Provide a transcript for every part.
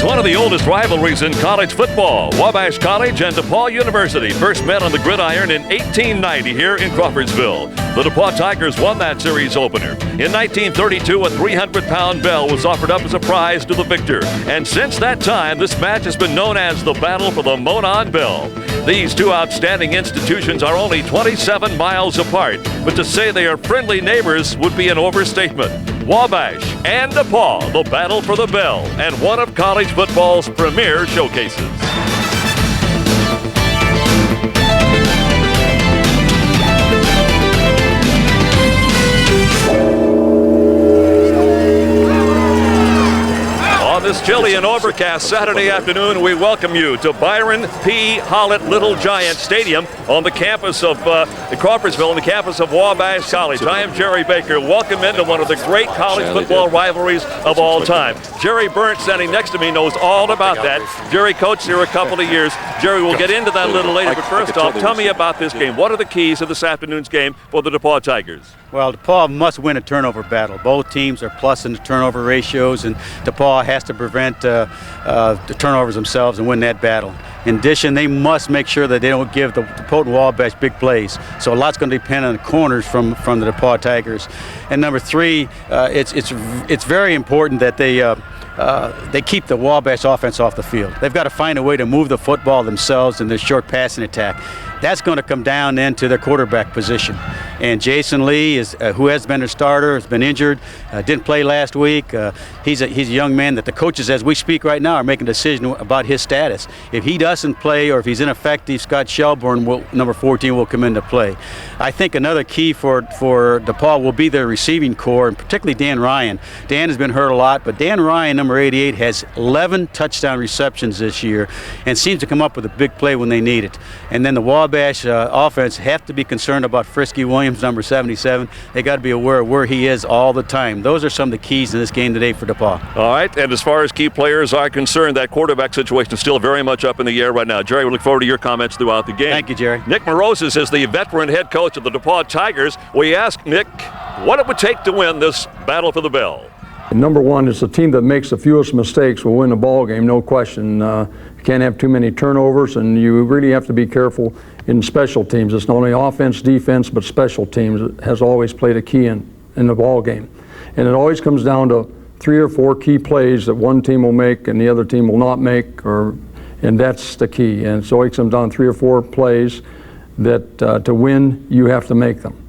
one of the oldest rivalries in college football. Wabash College and DePaul University first met on the gridiron in 1890 here in Crawfordsville. The DePaul Tigers won that series opener. In 1932, a 300-pound bell was offered up as a prize to the victor. And since that time, this match has been known as the Battle for the Monon Bell. These two outstanding institutions are only 27 miles apart, but to say they are friendly neighbors would be an overstatement. Wabash and DePaul, the battle for the bell, and one of college football's premier showcases. This chilly and overcast Saturday afternoon, we welcome you to Byron P. Hollett Little Giant Stadium on the campus of Crawfordsville, on the campus of Wabash College. I am Jerry Baker. Welcome into one of the great college football rivalries of all time. Jerry Burnt, standing next to me, knows all about that. Jerry coached here a couple of years. Jerry, we'll get into that a little later, but first off, tell me about this game. What are the keys of this afternoon's game for the DePaul Tigers? Well, DePaul must win a turnover battle. Both teams are plus in the turnover ratios, and DePaul has to prevent the turnovers themselves and win that battle. In addition, they must make sure that they don't give the potent Wabash big plays. So a lot's going to depend on the corners from the DePaul Tigers. And number three, it's very important that they keep the Wabash offense off the field. They've got to find a way to move the football themselves in the short passing attack. That's going to come down then to their quarterback position. And Jason Lee, who has been their starter, has been injured, didn't play last week. He's a young man that the coaches, as we speak right now, are making a decision about his status. If he doesn't play or if he's ineffective, Scott Shelburne, number 14, will come into play. I think another key for DePaul will be their receiving core, and particularly Dan Ryan. Dan has been hurt a lot, but Dan Ryan, number 88, has 11 touchdown receptions this year and seems to come up with a big play when they need it. And then the Wabash offense have to be concerned about Frisky Williams, number 77. They got to be aware of where he is all the time. Those are some of the keys in this game today for DePaul. All right, and as far as key players are concerned, that quarterback situation is still very much up in the air right now. Jerry, we look forward to your comments throughout the game. Thank you, Jerry. Nick Morosis is the veteran head coach of the DePaul Tigers. We asked Nick what it would take to win this battle for the bell. Number one is the team that makes the fewest mistakes will win the ball game, no question. You can't have too many turnovers, and you really have to be careful in special teams. It's not only offense, defense, but special teams has always played a key in the ball game. And it always comes down to 3 or 4 key plays that one team will make and the other team will not make, and that's the key. And so it comes down to 3 or 4 plays that to win, you have to make them.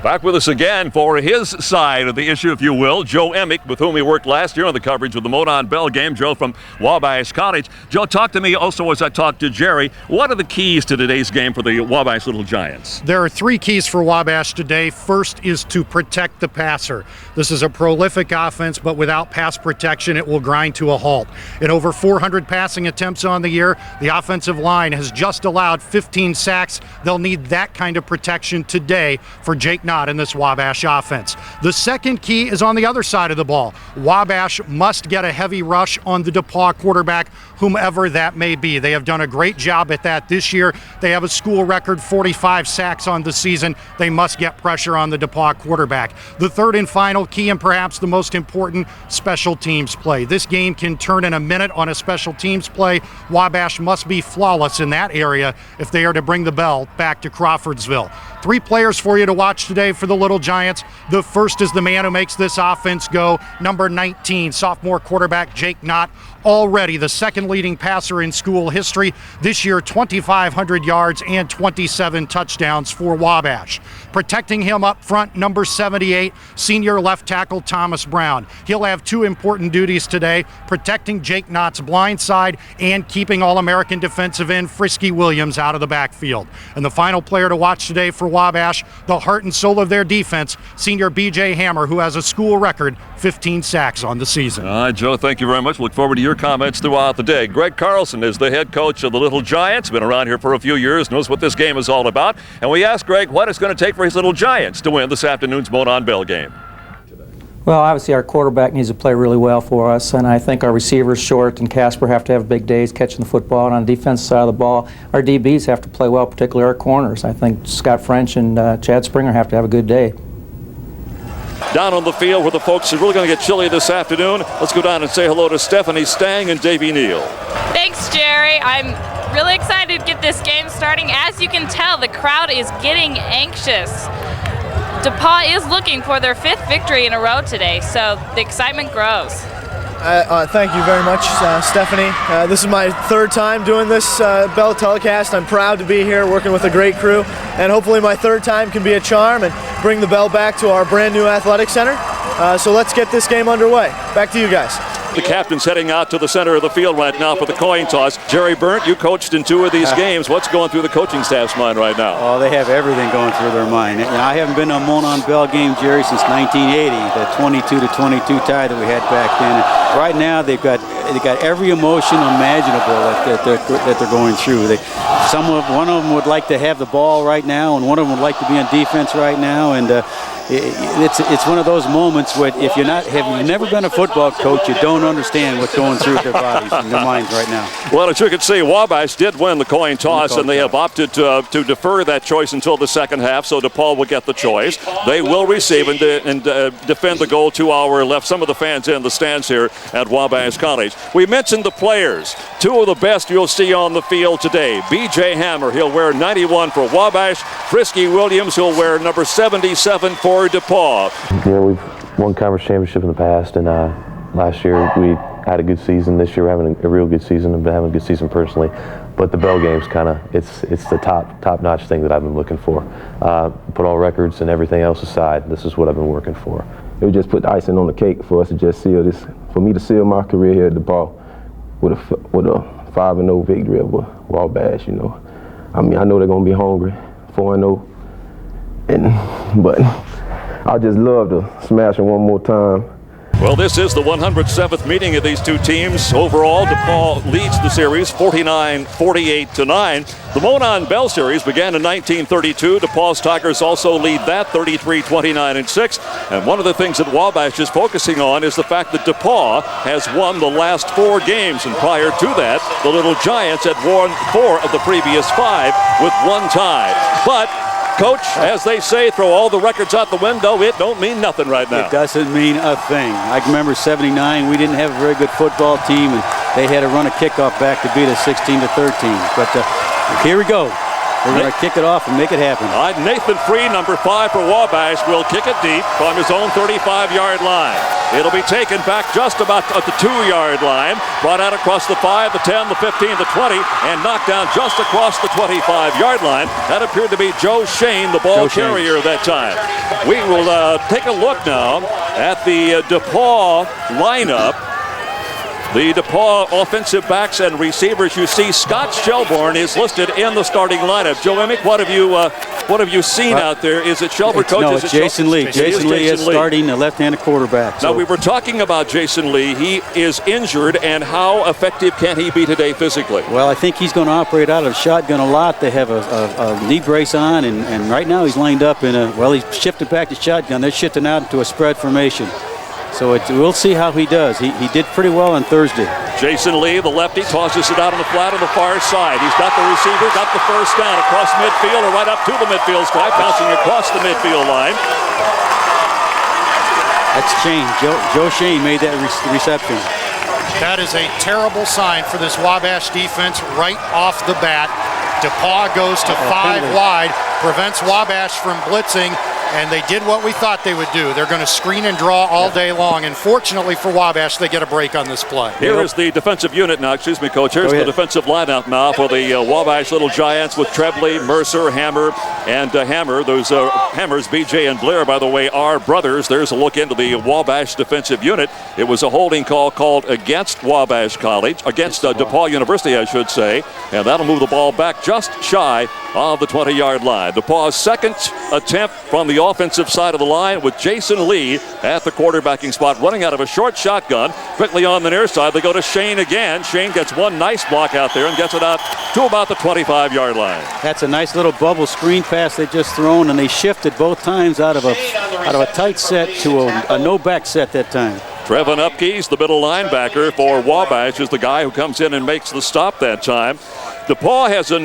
Back with us again for his side of the issue, if you will, Joe Emick, with whom he worked last year on the coverage of the Monon Bell game. Joe from Wabash College. Joe, talk to me also as I talk to Jerry. What are the keys to today's game for the Wabash Little Giants? There are 3 keys for Wabash today. First is to protect the passer. This is a prolific offense, but without pass protection, it will grind to a halt. In over 400 passing attempts on the year, the offensive line has just allowed 15 sacks. They'll need that kind of protection today for Jake Knott in this Wabash offense. The second key is on the other side of the ball. Wabash must get a heavy rush on the DePaul quarterback, whomever that may be. They have done a great job at that this year. They have a school record 45 sacks on the season. They must get pressure on the DePaul quarterback. The third and final key, and perhaps the most important, special teams play. This game can turn in a minute on a special teams play. Wabash must be flawless in that area if they are to bring the bell back to Crawfordsville. 3 players for you to watch today for the Little Giants. The first is the man who makes this offense go, number 19, sophomore quarterback Jake Knott. Already the second leading passer in school history. This year, 2,500 yards and 27 touchdowns for Wabash. Protecting him up front, number 78, senior left tackle Thomas Brown. He'll have 2 important duties today, protecting Jake Knott's blind side and keeping All-American defensive end Frisky Williams out of the backfield. And the final player to watch today for Wabash, the heart and soul of their defense, senior B.J. Hammer, who has a school record 15 sacks on the season. All right, Joe, thank you very much. Look forward to your comments throughout the day. Greg Carlson is the head coach of the Little Giants, been around here for a few years, knows what this game is all about. And we asked Greg what it's going to take for his Little Giants to win this afternoon's Monon Bell game. Well, obviously our quarterback needs to play really well for us, and I think our receivers, Short and Casper, have to have big days catching the football. And on the defensive side of the ball, our DBs have to play well, particularly our corners. I think Scott French and Chad Springer have to have a good day. Down on the field where the folks are really going to get chilly this afternoon. Let's go down and say hello to Stephanie Stang and Davey Neal. Thanks, Jerry. I'm really excited to get this game starting. As you can tell, the crowd is getting anxious. DePaul is looking for their 5th victory in a row today, so the excitement grows. Thank you very much, Stephanie. This is my 3rd time doing this Bell telecast. I'm proud to be here working with a great crew, and hopefully my 3rd time can be a charm and bring the Bell back to our brand new athletic center. So let's get this game underway. Back to you guys. The captain's heading out to the center of the field right now for the coin toss. Jerry Burnt, you coached in 2 of these games. What's going through the coaching staff's mind right now? Oh, they have everything going through their mind. I haven't been to a Monon Bell game, Jerry, since 1980, the 22-22 tie that we had back then. Right now, they've got every emotion imaginable that they're going through. One of them would like to have the ball right now, and one of them would like to be on defense right now. And it's one of those moments where if you've never been a football coach, you don't understand what's going through their bodies and their minds right now. Well, as you can see, Wabash did win the coin toss, and they have opted to defer that choice until the second half, so DePaul will get the choice. They will receive and defend the goal. 2 hour left. Some of the fans in the stands here at Wabash College. We mentioned the players. 2 of the best you'll see on the field today. B.J. Hammer, he'll wear 91 for Wabash. Frisky Williams, he'll wear number 77 for DePaul. Yeah, we've won conference championship in the past, and last year we had a good season. This year we're having a real good season. I've been having a good season personally, but the Bell game's it's the top-notch thing that I've been looking for. Put all records and everything else aside, this is what I've been working for. It would just put the icing on the cake for us to just seal this, for me to seal my career here at DePaul with a 5-0 victory over Wabash. You know, I mean, I know they're gonna be hungry, 4-0, but I just love to smash them one more time. Well, this is the 107th meeting of these 2 teams. Overall, DePaul leads the series 49-48-9. The Monon Bell series began in 1932. DePaul's Tigers also lead that 33-29-6. And one of the things that Wabash is focusing on is the fact that DePaul has won the last 4 games. And prior to that, the Little Giants had won 4 of the previous 5 with 1 tie. But Coach, as they say, throw all the records out the window. It don't mean nothing right now. It doesn't mean a thing. I remember '79, we didn't have a very good football team, and they had to run a kickoff back to beat us 16-13. But here we go. We're going to kick it off and make it happen. Nathan Free, number 5 for Wabash, will kick it deep from his own 35-yard line. It'll be taken back just about at the 2-yard line, brought out across the 5, the 10, the 15, the 20, and knocked down just across the 25-yard line. That appeared to be Joe Shane, the ball carrier that time. We will take a look now at the DePaul lineup. The DePaul offensive backs and receivers. You see Scott Shelbourne is listed in the starting lineup. Joe Emick, what have you seen out there? Is it Shelbourne, Coach? No, it's Jason Lee. Jason Lee is starting, the left-handed quarterback. Now, we were talking about Jason Lee. He is injured, and how effective can he be today physically? Well, I think he's going to operate out of shotgun a lot. They have a knee brace on, and right now he's lined up in he's shifted back to shotgun. They're shifting out into a spread formation. So we'll see how he does. He did pretty well on Thursday. Jason Lee, the lefty, tosses it out on the flat on the far side. He's got the receiver, got the first down across midfield or right up to the midfield stripe, bouncing across the midfield line. That's Shane. Joe Shane made that reception. That is a terrible sign for this Wabash defense right off the bat. DePaul goes to 5 wide, prevents Wabash from blitzing, and they did what we thought they would do. They're going to screen and draw all day long, and fortunately for Wabash, they get a break on this play. Here is the defensive unit now, excuse me, Coach. Here's the defensive lineup now for the Wabash Little Giants with Trebley, Mercer, Hammer, and Hammer. Those Hammers, BJ and Blair, by the way, are brothers. There's a look into the Wabash defensive unit. It was a holding call called against Wabash College, against DePaul University, I should say, and that'll move the ball back just shy of the 20-yard line. DePaul's second attempt from the offensive side of the line with Jason Lee at the quarterbacking spot, running out of a short shotgun. Quickly on the near side, they go to Shane again. Shane gets one nice block out there and gets it out to about the 25-yard line. That's a nice little bubble screen pass they just thrown, and they shifted both times out of a tight set to a no-back set that time. Trevin Upkeys, the middle linebacker for Wabash, is the guy who comes in and makes the stop that time. DePaul has a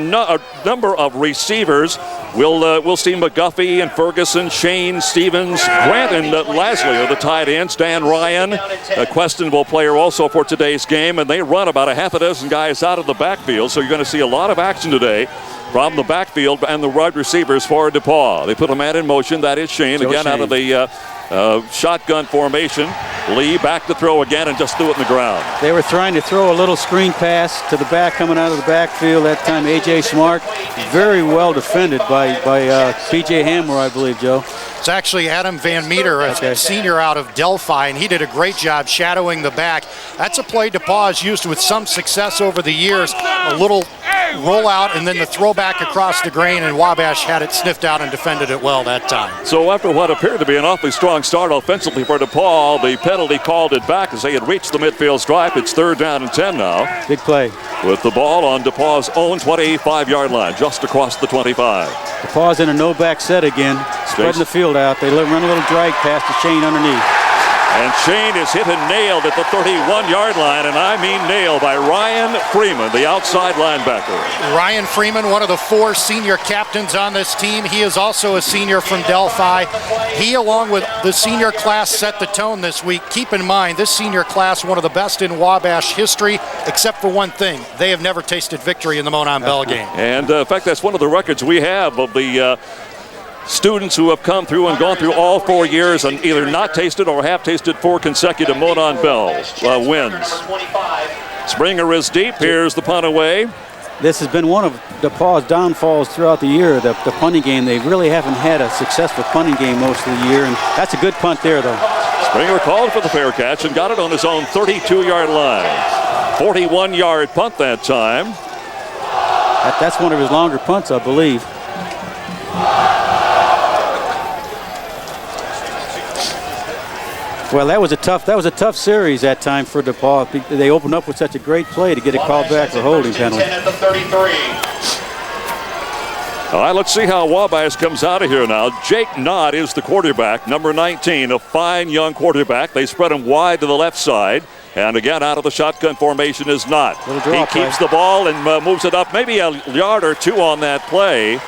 number of receivers We'll see McGuffey and Ferguson, Shane, Stevens, Grant, and Lasley are the tight ends. Dan Ryan, a questionable player also for today's game, and they run about a half a dozen guys out of the backfield, so you're going to see a lot of action today from the backfield and the wide receivers for DePaul. They put a man in motion. That is Shane, again out of the shotgun formation. Lee back to throw again and just threw it in the ground. They were trying to throw a little screen pass to the back coming out of the backfield. That time A.J. Smart, very well defended by P.J. Hammer, I believe, Joe. It's actually Adam Van Meter, a senior out of Delphi, and he did a great job shadowing the back. That's a play DePaul has used with some success over the years. A little rollout and then the throwback across the grain, and Wabash had it sniffed out and defended it well that time. So after what appeared to be an awfully strong start offensively for DePaul, the penalty called it back as they had reached the midfield stripe. It's 3rd down and 10 now. Big play. With the ball on DePaul's own 25-yard line, just across the 25. DePaul's in a no-back set again, spreading the field out. They run a little drag pass to Shane underneath. And Shane is hit and nailed at the 31-yard line, and I mean nailed, by Ryan Freeman, the outside linebacker. Ryan Freeman, one of the 4 senior captains on this team. He is also a senior from Delphi. He, along with the senior class, set the tone this week. Keep in mind, this senior class, one of the best in Wabash history, except for one thing. They have never tasted victory in the Monon Bell game. And in fact, that's one of the records we have of the students who have come through and gone through all 4 years and either not tasted or have tasted 4 consecutive Monon Bell wins. Springer is deep. Here's the punt away. This has been one of DePaul's downfalls throughout the year, the punting game. They really haven't had a successful punting game most of the year, and that's a good punt there, though. Springer called for the fair catch and got it on his own 32-yard line. 41-yard punt that time. That's one of his longer punts, I believe. Well, that was a tough series that time for DePaul. They opened up with such a great play to get it called back for holding penalty. All right, let's see how Wabash comes out of here now. Jake Knott is the quarterback, number 19, a fine young quarterback. They spread him wide to the left side. And again, out of the shotgun formation is Knott. He keeps the ball and moves it up maybe a yard or 2 on that play.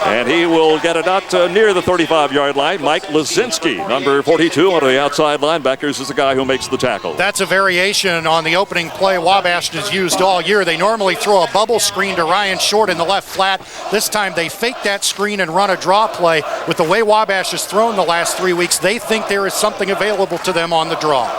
And he will get it out near the 35-yard line. Mike Lazinski, number 42, one of the outside linebackers, is the guy who makes the tackle. That's a variation on the opening play Wabash has used all year. They normally throw a bubble screen to Ryan Short in the left flat. This time they fake that screen and run a draw play. With the way Wabash has thrown the last 3 weeks, they think there is something available to them on the draw.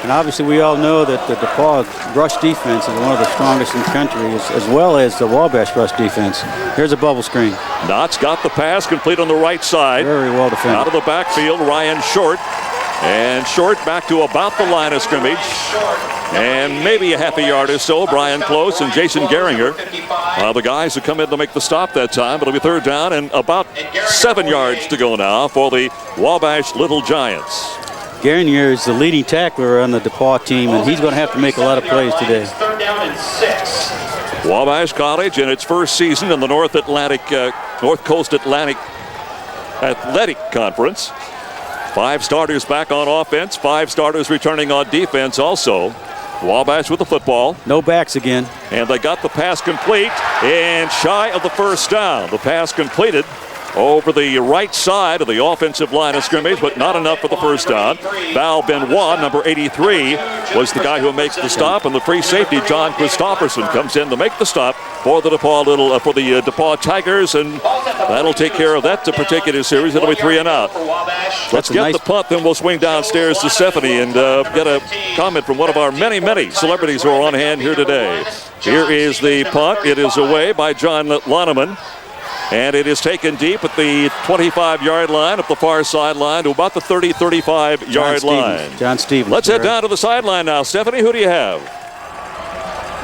And obviously we all know that the DePaul rush defense is one of the strongest in the country, as well as the Wabash rush defense. Here's a bubble screen. Knott's got the pass complete on the right side. Very well defended. Out of the backfield, Ryan Short. And Short back to about the line of scrimmage. And maybe a half a yard or so. Brian Close and Jason Geringer, the guys who come in to make the stop that time. But it'll be 3rd down and about 7 yards to go now for the Wabash Little Giants. Geringer is the leading tackler on the DePaul team, and he's going to have to make a lot of plays today. Wabash College in its first season in the North Coast Atlantic Athletic Conference. 5 starters back on offense, 5 starters returning on defense also. Wabash with the football. No backs again. And they got the pass complete and shy of the 1st down. The pass completed over the right side of the offensive line of scrimmage, but not enough for the 1st down. Val Benoit, number 83, was the guy who makes the stop, and the free safety, John Christopherson, comes in to make the stop for the DePaul Tigers, and that'll take care of that particular series. It'll be 3 and out. Let's get the punt, then we'll swing downstairs to Stephanie and get a comment from one of our many, many celebrities who are on hand here today. Here is the punt. It is away by John Loneman. And it is taken deep at the 25-yard line, up the far sideline to about the 35-yard line. John Stevens. Let's head down to the sideline now. Stephanie, who do you have?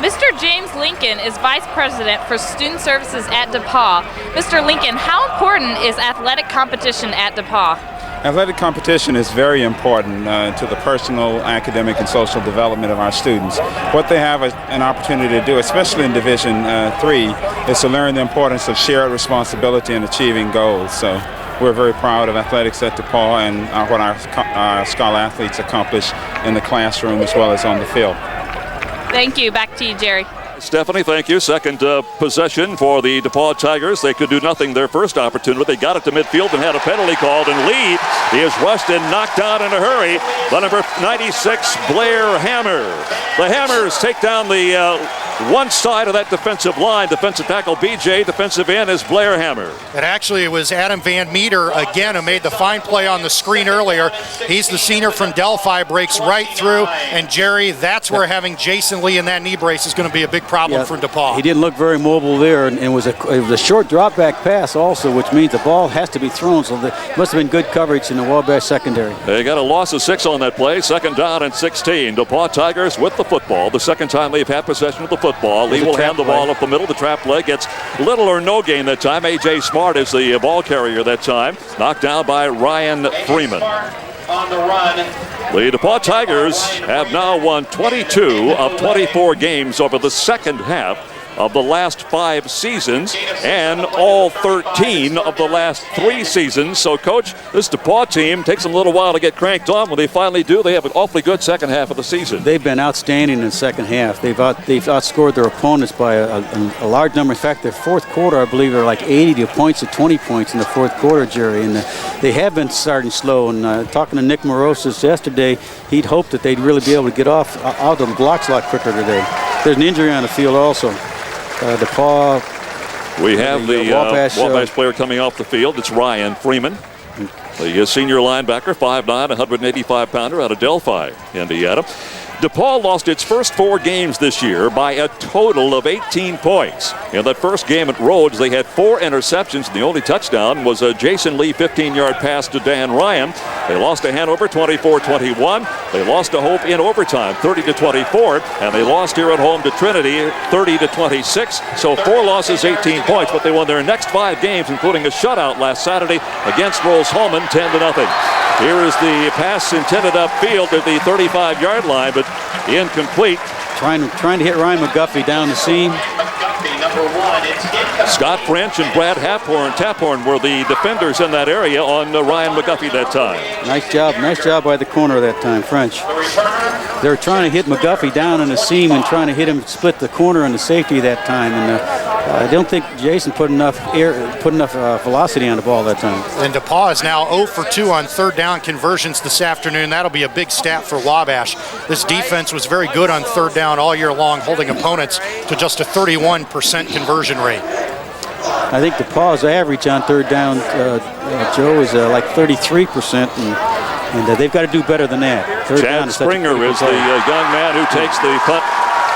Mr. James Lincoln is Vice President for Student Services at DePaul. Mr. Lincoln, how important is athletic competition at DePaul? Athletic competition is very important to the personal, academic, and social development of our students. What they have an opportunity to do, especially in Division III, is to learn the importance of shared responsibility in achieving goals. So we're very proud of athletics at DePaul and what our scholar athletes accomplish in the classroom as well as on the field. Thank you. Back to you, Jerry. Stephanie, thank you. Second possession for the DePaul Tigers. They could do nothing their first opportunity. They got it to midfield and had a penalty called, and Lee is rushed and knocked down in a hurry by number 96, Blair Hammer. The Hammers take down the one side of that defensive line. Defensive tackle BJ, defensive end is Blair Hammer. And actually, it was Adam Van Meter again who made the fine play on the screen earlier. He's the senior from Delphi, breaks right through. And Jerry, that's where having Jason Lee in that knee brace is going to be a big problem for DePaul. He didn't look very mobile there, and it was a short drop back pass also, which means the ball has to be thrown. So there must have been good coverage in the Wabash secondary. They got a loss of 6 on that play. Second down and 16. DePaul Tigers with the football. The second time they've had possession of the football. Lee will hand the ball up the middle. The trap play gets little or no gain that time. A.J. Smart is the ball carrier that time. Knocked down by Ryan Freeman. On the run. The DePaul Tigers have now won 22 of 24 games over the second half of the last 5 seasons and all 13 of the last 3 seasons. So, Coach, this DePaul team takes them a little while to get cranked on. When they finally do, they have an awfully good second half of the season. They've been outstanding in the second half. They've outscored their opponents by a large number. In fact, their fourth quarter, I believe, are like 80 points to 20 points in the fourth quarter, Jerry. And they have been starting slow. And talking to Nick Morosis yesterday, he'd hoped that they'd really be able to get out of the blocks a lot quicker today. There's an injury on the field also. DePaul. We have the Wabash player coming off the field. It's Ryan Freeman, the senior linebacker, 5'9", 185-pounder out of Delphi, Indiana. DePaul lost its first 4 games this year by a total of 18 points. In that first game at Rhodes, they had 4 interceptions, and the only touchdown was a Jason Lee 15-yard pass to Dan Ryan. They lost to Hanover 24-21. They lost to Hope in overtime 30-24, and they lost here at home to Trinity 30-26. So 4 losses, 18 points, but they won their next 5 games, including a shutout last Saturday against Rose-Hulman, 10-0. Here is the pass intended upfield at the 35-yard line, but incomplete. Trying to hit Ryan McGuffey down the seam. Scott French and Brad Taphorn were the defenders in that area on Ryan McGuffey that time. Nice job by the corner that time, French. They were trying to hit McGuffey down in the seam and trying to hit him split the corner and the safety that time. And I don't think Jason put enough velocity on the ball that time. And DePaul is now 0 for 2 on third down conversions this afternoon. That'll be a big stat for Wabash. This defense was very good on third down all year long, holding opponents to just a 31% conversion rate. I think DePaul's average on third down, Joe, is like 33%, and they've got to do better than that. Chad Springer is the young man who takes the punt,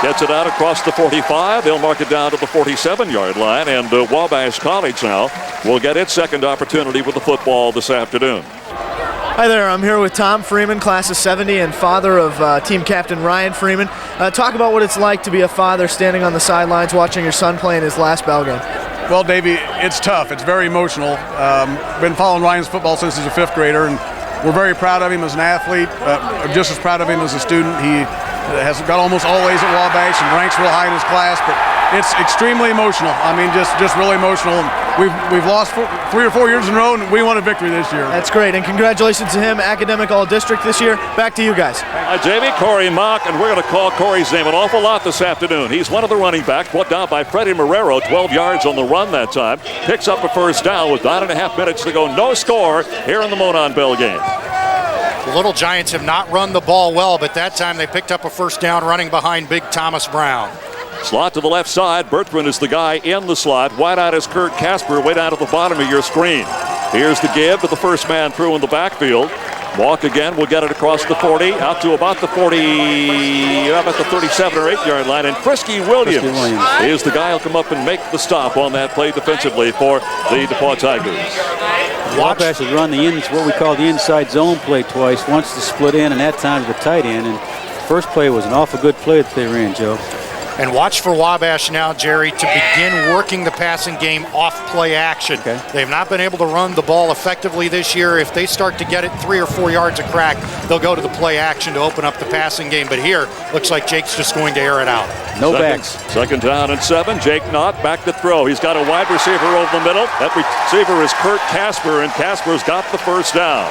gets it out across the 45. They'll mark it down to the 47-yard line, and Wabash College now will get its second opportunity with the football this afternoon. Hi there, I'm here with Tom Freeman, class of 70 and father of team captain Ryan Freeman. Talk about what it's like to be a father standing on the sidelines watching your son play in his last ball game. Well, Davey, it's tough. It's very emotional. Been following Ryan's football since he's a 5th grader, and we're very proud of him as an athlete, just as proud of him as a student. He has got almost all A's at Wabash and ranks real high in his class, but it's extremely emotional. I mean, just really emotional. And we've lost 3 or 4 years in a row, and we won a victory this year. That's great, and congratulations to him, academic all-district this year. Back to you guys. Jamie, Corey Mock, and we're going to call Corey's name an awful lot this afternoon. He's one of the running backs, put down by Freddie Marrero, 12 yards on the run that time. Picks up a first down with 9.5 minutes to go. No score here in the Monon Bell game. The Little Giants have not run the ball well, but that time they picked up a first down running behind Big Thomas Brown. Slot to the left side. Bertrand is the guy in the slot. Wide out is Kurt Casper, way down at the bottom of your screen. Here's the give to the first man through in the backfield. Walk again, we'll get it across the 40, out to about the 40, about the 37 or 8 yard line. And Frisky Williams is the guy who'll come up and make the stop on that play defensively for the DePaul Tigers. Wabash has run what we call the inside zone play twice, once to split in and that time to the tight end. And first play was an awful good play that they ran, Joe. And watch for Wabash now, Jerry, to begin working the passing game off play action. Okay. They've not been able to run the ball effectively this year. If they start to get it 3 or 4 yards a crack, they'll go to the play action to open up the passing game. But here, looks like Jake's just going to air it out. No backs. Second down and 7. Jake Knott back to throw. He's got a wide receiver over the middle. That receiver is Kurt Casper, and Casper's got the first down.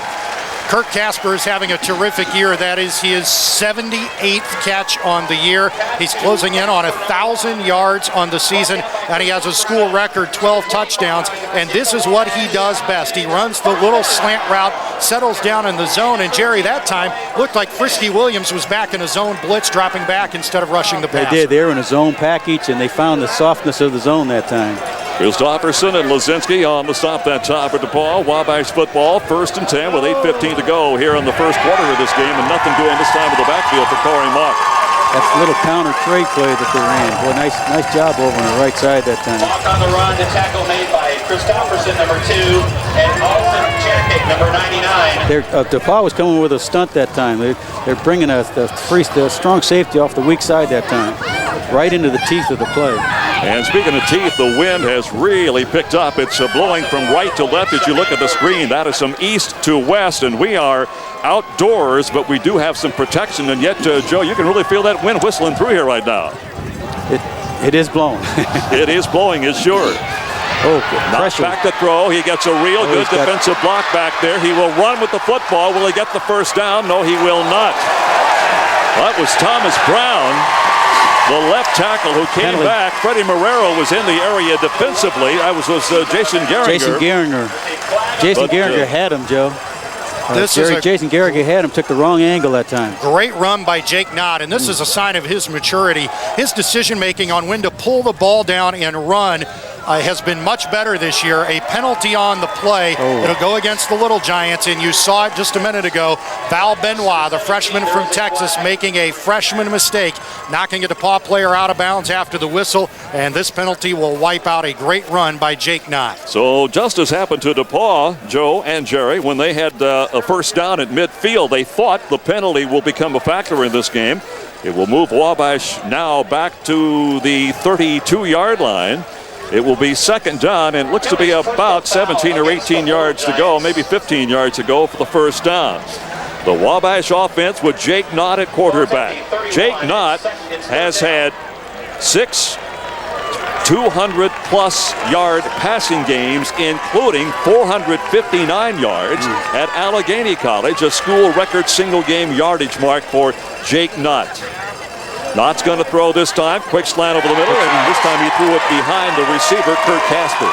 Kurt Casper is having a terrific year. That is his 78th catch on the year. He's closing in on 1,000 yards on the season, and he has a school record 12 touchdowns. And this is what he does best. He runs the little slant route, settles down in the zone, and Jerry, that time looked like Frisky Williams was back in a zone blitz, dropping back instead of rushing the pass. They did. They were in a zone package, and they found the softness of the zone that time. Christopherson and Lazinski on the stop that time for DePaul. Wabash football, 1st and 10 with 8:15 to go here in the first quarter of this game, and nothing doing this time in the backfield for Corey Mock. That's a little counter trade play that they ran. Boy, nice job over on the right side that time. Mock on the run, the tackle made by Christopherson, number 2, and Austin Jacket, number 99. DePaul was coming with a stunt that time. They're bringing a strong safety off the weak side that time, right into the teeth of the play. And speaking of teeth, the wind has really picked up. It's blowing from right to left as you look at the screen. That is from east to west, and we are outdoors, but we do have some protection. And yet, Joe, you can really feel that wind whistling through here right now. It is blowing. It is blowing, it's sure. Oh, Knocks back to throw. He gets a real good defensive block back there. He will run with the football. Will he get the first down? No, he will not. That was Thomas Brown, the left tackle, who came back. Freddie Marrero was in the area defensively. Jason Gehringer. Jason Gehringer had him, Joe. Jason Gehringer had him, took the wrong angle that time. Great run by Jake Knott, and this is a sign of his maturity. His decision-making on when to pull the ball down and run has been much better this year. A penalty on the play. It'll go against the Little Giants, and you saw it just a minute ago. Val Benoit, the freshman from Texas, making a freshman mistake, knocking a DePaul player out of bounds after the whistle, and this penalty will wipe out a great run by Jake Knott. So just as happened to DePaul, Joe and Jerry, when they had a first down at midfield, they thought the penalty will become a factor in this game. It will move Wabash now back to the 32-yard line. It will be second down, and it looks to be about 17 or 18 yards to go, maybe 15 yards to go for the first down. The Wabash offense with Jake Knott at quarterback. Jake Knott has had 6 200-plus yard passing games, including 459 yards at Allegheny College, a school record single-game yardage mark for Jake Knott. Knott's going to throw this time. Quick slant over the middle, and this time he threw it behind the receiver, Kurt Casper.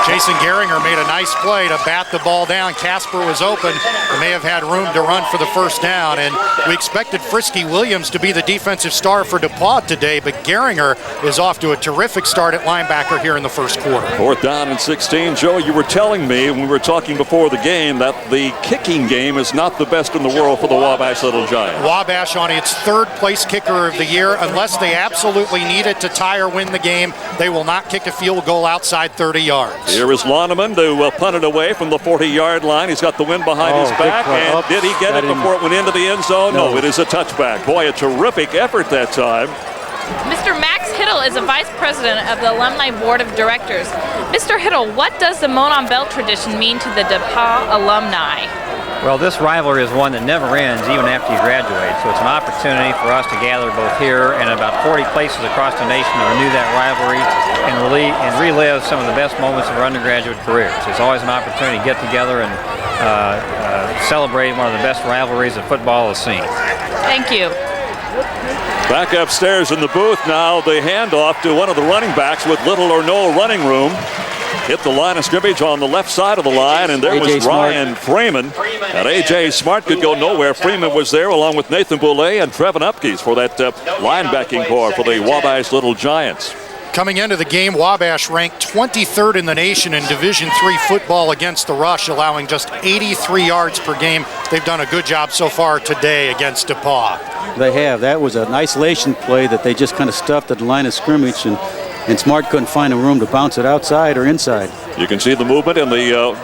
Jason Gehringer made a nice play to bat the ball down. Casper was open. They may have had room to run for the first down, and we expected Frisky Williams to be the defensive star for DePaul today, but Gehringer is off to a terrific start at linebacker here in the first quarter. 4th down and 16. Joe, you were telling me when we were talking before the game that the kicking game is not the best in the world for the Wabash Little Giants. Wabash on its 3rd place kicker of the year. Unless they absolutely need it to tie or win the game, they will not kick a field goal outside 30 yards. Here is Loneman to punt it away from the 40-yard line. He's got the wind behind his back, and did he get it before it went into the end zone? No, it is a touchback. Boy, a terrific effort that time. Mr. Max Hittle is a vice president of the Alumni Board of Directors. Mr. Hittle, what does the Monon Bell tradition mean to the DePaul alumni? Well, this rivalry is one that never ends, even after you graduate. So it's an opportunity for us to gather both here and about 40 places across the nation to renew that rivalry and relive some of the best moments of our undergraduate careers. It's always an opportunity to get together and celebrate one of the best rivalries that football has seen. Thank you. Back upstairs in the booth now, the handoff to one of the running backs with little or no running room. Hit the line of scrimmage on the left side of the line, and there was Ryan Freeman. And A.J. Smart could go nowhere. Freeman was there along with Nathan Boulay and Trevin Upkees for that linebacking core for the Wabash Little Giants. Coming into the game, Wabash ranked 23rd in the nation in Division III football against the rush, allowing just 83 yards per game. They've done a good job so far today against DePaul. They have. That was an isolation play that they just kind of stuffed at the line of scrimmage, and Smart couldn't find a room to bounce it outside or inside. You can see the movement in the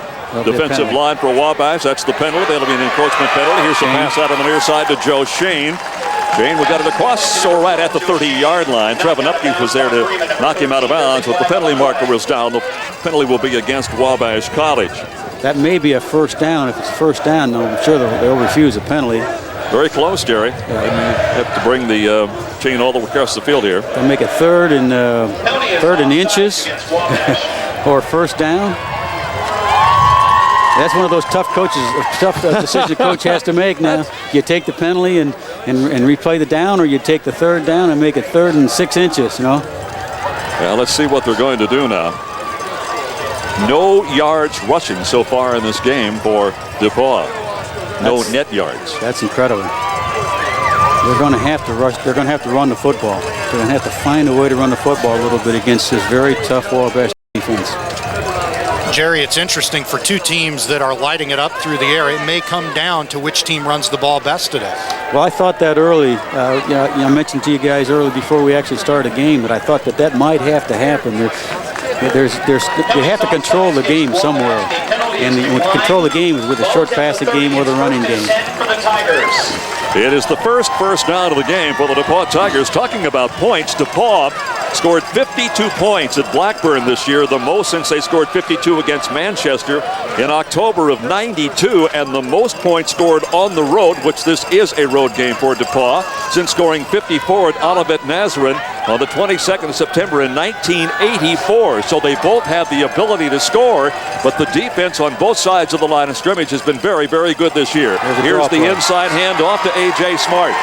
defensive line for Wabash. That's the penalty. That'll be an encroachment penalty. Here's a pass out on the near side to Joe Shane. Shane will get it across, or right at the 30-yard line. Trevin Upkeef was there to knock him out of bounds, but the penalty marker is down. The penalty will be against Wabash College. That may be a first down. If it's a first down, I'm sure they'll refuse a penalty. Very close, Jerry. Have to bring the chain all the way across the field here. They'll make it third and inches or first down. That's one of those tough decisions a coach has to make now. You take the penalty and replay the down, or you take the third down and make it 3rd and 6 inches, you know? Well, let's see what they're going to do now. No yards rushing so far in this game for DePaul. No net yards. That's incredible. They're going to have to rush. They're going to have to run the football. They're going to have to find a way to run the football a little bit against this very tough Wabash defense. Jerry, it's interesting for two teams that are lighting it up through the air. It may come down to which team runs the ball best today. Well, I thought that early. I mentioned to you guys early before we actually started the game that I thought that might have to happen. They have to control the game somewhere, and to control the game is with a short passing game or the running game. It is the first down of the game for the DePaul Tigers. Talking about points, DePaul scored 52 points at Blackburn this year, the most since they scored 52 against Manchester in October of '92, and the most points scored on the road, which this is a road game for DePaul, since scoring 54 at Olivet Nazarene on the 22nd of September in 1984. So they both have the ability to score, but the defense on both sides of the line of scrimmage has been very, very good this year. Here's the inside handoff to A.J. Smart.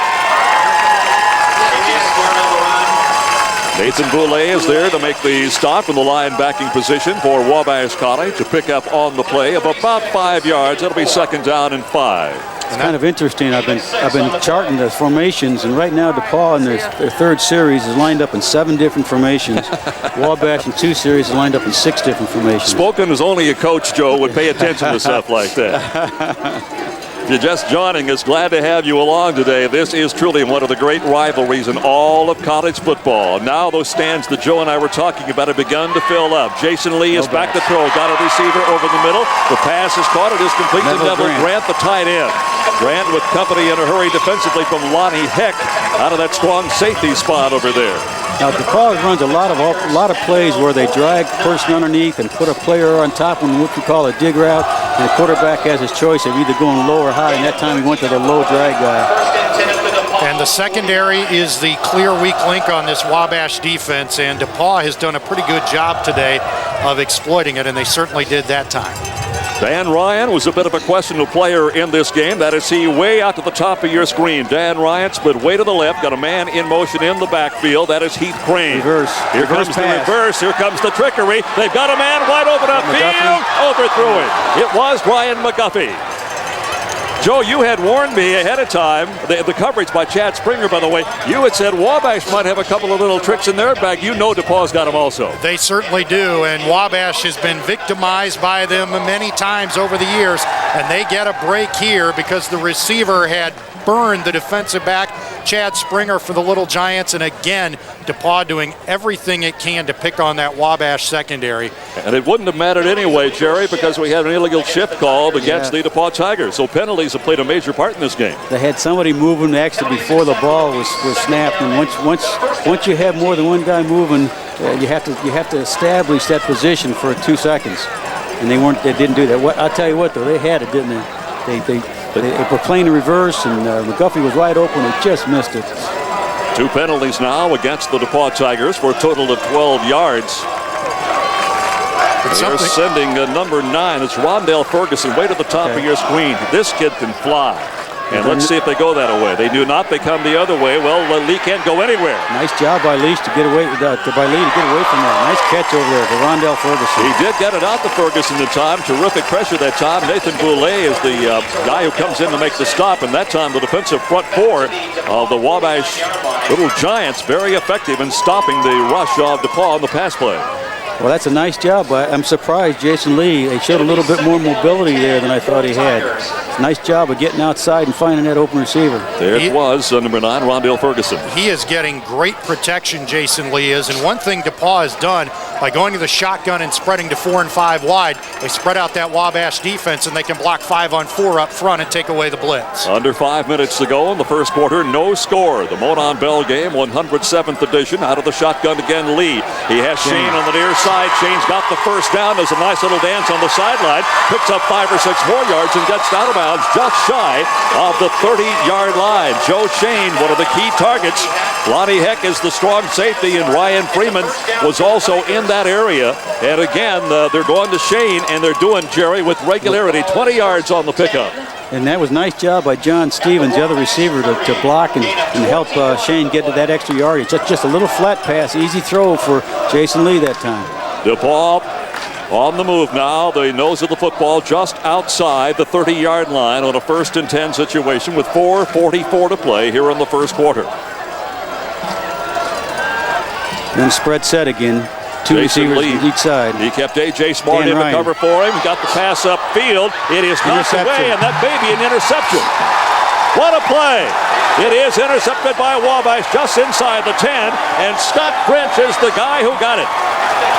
Nathan Boulay is there to make the stop in the linebacking position for Wabash College to pick up on the play of about 5 yards. It'll be 2nd down and 5. It's kind of interesting. I've been charting the formations, and right now DePaul in their 3rd series is lined up in 7 different formations. Wabash in 2 series is lined up in 6 different formations. Spoken as only a coach, Joe, would pay attention to stuff like that. If you're just joining us, glad to have you along today. This is truly one of the great rivalries in all of college football. Now those stands that Joe and I were talking about have begun to fill up. Jason Lee is back to throw. Got a receiver over the middle. The pass is caught. It is complete to Neville Grant, the tight end. Grant with company in a hurry defensively from Lonnie Heck out of that strong safety spot over there. Now DePaul runs a lot of plays where they drag the person underneath and put a player on top in what we call a dig route, and the quarterback has his choice of either going low or high, and that time he went to the low drag guy. And the secondary is the clear weak link on this Wabash defense, and DePaul has done a pretty good job today of exploiting it, and they certainly did that time. Dan Ryan was a bit of a questionable player in this game. That is he way out to the top of your screen. Dan Ryan split way to the left, got a man in motion in the backfield. That is Heath Crane. Here comes the reverse. Here comes the trickery. They've got a man wide open upfield. Overthrew it. It was Ryan McGuffey. Joe, you had warned me ahead of time, the coverage by Chad Springer, by the way, you had said Wabash might have a couple of little tricks in their bag. You know DePaul's got them also. They certainly do, and Wabash has been victimized by them many times over the years, and they get a break here because the receiver had burned the defensive back, Chad Springer, for the Little Giants, and again, DePaul doing everything it can to pick on that Wabash secondary. And it wouldn't have mattered anyway, Jerry, because we had an illegal shift called against the DePaul Tigers. So penalties have played a major part in this game. They had somebody moving actually before the ball was snapped, and once you have more than one guy moving, you have to establish that position for 2 seconds, and they didn't do that. I'll tell you what though, they had it, didn't they? They were playing in reverse, and McGuffey was wide open. They just missed it. 2 penalties now against the DePaul Tigers for a total of 12 yards. They're sending number 9. It's Rondell Ferguson way to the top of your screen. This kid can fly. And let's see if they go that way. They do not. They come the other way. Well, Lee can't go anywhere. Nice job by Lee to get away from that. Nice catch over there for Rondell Ferguson. He did get it out to Ferguson in time. Terrific pressure that time. Nathan Boulay is the guy who comes in to make the stop, and that time the defensive front 4 of the Wabash Little Giants very effective in stopping the rush of DePaul on the pass play. Well, that's a nice job. I'm surprised Jason Lee. He showed a little bit more mobility there than I thought he had. It's a nice job of getting outside and finding that open receiver. There it was, number 9, Rondell Ferguson. He is getting great protection, Jason Lee is. And one thing DePaul has done by going to the shotgun and spreading to 4 and 5 wide, they spread out that Wabash defense, and they can block 5 on 4 up front and take away the blitz. Under 5 minutes to go in the first quarter, no score. The Monon Bell game, 107th edition. Out of the shotgun again, Lee. He has Shane on the near side. Shane's got the first down. There's a nice little dance on the sideline. Picks up 5 or 6 more yards and gets out of bounds just shy of the 30-yard line. Joe Shane, one of the key targets. Lonnie Heck is the strong safety, and Ryan Freeman was also in that area. And again, they're going to Shane, and they're doing, Jerry, with regularity, 20 yards on the pickup. And that was a nice job by John Stevens, the other receiver, to block and help Shane get to that extra yardage. Just a little flat pass, easy throw for Jason Lee that time. DePaul on the move now. The nose of the football just outside the 30-yard line on a 1st and 10 situation with 4:44 to play here in the first quarter. Then spread set again. Two Jason receivers Lee, on each side. He kept A.J. Smart Dan in Ryan. to cover for him. Got the pass upfield. It is knocked away, and that may be an interception. What a play. It is intercepted by Wabash just inside the 10, and Scott French is the guy who got it.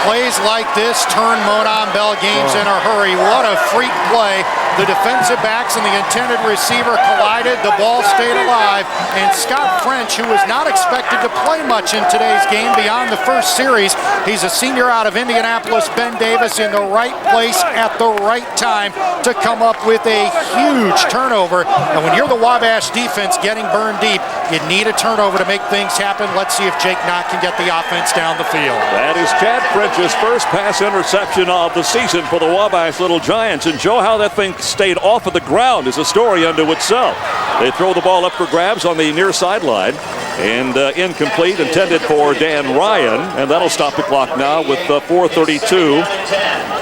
Plays like this turn Monon Bell games in a hurry. What a freak play. The defensive backs and the intended receiver collided. The ball stayed alive. And Scott French, who was not expected to play much in today's game beyond the first series, he's a senior out of Indianapolis, Ben Davis, in the right place at the right time to come up with a huge turnover. And when you're the Wabash defense getting burned deep, you need a turnover to make things happen. Let's see if Jake Knott can get the offense down the field. That is Chad French's first pass interception of the season for the Wabash Little Giants. And Joe, how that thing stayed off of the ground is a story unto itself. They throw the ball up for grabs on the near sideline, and incomplete, intended for Dan Ryan, and that'll stop the clock now with 4:32.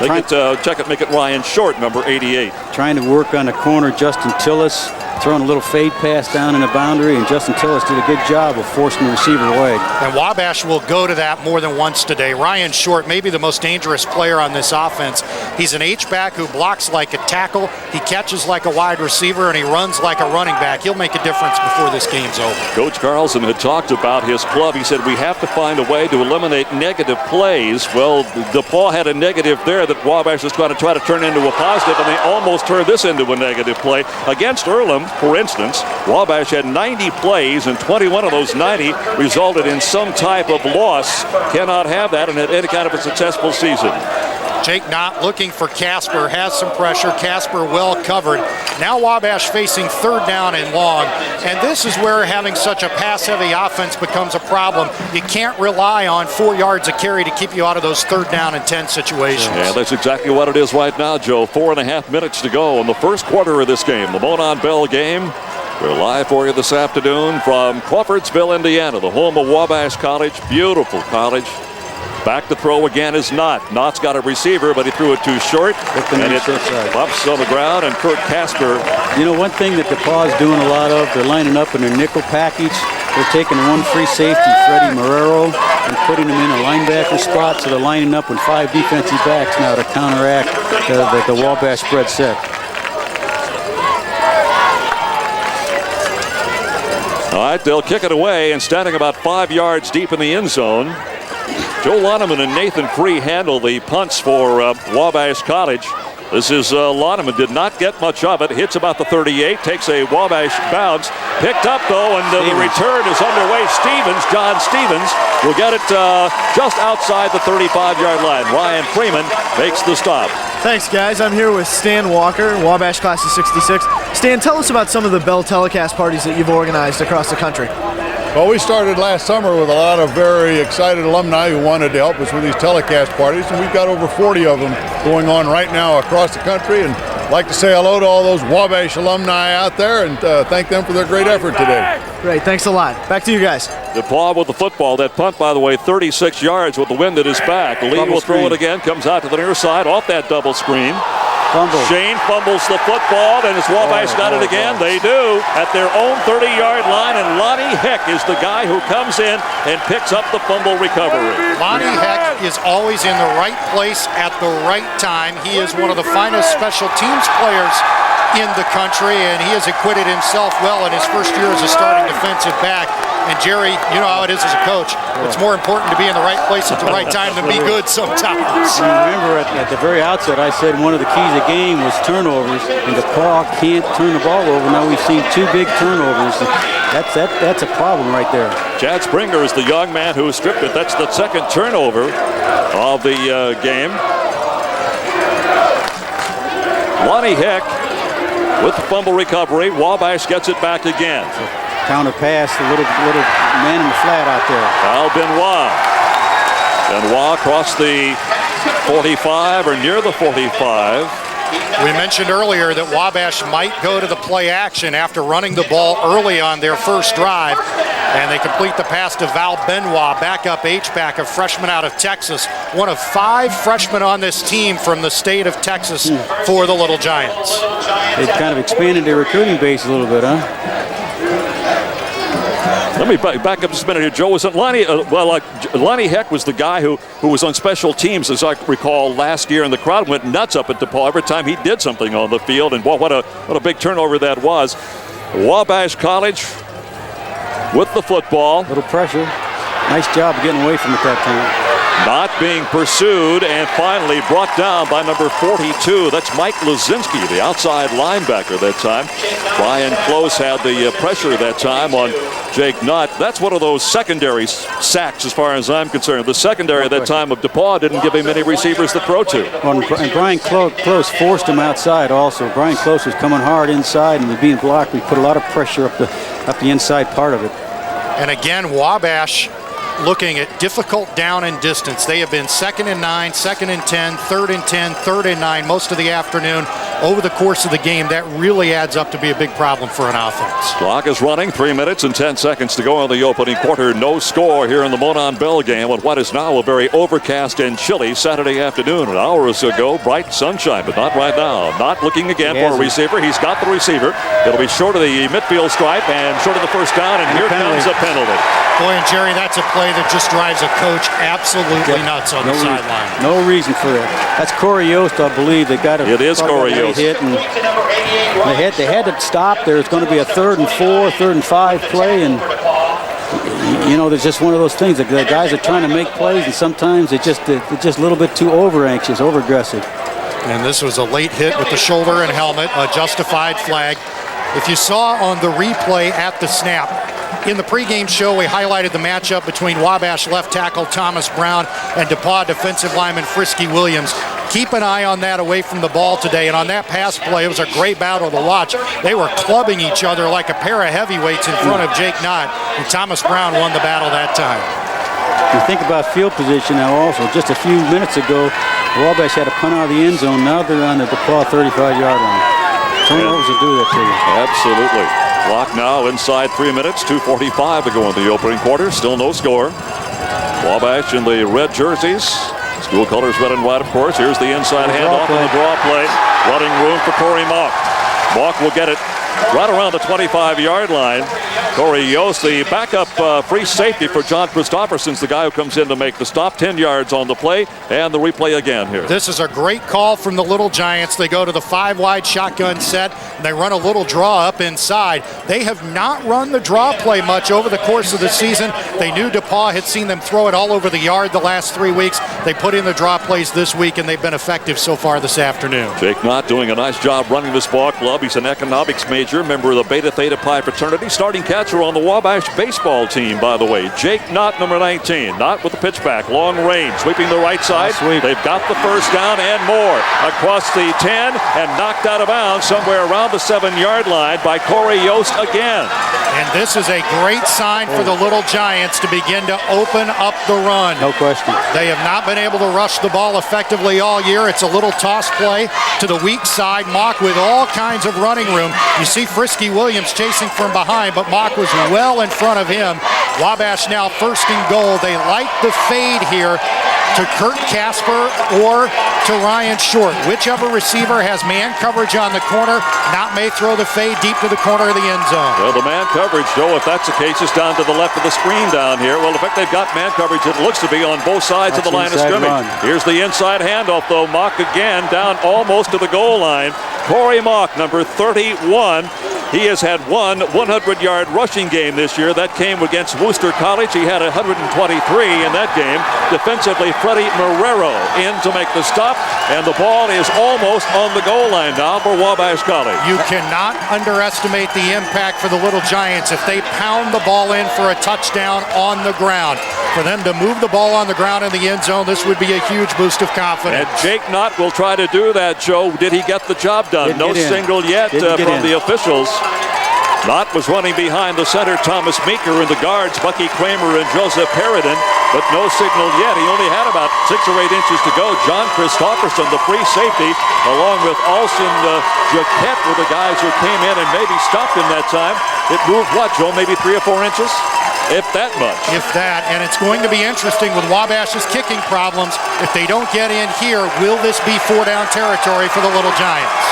They get check it, make it Ryan Short, number 88. Trying to work on the corner, Justin Tillis throwing a little fade pass down in the boundary, and Justin Tillis did a good job of forcing the receiver away. And Wabash will go to that more than once today. Ryan Short, maybe the most dangerous player on this offense. He's an H-back who blocks like a tackle, he catches like a wide receiver, and he runs like a running back. He'll make a difference before this game's over. Coach Carlson had talked about his club. He said, we have to find a way to eliminate negative plays. Well, DePaul had a negative there that Wabash is going to try to turn into a positive, and they almost turned this into a negative play. Against Earlham, for instance, Wabash had 90 plays, and 21 of those 90 resulted in some type of loss. Cannot have that in any kind of a successful season. Jake Knott looking for Casper, has some pressure. Casper well covered. Now Wabash facing 3rd down and long. And this is where having such a pass-heavy offense becomes a problem. You can't rely on 4 yards a carry to keep you out of those 3rd down and 10 situations. Yeah, that's exactly what it is right now, Joe. 4.5 minutes to go in the first quarter of this game. The Monon Bell game. We're live for you this afternoon from Crawfordsville, Indiana, the home of Wabash College. Beautiful college. Back to throw again is Knott. Knott's got a receiver, but he threw it too short. And it bumps on the ground, and Kurt Casper. You know, one thing that DePaul is doing a lot of, they're lining up in their nickel package. They're taking one free safety, Freddie Marrero, and putting him in a linebacker spot. So they're lining up with 5 defensive backs now to counteract the Wabash spread set. All right, they'll kick it away, and standing about 5 yards deep in the end zone, Joe Loneman and Nathan Free handle the punts for Wabash College. This is Loneman, did not get much of it. Hits about the 38, takes a Wabash bounce. Picked up, though, and the return is underway. John Stevens, will get it just outside the 35-yard line. Ryan Freeman makes the stop. Thanks, guys. I'm here with Stan Walker, Wabash class of '66. Stan, tell us about some of the Bell telecast parties that you've organized across the country. Well, we started last summer with a lot of very excited alumni who wanted to help us with these telecast parties, and we've got over 40 of them going on right now across the country. And I'd like to say hello to all those Wabash alumni out there and thank them for their great effort today. Great, thanks a lot. Back to you guys. DePaul with the football. That punt, by the way, 36 yards with the wind at his back. Lee will throw it again, comes out to the near side off that double screen. Shane fumbles the football, and as Wabash got it again, they do, at their own 30-yard line, and Lonnie Heck is the guy who comes in and picks up the fumble recovery. Lonnie Heck is always in the right place at the right time. He is one of the finest special teams players in the country, and he has acquitted himself well in his first year as a starting defensive back. And Jerry, you know how it is as a coach. It's more important to be in the right place at the right time than be good sometimes. Remember at the very outset, I said one of the keys of the game was turnovers, and DePaul can't turn the ball over. Now we've seen 2 big turnovers. That's a problem right there. Chad Springer is the young man who stripped it. That's the 2nd turnover of the game. Lonnie Heck with the fumble recovery. Wabash gets it back again. Counter pass, a little man in the flat out there. Al Benoit And Waugh across the 45 or near the 45. We mentioned earlier that Wabash might go to the play action after running the ball early on their first drive, and they complete the pass to Val Benoit, backup H-back, a freshman out of Texas, one of 5 freshmen on this team from the state of Texas for the Little Giants. They've kind of expanded their recruiting base a little bit, huh? Let me back up just a minute here, Joe. Wasn't Lonnie, Lonnie Heck was the guy who was on special teams, as I recall, last year, and the crowd went nuts up at DePaul every time he did something on the field, and boy, what a big turnover that was. Wabash College with the football. Little pressure. Nice job getting away from it that time. Not being pursued, and finally brought down by number 42. That's Mike Lazinski, the outside linebacker that time. Brian Close had the pressure that time on Jake Nutt. That's one of those secondary sacks as far as I'm concerned. The secondary at that time of DePaul didn't give him any receivers to throw to. And Brian Close forced him outside also. Brian Close was coming hard inside and was being blocked. We put a lot of pressure up the inside part of it. And again, Wabash looking at difficult down and distance. They have been 2nd and 9, 2nd and 10, 3rd and 10, 3rd and 9 most of the afternoon. Over the course of the game, that really adds up to be a big problem for an offense. Clock is running, 3 minutes and 10 seconds to go in the opening quarter. No score here in the Monon Bell game on what is now a very overcast and chilly Saturday afternoon. An hour or so ago, bright sunshine, but not right now. Not looking again for a receiver. He's got the receiver. It'll be short of the midfield stripe and short of the first down, and here comes a penalty. Boy, and Jerry, that's a play that just drives a coach absolutely nuts on the sideline. No reason for that. That's Corey Yost, I believe. They got it is Corey Yost. Hit, and they had to stop. There's going to be a 3rd and 4, 3rd and 5 play, and you know, there's just one of those things. The guys are trying to make plays, and sometimes they're just a little bit too over anxious, over aggressive. And this was a late hit with the shoulder and helmet, a justified flag. If you saw on the replay at the snap, in the pregame show, we highlighted the matchup between Wabash left tackle Thomas Brown and DePaul defensive lineman Frisky Williams. Keep an eye on that away from the ball today. And on that pass play, it was a great battle to watch. They were clubbing each other like a pair of heavyweights in front of Jake Knott, and Thomas Brown won the battle that time. You think about field position now also. Just a few minutes ago, Wabash had a punt out of the end zone. Now they're on the DePaul 35-yard line. Turnovers will do that to you. Absolutely. Clock now inside 3 minutes, 2:45 to go in the opening quarter. Still no score. Wabash in the red jerseys. School colors red and white, of course. Here's the inside handoff and the draw play. Running room for Corey Mock. Mock will get it right around the 25-yard line. Corey Yost, the backup free safety for John Christopherson's the guy who comes in to make the stop. 10 yards on the play, and the replay again here. This is a great call from the Little Giants. They go to the 5-wide shotgun set, and they run a little draw up inside. They have not run the draw play much over the course of the season. They knew DePaul had seen them throw it all over the yard the last 3 weeks. They put in the draw plays this week, and they've been effective so far this afternoon. Jake Knott doing a nice job running this ball club. He's an economics major, member of the Beta Theta Pi fraternity, starting catcher on the Wabash baseball team, by the way. Jake Knott, number 19. Knott with the pitch back, long range, sweeping the right side. They've got the first down and more. Across the 10 and knocked out of bounds somewhere around the 7-yard line by Corey Yost again. And this is a great sign for the Little Giants to begin to open up the run. No question. They have not been able to rush the ball effectively all year. It's a little toss play to the weak side. Mock with all kinds of running room. You see Frisky Williams chasing from behind, but Mock was well in front of him. Wabash now 1st and goal. They like the fade here to Kurt Casper or to Ryan Short. Whichever receiver has man coverage on the corner, Knott may throw the fade deep to the corner of the end zone. Well, the man coverage, Joe, if that's the case, is down to the left of the screen down here. Well, in fact, they've got man coverage, it looks to be, on both sides of the line of scrimmage. Here's the inside handoff, though. Mock again down almost to the goal line. Corey Mock, number 31. He has had one 100-yard rushing game this year. That came against Worcester College. He had 123 in that game. Defensively, Freddie Marrero in to make the stop, and the ball is almost on the goal line now for Wabash College. You cannot underestimate the impact for the Little Giants if they pound the ball in for a touchdown on the ground. For them to move the ball on the ground in the end zone, this would be a huge boost of confidence. And Jake Knott will try to do that, Joe. Did he get the job done? No single yet from the officials. Knott was running behind the center, Thomas Meeker, and the guards, Bucky Kramer and Joseph Perrodin, but no signal yet. He only had about 6 or 8 inches to go. John Christopherson, the free safety, along with Alston Jaquette were the guys who came in and maybe stopped him that time. It moved what, Joe? Maybe 3 or 4 inches? If that much. If that, and it's going to be interesting with Wabash's kicking problems. If they don't get in here, will this be 4-down territory for the Little Giants?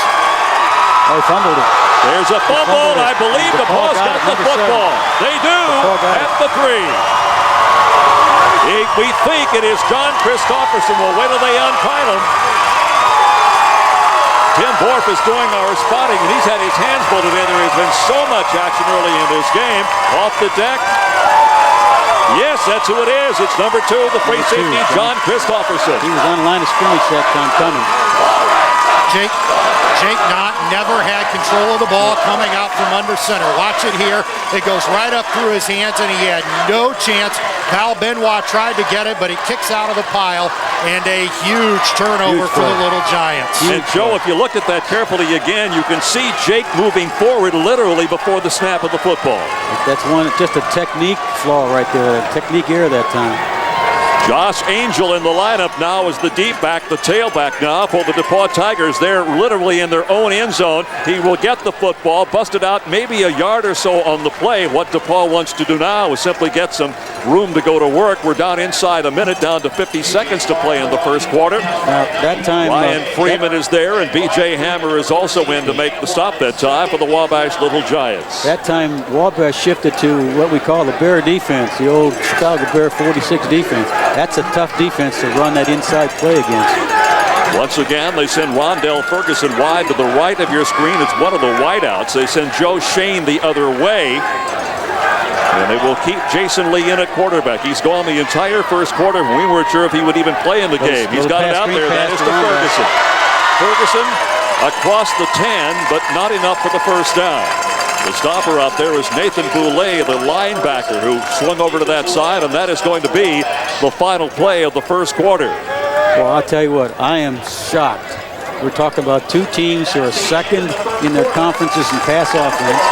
Oh, he fumbled it. There's a fumble. I believe DePaul's got the football. They do at the 3. We think it is John Christopherson. We'll wait till they untie him. Tim Borf is doing our spotting, and he's had his hands full today. There has been so much action early in this game. Off the deck. Yes, that's who it is. It's number 2, the free safety, John Christopherson. He was on the line of scrimmage that time coming. Jake Knott never had control of the ball coming out from under center. Watch it here. It goes right up through his hands, and he had no chance. Val Benoit tried to get it, but it kicks out of the pile, and a huge turnover for the Little Giants. And Joe, if you looked at that carefully again, you can see Jake moving forward literally before the snap of the football. That's just a technique flaw right there, a technique error that time. Josh Angel in the lineup now as the deep back, the tailback now for the DePaul Tigers. They're literally in their own end zone. He will get the football, busted out maybe a yard or so on the play. What DePaul wants to do now is simply get some room to go to work. We're down inside a minute, down to 50 seconds to play in the first quarter. That time, Ryan Freeman is there, and B.J. Hammer is also in to make the stop that time for the Wabash Little Giants. That time, Wabash shifted to what we call the Bear defense, the old Chicago Bear 46 defense. That's a tough defense to run that inside play against. Once again, they send Rondell Ferguson wide to the right of your screen. It's one of the wideouts. They send Joe Shane the other way. And they will keep Jason Lee in at quarterback. He's gone the entire first quarter. We weren't sure if he would even play in the game. He's got it out there. That is to Ferguson. Ferguson across the 10, but not enough for the first down. The stopper out there is Nathan Boulay, the linebacker, who swung over to that side, and that is going to be the final play of the first quarter. Well, I'll tell you what, I am shocked. We're talking about 2 teams who are second in their conferences in pass offense,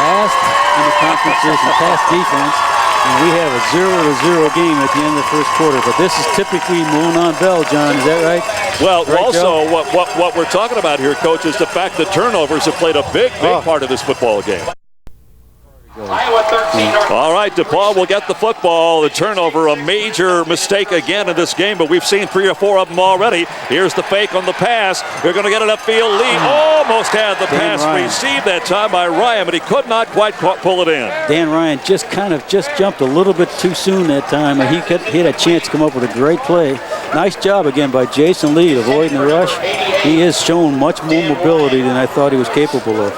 last in the conferences in pass defense, and we have a 0-0 game at the end of the first quarter. But this is typically Monon Bell, John. Is that right? Well, right, also, what we're talking about here, Coach, is the fact that turnovers have played a big part of this football game. All right, DePaul will get the football. The turnover, a major mistake again in this game, but we've seen 3 or 4 of them already. Here's the fake on the pass. They're going to get an upfield lead. Almost had the pass received that time by Ryan, but he could not quite pull it in. Dan Ryan just jumped a little bit too soon that time, and he had a chance to come up with a great play. Nice job again by Jason Lee avoiding the rush. He has shown much more mobility than I thought he was capable of.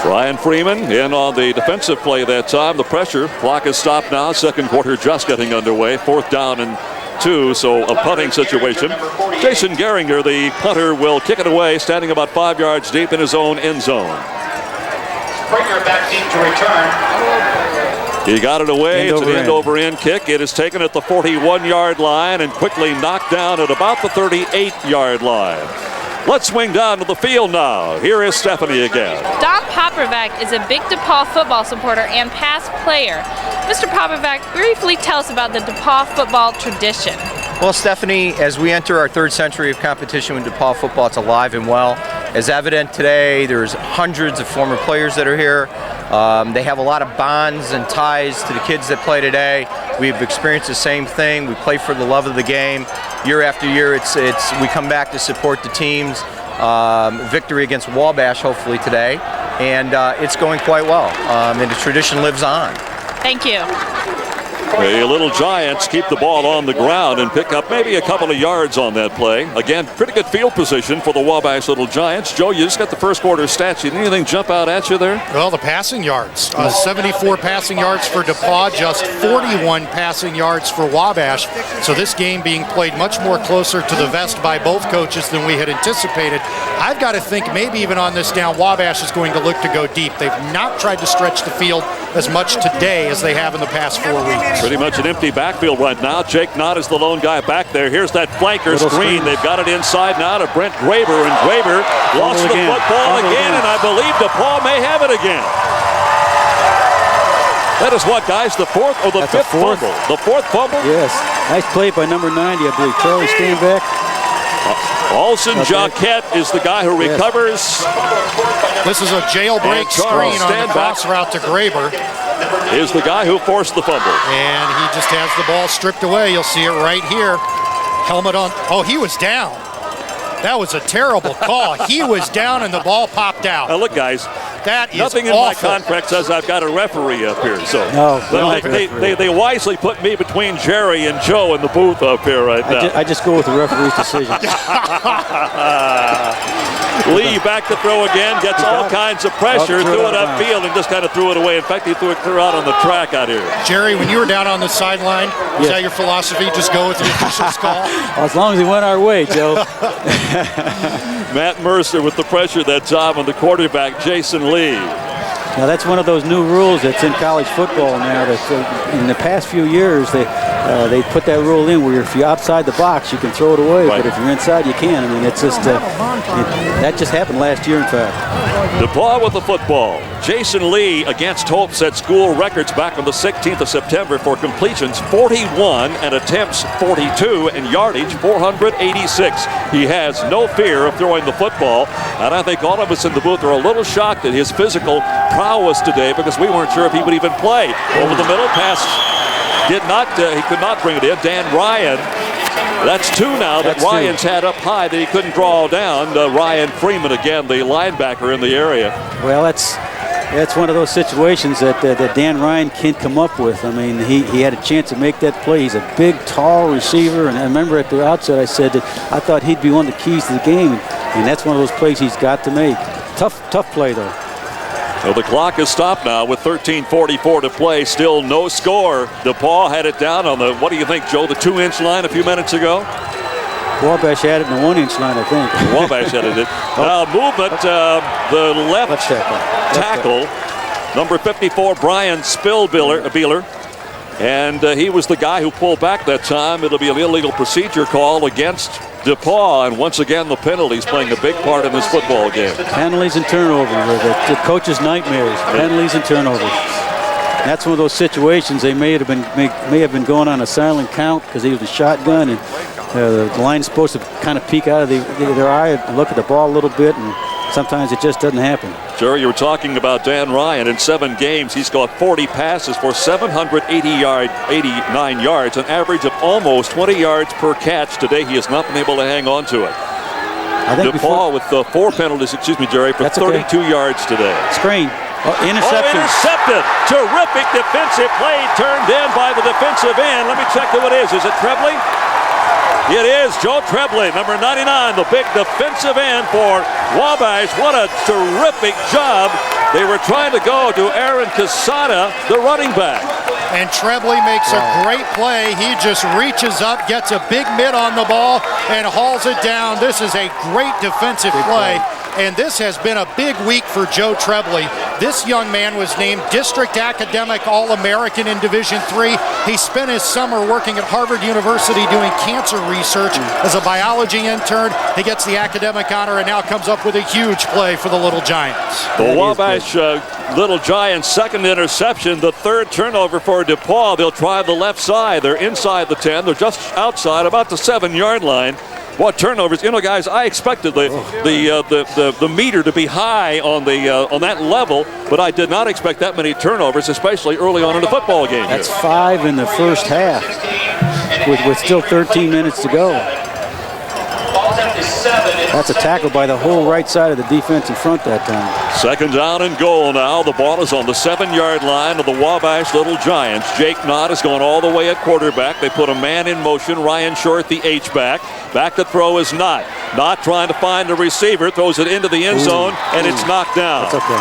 Ryan Freeman in on the defensive play that time. The pressure clock is stopped now. Second quarter just getting underway. 4th down and 2, so a punting situation. Jason Geringer, the punter, will kick it away, standing about 5 yards deep in his own end zone. Springer back deep to return. He got it away. It's an end-over-end kick. It is taken at the 41-yard line and quickly knocked down at about the 38-yard line. Let's swing down to the field now. Here is Stephanie again. Don Popovac is a big DePaul football supporter and past player. Mr. Popovac, briefly tell us about the DePaul football tradition. Well, Stephanie, as we enter our 3rd century of competition with DePaul football, it's alive and well. As evident today, there's hundreds of former players that are here. They have a lot of bonds and ties to the kids that play today. We've experienced the same thing. We play for the love of the game. Year after year, we come back to support the teams. Victory against Wabash, hopefully today, and it's going quite well. And the tradition lives on. Thank you. The Little Giants keep the ball on the ground and pick up maybe a couple of yards on that play. Again, pretty good field position for the Wabash Little Giants. Joe, you just got the first quarter stats. Did anything jump out at you there? Well, the passing yards. 74 passing yards for DePaul, just 41 passing yards for Wabash. So this game being played much more closer to the vest by both coaches than we had anticipated. I've got to think maybe even on this down, Wabash is going to look to go deep. They've not tried to stretch the field as much today as they have in the past 4 weeks. Pretty much an empty backfield right now. Jake Knott is the lone guy back there. Here's that flanker screen. They've got it inside now to Brent Graber, and Graber lost the football again, and I believe DePaul may have it again. That is what, guys? The fourth or the fifth fumble? The fourth fumble? Yes. Nice play by number 90, I believe. Charlie Steinbeck. Olsen Jacquet is the guy who recovers. This is a jailbreak screen on the cross route to Graber. Is the guy who forced the fumble. And he just has the ball stripped away. You'll see it right here. Helmet on. Oh, he was down. That was a terrible call. He was down and the ball popped out. Now look, guys. That is nothing in my contract says I've got a referee up here. So they wisely put me between Jerry and Joe in the booth up here right now. I just go with the referee's decision. Lee back to throw again, gets all kinds of pressure, threw it upfield and just kind of threw it away. In fact, he threw it clear out on the track out here. Jerry, when you were down on the sideline, was that your philosophy? Just go with the official's call? Well, as long as he went our way, Joe. Matt Mercer with the pressure that time on the quarterback, Jason Lee. Now that's one of those new rules that's in college football now. That in the past few years they put that rule in where if you're outside the box you can throw it away, but if you're inside you can't. I mean, it's just that just happened last year, in fact. DePaul with the football. Jason Lee against hope set school records back on the 16th of September for completions 41 and attempts 42 and yardage 486. He has no fear of throwing the football, and I think all of us in the booth are a little shocked at his physical prowess today because we weren't sure if he would even play. Over the middle pass he could not bring it in. Dan Ryan. That's two now that Ryan's had up high that he couldn't draw down. Ryan Freeman again, the linebacker in the area. Well, that's one of those situations that Dan Ryan can't come up with. I mean, he had a chance to make that play. He's a big, tall receiver, and I remember at the outset I said that I thought he'd be one of the keys to the game, and that's one of those plays he's got to make. Tough play, though. Well, the clock is stopped now with 13:44 to play. Still no score. DePaul had it down on the, what do you think, Joe, the 2-inch line a few minutes ago? Wabash had it in the 1-inch line, I think. Wabash had it. Now movement, the left tackle, number 54, Brian Spillbeeler. And he was the guy who pulled back that time. It'll be an illegal procedure call against DePaul, and once again the penalties playing a big part in this football game. Penalties and turnovers, the coach's nightmares. Penalties and turnovers. That's one of those situations they may have been going on a silent count because he was a shotgun, and the line's supposed to kind of peek out of their eye and look at the ball a little bit, and sometimes it just doesn't happen. Jerry, you were talking about Dan Ryan. In 7 games, he's got 40 passes for 789 yards, an average of almost 20 yards per catch. Today, he has not been able to hang on to it. DePaul with 4 penalties, Jerry, for 32 yards today. Screen. Interception. Intercepted. Terrific defensive play turned in by the defensive end. Let me check who it is. Is it Trebley? It is Joe Trebley, number 99, the big defensive end for Wabash. What a terrific job. They were trying to go to Aaron Casada, the running back. And Trebley makes a great play. He just reaches up, gets a big mitt on the ball, and hauls it down. This is a great defensive play. And this has been a big week for Joe Trebley. This young man was named District Academic All-American in Division III. He spent his summer working at Harvard University doing cancer research as a biology intern. He gets the academic honor and now comes up with a huge play for the Little Giants. The Wabash Little Giants' second interception, the third turnover for DePaul. They'll try the left side. They're inside the 10. They're just outside, about the 7-yard line. What turnovers! You know, guys, I expected the meter to be high on that level, but I did not expect that many turnovers, especially early on in the football game. That's 5 in the first half, with still 13 minutes to go. That's a tackle by the whole right side of the defense in front that time. Second down and goal now. The ball is on the 7-yard line of the Wabash Little Giants. Jake Knott is going all the way at quarterback. They put a man in motion. Ryan Short, the H-back. Back to throw is Knott. Knott trying to find the receiver. Throws it into the end zone, and it's knocked down. That's okay.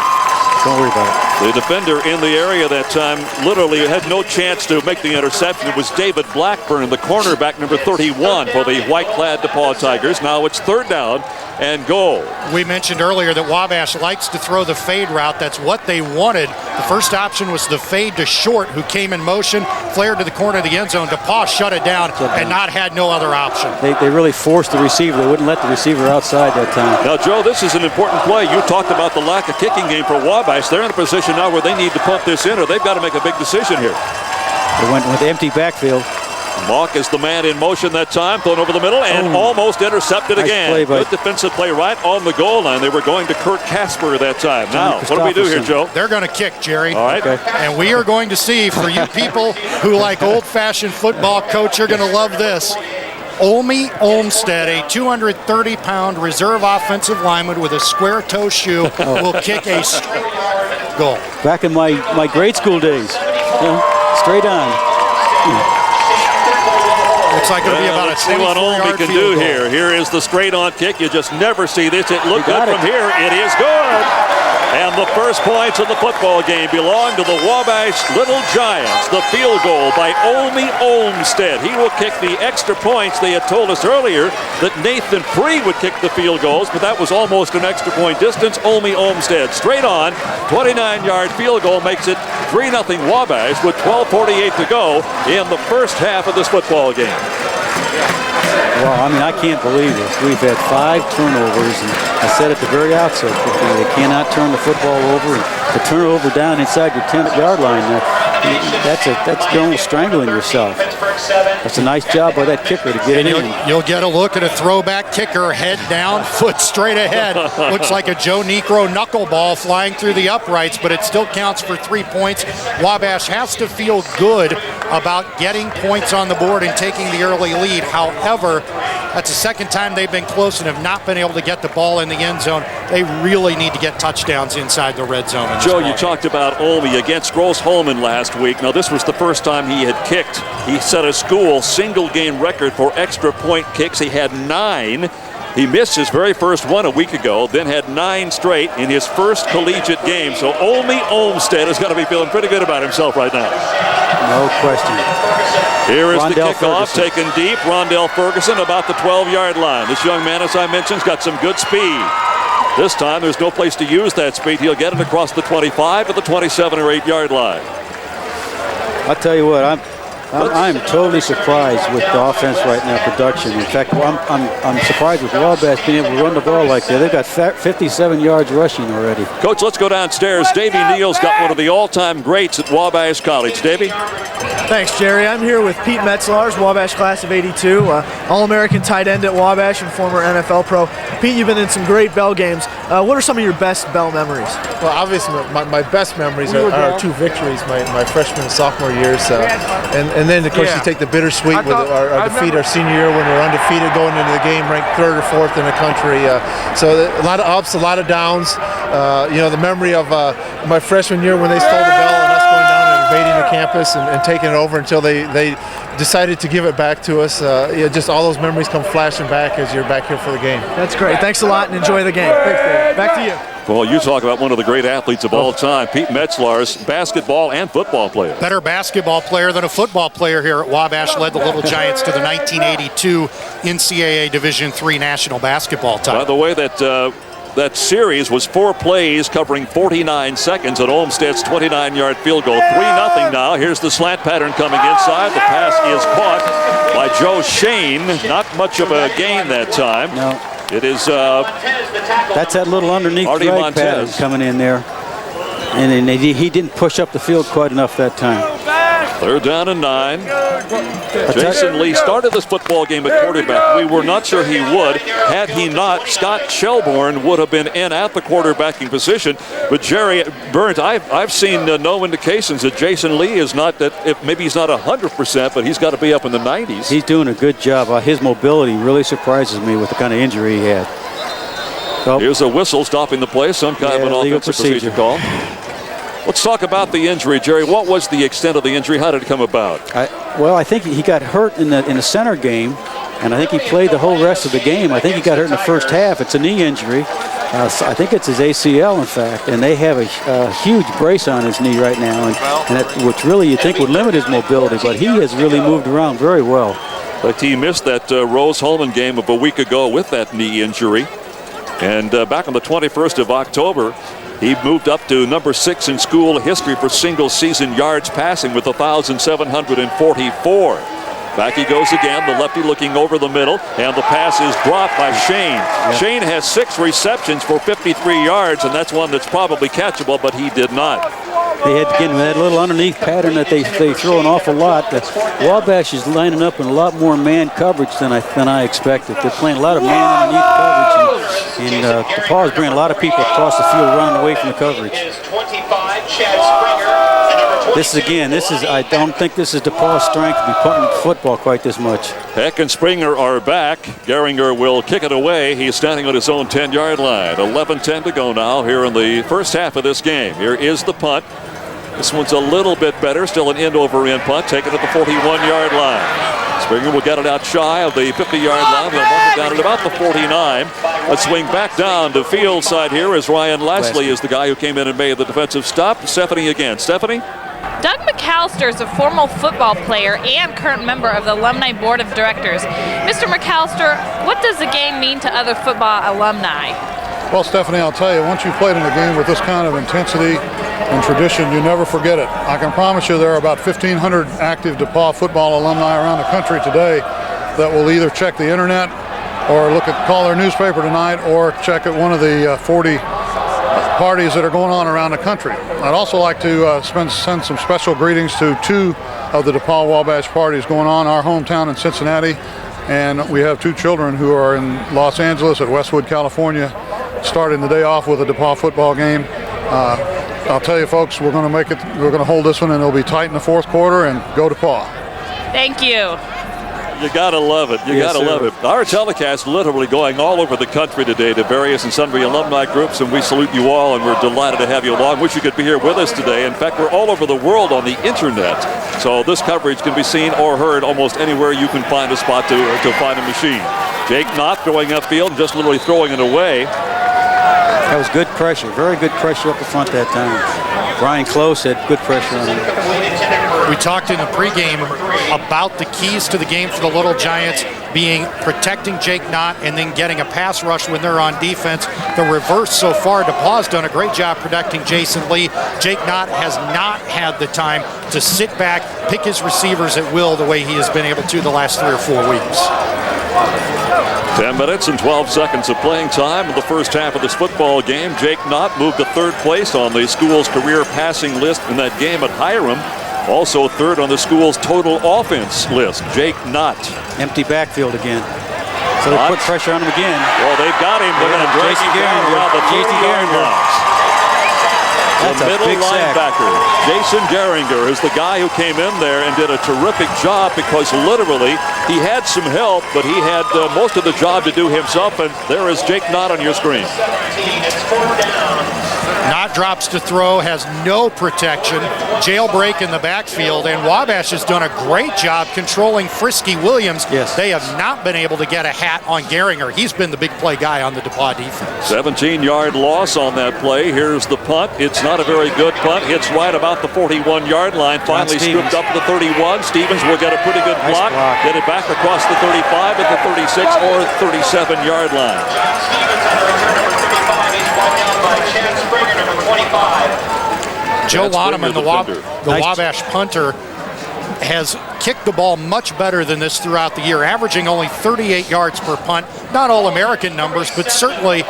Don't worry about it. The defender in the area that time literally had no chance to make the interception. It was David Blackburn, the cornerback, number 31 for the white-clad DePaul Tigers. Now it's 3rd down and goal. We mentioned earlier that Wabash likes to throw the fade route. That's what they wanted. The first option was the fade to Short, who came in motion, flared to the corner of the end zone. DePaul shut it down and had no other option. They really forced the receiver. They wouldn't let the receiver outside that time. Now, Joe, this is an important play. You talked about the lack of kicking game for Wabash. They're in a position now where they need to pump this in, or they've got to make a big decision here. They went with the empty backfield. Mock is the man in motion that time, thrown over the middle and almost intercepted again. Good defensive play right on the goal line. They were going to Kurt Casper that time. Now, what do we do here, Joe? They're going to kick, Jerry. All right. Okay. And we are going to see, for you people who like old-fashioned football, Coach, you're going to love this. Olmi Olmstead, a 230-pound reserve offensive lineman with a square-toe shoe, will kick a goal. Back in my grade school days, straight on. Looks like it'll be about a 24-yard see what Olmi can do here. Here is the straight-on kick. You just never see this. It looked good from here. It is good. And the first points of the football game belong to the Wabash Little Giants. The field goal by Olmi Olmstead. He will kick the extra points. They had told us earlier that Nathan Free would kick the field goals, but that was almost an extra point distance. Olmi Olmstead straight on, 29-yard field goal makes it 3-0 Wabash with 12:48 to go in the first half of this football game. Well, I mean, I can't believe this. We've had 5 turnovers, and I said at the very outset, they cannot turn the football over. And the turnover down inside your 10-yard line, that's almost strangling yourself. That's a nice job by that kicker to get it in. You'll get a look at a throwback kicker, head down, foot straight ahead. Looks like a Joe Necro knuckleball flying through the uprights, but it still counts for 3 points. Wabash has to feel good about getting points on the board and taking the early lead. However, that's the second time they've been close and have not been able to get the ball in the end zone. They really need to get touchdowns inside the red zone. Joe, you talked about Olmi against Gross-Holman last week. Now, this was the first time he had kicked. He set a school single-game record for extra point kicks. He had 9. He missed his very first one a week ago, then had 9 straight in his first collegiate game. So Olmi Olmstead is going to be feeling pretty good about himself right now. No question. Here is the kickoff taken deep. Rondell Ferguson about the 12-yard line. This young man, as I mentioned, has got some good speed. This time there's no place to use that speed. He'll get it across the 25 to the 27 or 8-yard line. I'll tell you what, I'm totally surprised with the offense right now, production. In fact, I'm surprised with Wabash being able to run the ball like that. They've got 57 yards rushing already. Coach, let's go downstairs. Davey Neal's got one of the all-time greats at Wabash College. Davey? Thanks, Jerry. I'm here with Pete Metzlars, Wabash class of '82, All-American tight end at Wabash and former NFL pro. Pete, you've been in some great Bell games. What are some of your best Bell memories? Well, obviously, my best memories are 2 victories, my freshman and sophomore years. And then, of course, you take the bittersweet with our defeat our senior year when we were undefeated going into the game, ranked 3rd or 4th in the country. So a lot of ups, a lot of downs. The memory of my freshman year when they stole the Bell and us going down and invading the campus and taking it over until they decided to give it back to us. Just all those memories come flashing back as you're back here for the game. That's great. Thanks a lot and enjoy the game. Thanks, Dave. Back to you. Well, you talk about one of the great athletes of all time, Pete Metzlars, basketball and football player. Better basketball player than a football player here at Wabash. Led the Little Giants to the 1982 NCAA Division III national basketball title. By the way, that series was 4 plays covering 49 seconds at Olmstead's 29-yard field goal. 3-0 now. Here's the slant pattern coming inside. The pass is caught by Joe Shane. Not much of a gain that time. No. It is that's that little underneath drag pattern coming in there. And he didn't push up the field quite enough that time. 3rd down and 9. Jason Lee started this football game at quarterback. We were not sure he would. Had he not, Scott Shelbourne would have been in at the quarterbacking position. But Jerry Burns, I've seen no indications that Jason Lee is not that. Maybe he's not 100%, but he's got to be up in the 90s. He's doing a good job. His mobility really surprises me with the kind of injury he had. So, here's a whistle stopping the play. Some kind of an offensive procedure call. Let's talk about the injury, Jerry. What was the extent of the injury? How did it come about? I think he got hurt in the center game, and I think he played the whole rest of the game. I think he got hurt in the first half. It's a knee injury, I think it's his ACL, in fact, and they have a huge brace on his knee right now, and that, which really you think would limit his mobility, but he has really moved around very well. But he missed that Rose-Hulman game of a week ago with that knee injury. And back on the 21st of October, he moved up to number 6 in school history for single-season yards passing with 1,744. Back he goes again, the lefty looking over the middle, and the pass is dropped by Shane. Yep. Shane has 6 receptions for 53 yards, and that's one that's probably catchable, but he did not. They had, again, that little underneath pattern that they throw an awful lot. The Wabash is lining up in a lot more man coverage than I expected. They're playing a lot of man underneath coverage, and DePaul is bringing a lot of people across the field running away from the coverage. I don't think this is DePaul's strength to be punting the football quite this much. Heck and Springer are back. Gehringer will kick it away. He's standing on his own 10-yard line. 11-10 to go now here in the first half of this game. Here is the punt. This one's a little bit better. Still an end-over-end punt. Taken at the 41-yard line. Springer will get it out shy of the 50-yard line. They'll mark it down at about the 49. Let's swing back down to field side here as Ryan Lashley is the guy who came in and made the defensive stop. Stephanie again. Stephanie? Doug McAllister is a former football player and current member of the Alumni Board of Directors. Mr. McAllister, what does the game mean to other football alumni? Well, Stephanie, I'll tell you, once you've played in a game with this kind of intensity and tradition, you never forget it. I can promise you there are about 1,500 active DePaul football alumni around the country today that will either check the internet or call their newspaper tonight or check at one of the 40 parties that are going on around the country. I'd also like to send some special greetings to 2 of the DePaul Wabash parties going on, our hometown in Cincinnati, and we have 2 children who are in Los Angeles at Westwood, California, starting the day off with a DePaul football game. I'll tell you folks, we're going to hold this one, and it'll be tight in the fourth quarter, and go DePaul. Thank you. You gotta love it. You gotta love it. Our telecast literally going all over the country today to various and sundry alumni groups, and we salute you all, and we're delighted to have you along. Wish you could be here with us today. In fact, we're all over the world on the internet, so this coverage can be seen or heard almost anywhere you can find a spot to find a machine. Jake Knott throwing upfield, just literally throwing it away. That was good pressure, very good pressure up the front that time. Brian Close had good pressure on him. We talked in the pregame about the keys to the game for the Little Giants being protecting Jake Knott and then getting a pass rush when they're on defense. The reverse so far, DePaul's done a great job protecting Jason Lee. Jake Knott has not had the time to sit back, pick his receivers at will the way he has been able to the last 3 or 4 weeks. 10 minutes and 12 seconds of playing time in the first half of this football game. Jake Knott moved to 3rd place on the school's career passing list in that game at Hiram. Also 3rd on the school's total offense list. Jake Knott. Empty backfield again. So they put pressure on him again. Well, they've got him. They're going to drag him down around the 30-yard line. That's the a middle big linebacker, Jason Gehringer, is the guy who came in there and did a terrific job because literally he had some help, but he had most of the job to do himself, and there is Jake Knott on your screen. Knott drops to throw, has no protection, jailbreak in the backfield, and Wabash has done a great job controlling Frisky Williams. Yes. They have not been able to get a hat on Gehringer. He's been the big play guy on the DePaul defense. 17-yard loss on that play. Here's the punt. It's not a very good punt. Hits right about the 41-yard line. Finally scooped up to the 31. Stevens will get a pretty good block. Get it back across the 35 at the 36 or 37-yard line. Joe Loneman, the Wabash punter, has kicked the ball much better than this throughout the year, averaging only 38 yards per punt. Not All-American numbers, but certainly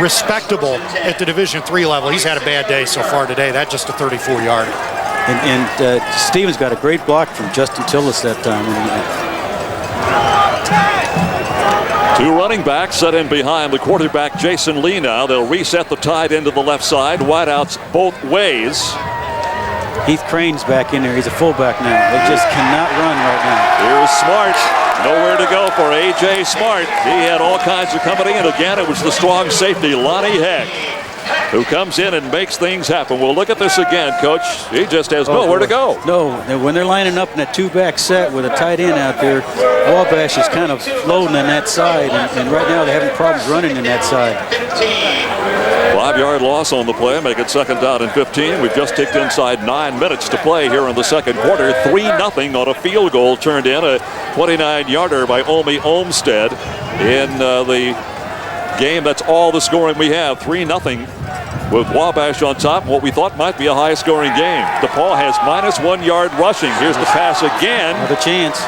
respectable at the Division III level. He's had a bad day so far today. That's just a 34-yarder. And Stevens got a great block from Justin Tillis that time. 2 running backs set in behind the quarterback, Jason Lee now. They'll reset the tight end to the left side. Wideouts both ways. Heath Crane's back in there. He's a fullback now. They just cannot run right now. Here's Smart. Nowhere to go for A.J. Smart. He had all kinds of company, and again, it was the strong safety, Lonnie Heck, who comes in and makes things happen. We'll look at this again, Coach. He just has nowhere to go. No, when they're lining up in that 2-back set with a tight end out there, Wabash is kind of floating on that side, and right now they're having problems running in that side. 5-yard loss on the play, make it 2nd down and 15. We've just ticked inside 9 minutes to play here in the second quarter. 3-0 on a field goal turned in, a 29-yarder by Omi Olmstead in the game. That's all the scoring we have. 3-0 with Wabash on top, what we thought might be a high-scoring game. DePaul has -1 yard rushing. Here's the pass again. Another chance.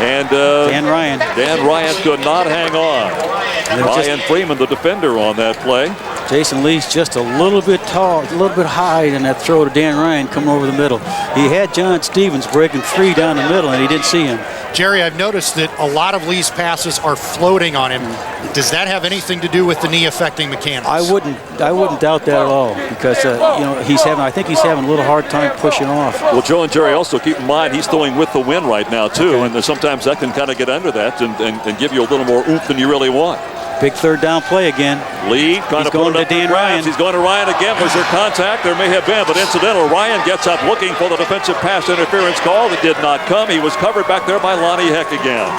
And Dan Ryan. Dan Ryan could not hang on. Ryan Freeman, the defender on that play. Jason Lee's just a little bit tall, a little bit high in that throw to Dan Ryan coming over the middle. He had John Stevens breaking free down the middle, and he didn't see him. Jerry, I've noticed that a lot of Lee's passes are floating on him. Does that have anything to do with the knee affecting mechanics? I wouldn't doubt that at all, because I think he's having a little hard time pushing off. Well, Joe and Jerry, also keep in mind he's throwing with the wind right now too, and sometimes that can kind of get under that and give you a little more oomph than you really want. Big 3rd down play again. Lee kind of going to Dan Ryan. He's going to Ryan again. Was there contact? There may have been, but incidental. Ryan gets up looking for the defensive pass interference call that did not come. He was covered back there by Lonnie Heck again.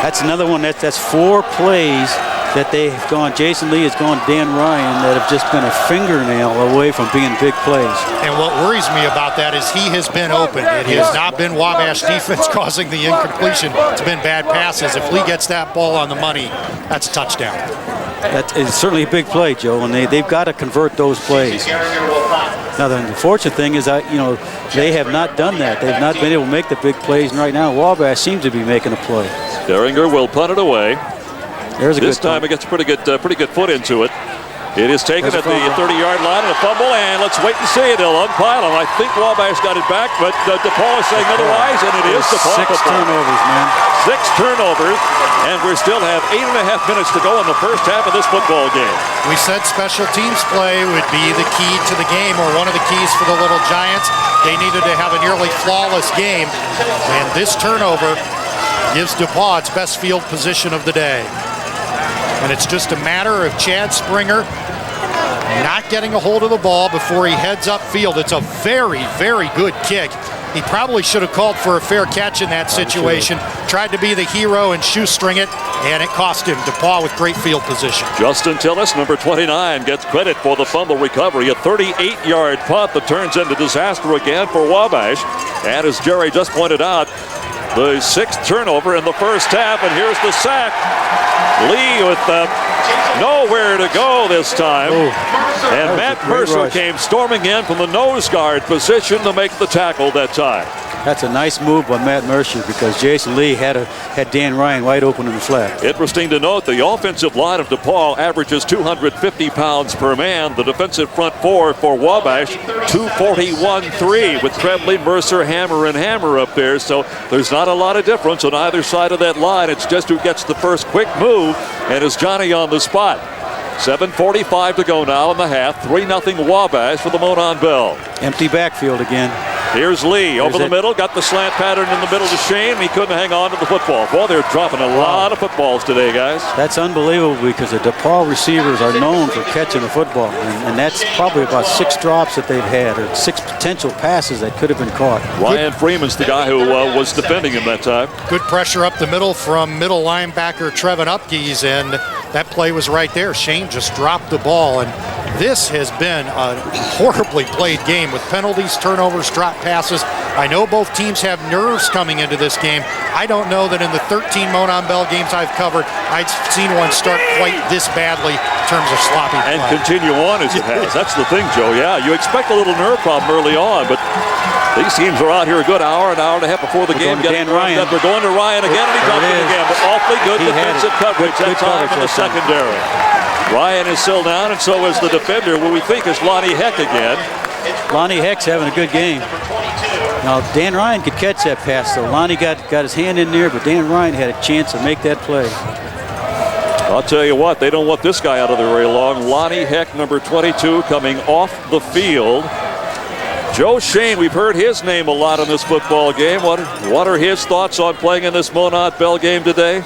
That's another one. That's 4 plays that they've gone. Jason Lee has gone Dan Ryan that have just been a fingernail away from being big plays. And what worries me about that is he has been open. It has not been Wabash defense causing the incompletion. It's been bad passes. If Lee gets that ball on the money, that's a touchdown. That is certainly a big play, Joe, and they've got to convert those plays. Now, the unfortunate thing is that, they have not done that. They've not been able to make the big plays, and right now Wabash seems to be making a play. Derringer will punt it away. This time it gets pretty good foot into it. It is taken at the 30-yard line and a fumble, and let's wait and see. They'll umpile him. I think Wabash got it back, but DePaul is saying otherwise, and it is DePaul. 6 turnovers, man. 6 turnovers, and we still have 8.5 minutes to go in the first half of this football game. We said special teams play would be the key to the game, or one of the keys for the Little Giants. They needed to have a nearly flawless game, and this turnover gives DePaul its best field position of the day. And it's just a matter of Chad Springer not getting a hold of the ball before he heads upfield. It's a very, very good kick. He probably should have called for a fair catch in that situation. Tried to be the hero and shoestring it, and it cost him. DePaul with great field position. Justin Tillis, number 29, gets credit for the fumble recovery. A 38-yard punt that turns into disaster again for Wabash. And as Jerry just pointed out, the 6th turnover in the first half, and here's the sack. Lee with nowhere to go this time. And Matt Mercer came storming in from the nose guard position to make the tackle that time. That's a nice move by Matt Mercer, because Jason Lee had Dan Ryan wide open in the flat. Interesting to note, the offensive line of DePaul averages 250 pounds per man. The defensive front 4 for Wabash, 241-3, with Trebley, Mercer, Hammer, and Hammer up there. So there's not a lot of difference on either side of that line. It's just who gets the first quick move, and is Johnny on the spot. 7:45 to go now in the half. 3-0 Wabash for the Monon Bell. Empty backfield again. Here's Lee over the middle, got the slant pattern in the middle to Shane. He couldn't hang on to the football. Boy, they're dropping a lot of footballs today, guys. That's unbelievable, because the DePaul receivers are known for catching the football, and that's probably about 6 drops that they've had, or 6 potential passes that could have been caught. Ryan Freeman's the guy who was defending him that time. Good pressure up the middle from middle linebacker Trevin Upkees, and that play was right there. Shane just dropped the ball, and this has been a horribly played game with penalties, turnovers, drop passes. I know both teams have nerves coming into this game. I don't know that in the 13 Monon Bell games I've covered, I've seen one start quite this badly in terms of sloppy play. And continue on as it has. That's the thing, Joe. Yeah, you expect a little nerve problem early on, but these teams are out here a good hour and a half before the game. Dan Ryan. They're going to Ryan again, and he dropped it again. But awfully good defensive coverage that time from the secondary. Ryan is still down, and so is the defender, who we think is Lonnie Heck again. Lonnie Heck's having a good game. Now, Dan Ryan could catch that pass, though. Lonnie got his hand in there, but Dan Ryan had a chance to make that play. I'll tell you what, they don't want this guy out of there very long. Lonnie Heck, number 22, coming off the field. Joe Shane, we've heard his name a lot in this football game. What are his thoughts on playing in this Monon Bell game today?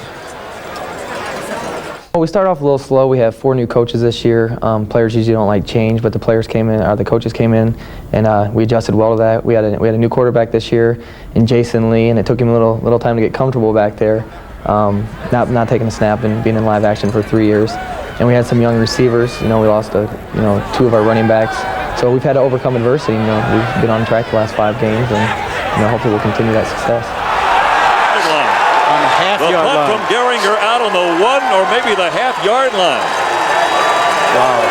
Well, we started off a little slow. We have 4 new coaches this year. Players usually don't like change, but the players came in, or the coaches came in, and we adjusted well to that. We had a new quarterback this year in Jason Lee, and it took him a little time to get comfortable back there, not taking a snap and being in live action for 3 years. and we had some young receivers. We lost 2 of our running backs. So we've had to overcome adversity. We've been on track the last 5 games, and hopefully we'll continue that success. On the half-yard line. From Gehringer out on the 1 or maybe the half-yard line. Wow.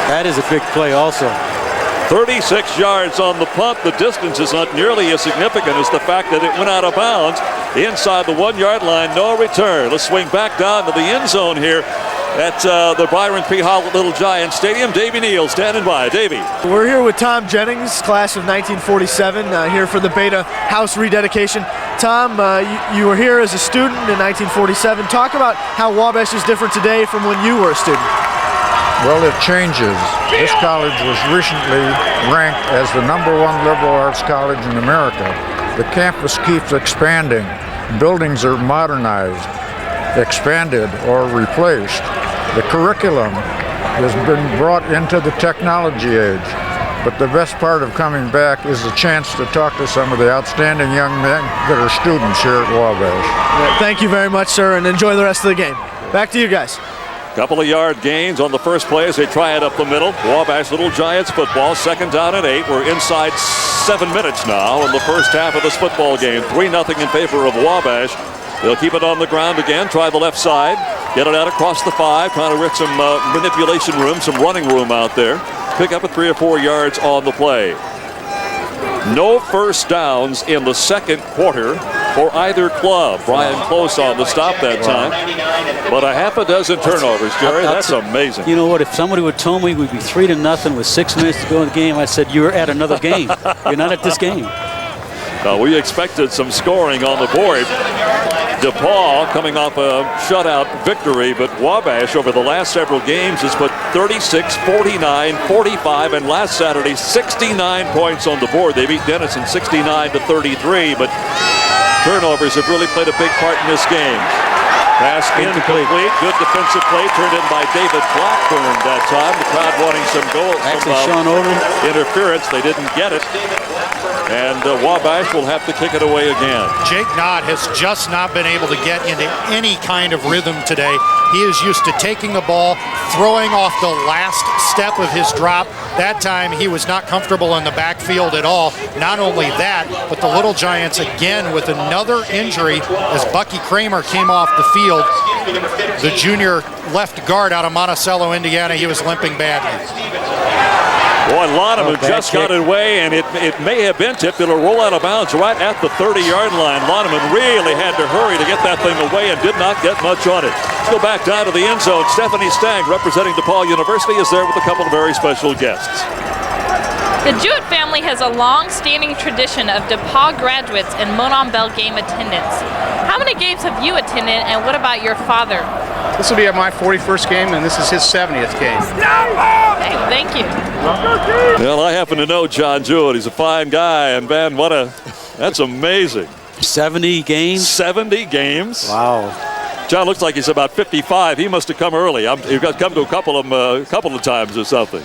That is a big play also. 36 yards on the punt. The distance is not nearly as significant as the fact that it went out of bounds inside the 1-yard line. No return. Let's swing back down to the end zone here at the Byron P. Hall Little Giant Stadium. Davey Neal standing by. Davey. We're here with Tom Jennings, class of 1947, here for the Beta House rededication. Tom, you were here as a student in 1947. Talk about how Wabash is different today from when you were a student. Well, it changes. This college was recently ranked as the #1 liberal arts college in America. The campus keeps expanding. Buildings are modernized, expanded, or replaced. The curriculum has been brought into the technology age. But the best part of coming back is the chance to talk to some of the outstanding young men that are students here at Wabash. Thank you very much, sir, and enjoy the rest of the game. Back to you guys. Couple of yard gains on the first play as they try it up the middle. Wabash Little Giants football, 2nd down and 8. We're inside 7 minutes now in the first half of this football game. 3-0 in favor of Wabash. They'll keep it on the ground again, try the left side, get it out across the 5, trying to get some manipulation room, some running room out there. Pick up at 3 or 4 yards on the play. No first downs in the second quarter for either club. Brian Close on the stop that time. But a half a dozen turnovers, Jerry. That's amazing. You know what? If somebody would told me we'd be 3-0 with 6 minutes to go in the game, I said, you're at another game. You're not at this game. We expected some scoring on the board. DePaul coming off a shutout victory, but Wabash over the last several games has put 36, 49, 45, and last Saturday 69 points on the board. They beat Denison 69-33, but turnovers have really played a big part in this game. Pass incomplete. Good defensive play turned in by David Blackburn that time. The crowd wanting some goals. Interference. They didn't get it. And Wabash will have to kick it away again. Jake Knott has just not been able to get into any kind of rhythm today. He is used to taking the ball, throwing off the last step of his drop. That time he was not comfortable in the backfield at all. Not only that, but the Little Giants again with another injury as Bucky Kramer came off the field. The junior left guard out of Monticello, Indiana, he was limping badly. Boy, Loneman just got it away, and it may have been tipped. It'll roll out of bounds right at the 30-yard line. Loneman really had to hurry to get that thing away and did not get much on it. Let's go back down to the end zone. Stephanie Stang, representing DePaul University, is there with a couple of very special guests. The Jewett family has a long-standing tradition of DePaul graduates and Monon Bell game attendance. How many games have you attended, and what about your father? This will be my 41st game, and this is his 70th game. Okay, thank you. Well, I happen to know John Jewett. He's a fine guy, and man, that's amazing. 70 games? 70 games. Wow. John looks like he's about 55. He must have come early. He's come to a couple of times or something.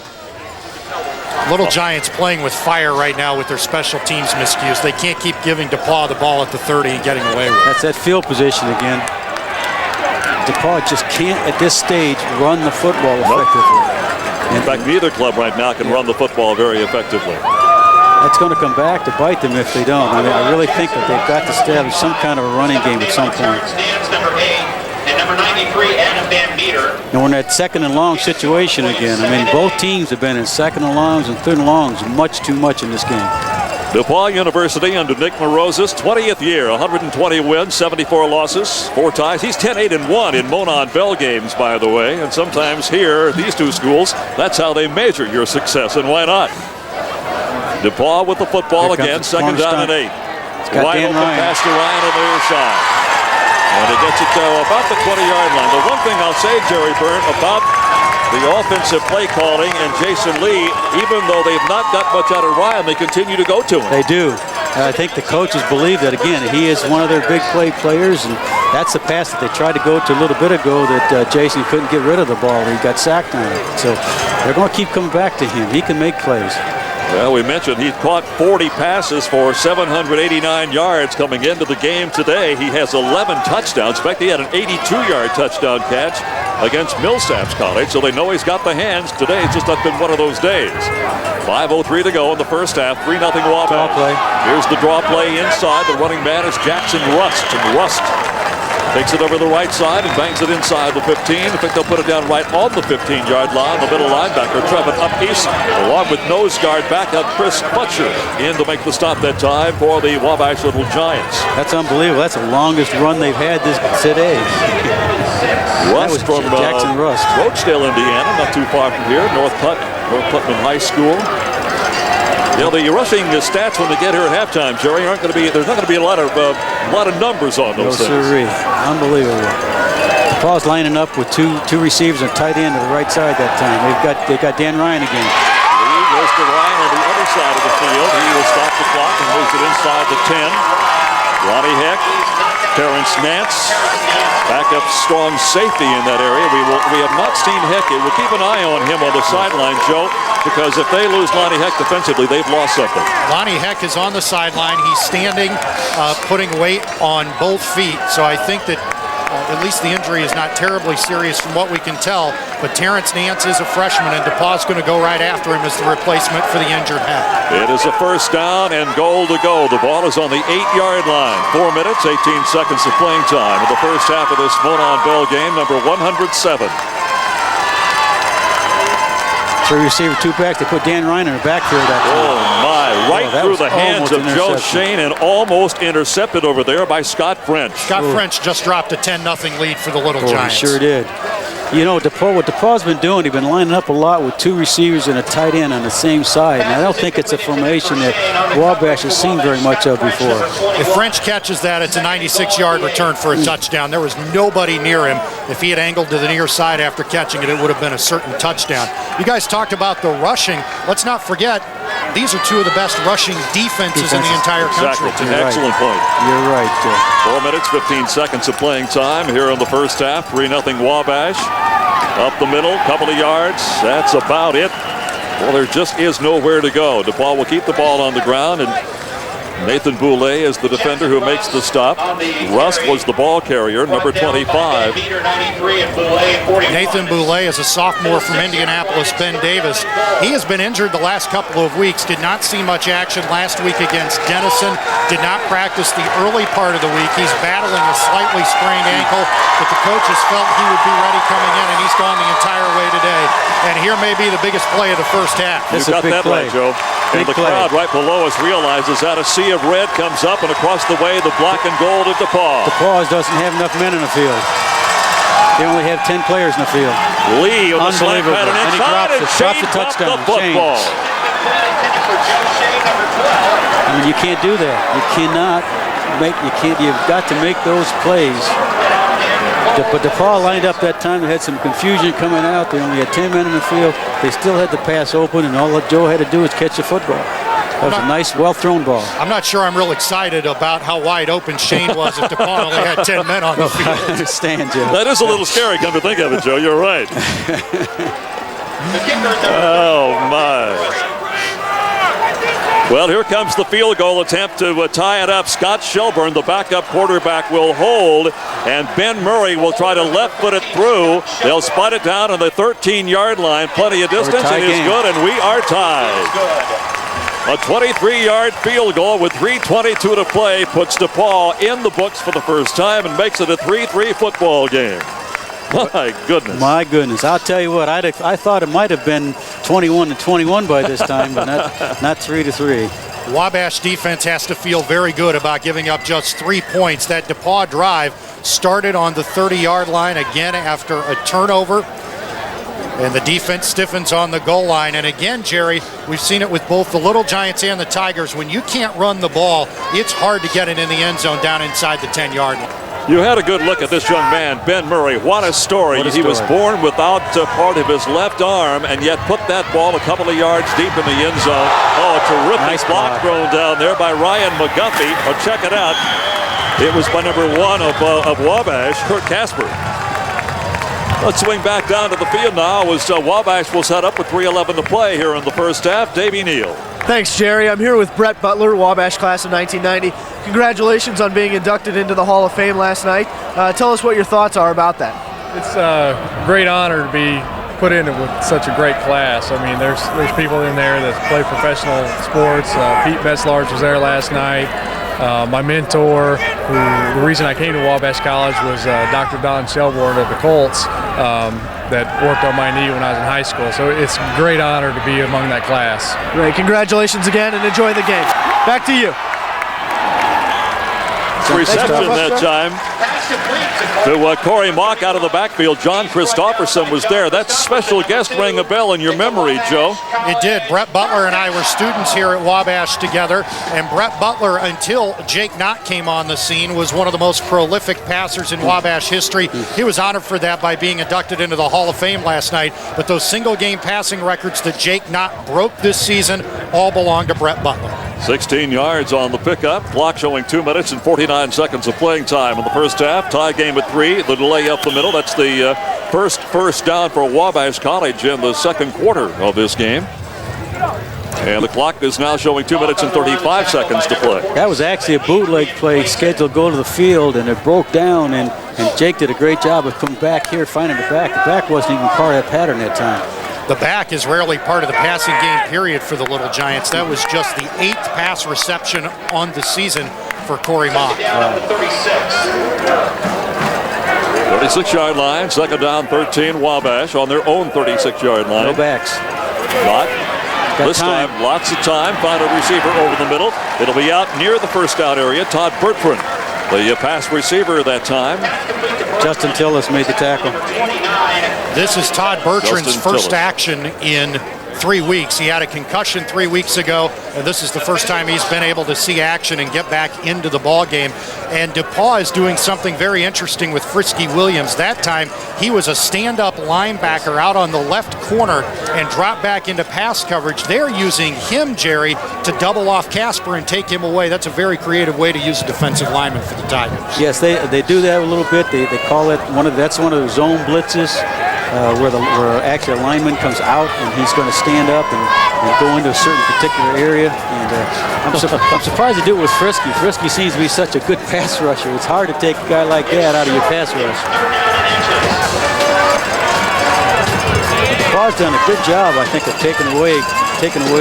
Little Giants playing with fire right now with their special teams miscues. They can't keep giving DePaul the ball at the 30 and getting away with it. That's that field position again. DePaul just can't, at this stage, run the football effectively. In fact, neither club right now can run the football very effectively. That's going to come back to bite them if they don't. I mean, I really think that they've got to establish some kind of a running game at some point. And number 93, Adam Van Meter. And we're in that 2nd and long situation again. I mean, both teams have been in 2nd and longs and 3rd and longs much too much in this game. DePaul University under Nick Moroza's 20th year, 120 wins, 74 losses, 4 ties. He's 10-8-1 in Monon Bell games, by the way. And sometimes here, these two schools, that's how they measure your success, and why not? DePaul with the football again, 2nd down and 8. Wide open pass to Ryan on the other side. And it gets it to about the 20-yard line. The one thing I'll say, Jerry Byrne, about the offensive play calling and Jason Lee, even though they've not got much out of Ryan, they continue to go to him. They do. I think the coaches believe that, again, he is one of their big play players, and that's the pass that they tried to go to a little bit ago that Jason couldn't get rid of the ball. He got sacked on it. So they're going to keep coming back to him. He can make plays. Well, we mentioned he caught 40 passes for 789 yards coming into the game today. He has 11 touchdowns. In fact, he had an 82-yard touchdown catch against Millsaps College, so they know he's got the hands. Today it's just not been one of those days. 5:03 to go in the first half. 3-0 Wabash. Here's the draw play inside. The running man is Jackson Rust, and Rust takes it over the right side and bangs it inside the 15. I think they'll put it down right on the 15-yard line. The middle linebacker, Trevin Uppies, along with nose guard backup Chris Butcher, in to make the stop that time for the Wabash Little Giants. That's unbelievable. That's the longest run they've had today. Rust from Jackson Rust. Roachdale, Indiana, not too far from here. North Putnam High School. You know, the rushing stats when they get here at halftime, Jerry, aren't going to be. There's not going to be a lot of numbers on those things. Sirree. Unbelievable. DePaul's lining up with two receivers and tight end to the right side that time. They got Dan Ryan again. Lee goes to Ryan on the other side of the field. He will stop the clock and moves it inside the 10. Ronnie Heck, Terrence Nance, backup strong safety in that area. We have not seen Heck. We'll keep an eye on him on the sideline, Joe, because if they lose Lonnie Heck defensively, they've lost something. Lonnie Heck is on the sideline. He's standing, putting weight on both feet. So I think that at least the injury is not terribly serious from what we can tell. But Terrence Nance is a freshman, and DePauw's going to go right after him as the replacement for the injured Heck. It is a first down and goal to go. The ball is on the 8-yard line. 4 minutes, 18 seconds of playing time in the first half of this Monon Bell game, number 107. Three receiver, two back. They put Dan Ryan in the backfield that time. Oh, my. Right through the hands of Joe Shane and almost intercepted over there by Scott French. Scott French just dropped a 10-0 lead for the Little Giants. He sure did. You know, what DePaul's been doing, he's been lining up a lot with two receivers and a tight end on the same side. And I don't think it's a formation that Wabash has seen very much of before. If French catches that, it's a 96-yard return for a touchdown. There was nobody near him. If he had angled to the near side after catching it, it would have been a certain touchdown. You guys talked about the rushing. Let's not forget, these are two of the best rushing defenses in the entire country. Exactly. Excellent point. You're right, Joe. 4 minutes, 15 seconds of playing time here in the first half. 3-0 Wabash. Up the middle, couple of yards. That's about it. Well, there just is nowhere to go. DePaul will keep the ball on the ground, and Nathan Boulay is the defender who makes the stop. Rust was the ball carrier, number 25. Nathan Boulay is a sophomore from Indianapolis, Ben Davis. He has been injured the last couple of weeks, did not see much action last week against Denison, did not practice the early part of the week. He's battling a slightly sprained ankle, but the coaches felt he would be ready coming in, and he's gone the entire way today. And here may be the biggest play of the first half. You got that right, Joe. And the crowd right below us realizes that a sea of red comes up, and across the way, the black and gold of DePaul. DePaul doesn't have enough men in the field. They only have 10 players in the field. Lee on the slant pattern inside, and Shane dropped the football. I mean, you can't do that. You've got to make those plays. But DePaul lined up that time. They had some confusion coming out. They only had 10 men in the field. They still had the pass open, and all that Joe had to do was catch the football. That was a nice, well-thrown ball. I'm not sure I'm real excited about how wide open Shane was if DePaul only had 10 men on the field. I understand, Joe. That is a little scary, come to think of it, Joe. You're right. Oh, my. Well, here comes the field goal attempt to tie it up. Scott Shelburne, the backup quarterback, will hold, and Ben Murray will try to left foot it through. They'll spot it down on the 13-yard line. Plenty of distance. It is good, and we are tied. A 23-yard field goal with 3:22 to play puts DePaul in the books for the first time and makes it a 3-3 football game. My goodness. My goodness. I'll tell you what, I thought it might have been 21-21 by this time, but not 3-3. Wabash defense has to feel very good about giving up just 3 points. That DePaul drive started on the 30-yard line again after a turnover. And the defense stiffens on the goal line. And again, Jerry, we've seen it with both the Little Giants and the Tigers. When you can't run the ball, it's hard to get it in the end zone down inside the 10-yard line. You had a good look at this young man, Ben Murray. What a story. He was born without part of his left arm, and yet put that ball a couple of yards deep in the end zone. Oh, a terrific block thrown down there by Ryan McGuffey. Oh, check it out. It was by number 1 of Wabash, Kurt Casper. Let's swing back down to the field now as Wabash will set up with 3:11 to play here in the first half. Davey Neal. Thanks, Jerry. I'm here with Brett Butler, Wabash class of 1990. Congratulations on being inducted into the Hall of Fame last night. Tell us what your thoughts are about that. It's a great honor to be put in with such a great class. I mean, there's people in there that play professional sports. Pete Metzlarge was there last night. My mentor, the reason I came to Wabash College was Dr. Don Shelbourne of the Colts that worked on my knee when I was in high school. So it's a great honor to be among that class. Great. Congratulations again and enjoy the game. Back to you. Reception that time to Corey Mock out of the backfield. John Christopherson was there. That special guest rang a bell in your memory, Joe. It did. Brett Butler and I were students here at Wabash together, and Brett Butler, until Jake Knott came on the scene, was one of the most prolific passers in Wabash history. He was honored for that by being inducted into the Hall of Fame last night, but those single-game passing records that Jake Knott broke this season all belong to Brett Butler. 16 yards on the pickup. Clock showing 2 minutes and 49 seconds of playing time in the first half. Tie game at 3. The delay up the middle. That's the first down for Wabash College in the second quarter of this game. And the clock is now showing 2 minutes and 35 seconds to play. That was actually a bootleg play scheduled to go to the field, and it broke down, and Jake did a great job of coming back here, finding the back. The back wasn't even part of that pattern that time. The back is rarely part of the passing game period for the Little Giants. That was just the 8th pass reception on the season for Corey Mock. 36-yard line, second down, 13. Wabash on their own 36-yard line. No backs. Not this time, lots of time. Found a receiver over the middle. It'll be out near the first down area. Todd Bertrand, the pass receiver that time. Justin Tillis made the tackle. This is Todd Bertrand's first action in 3 weeks. He had a concussion 3 weeks ago, and this is the first time he's been able to see action and get back into the ball game. And DePaul is doing something very interesting with Frisky Williams. That time, he was a stand-up linebacker out on the left corner and dropped back into pass coverage. They're using him, Jerry, to double off Casper and take him away. That's a very creative way to use a defensive lineman for the Tigers. Yes, they do that a little bit. They call it that's one of the zone blitzes. Where actually a lineman comes out and he's going to stand up and go into a certain particular area. And I'm surprised they do it with Frisky. Frisky seems to be such a good pass rusher. It's hard to take a guy like that out of your pass rush. Paul's done a good job, I think, of taking away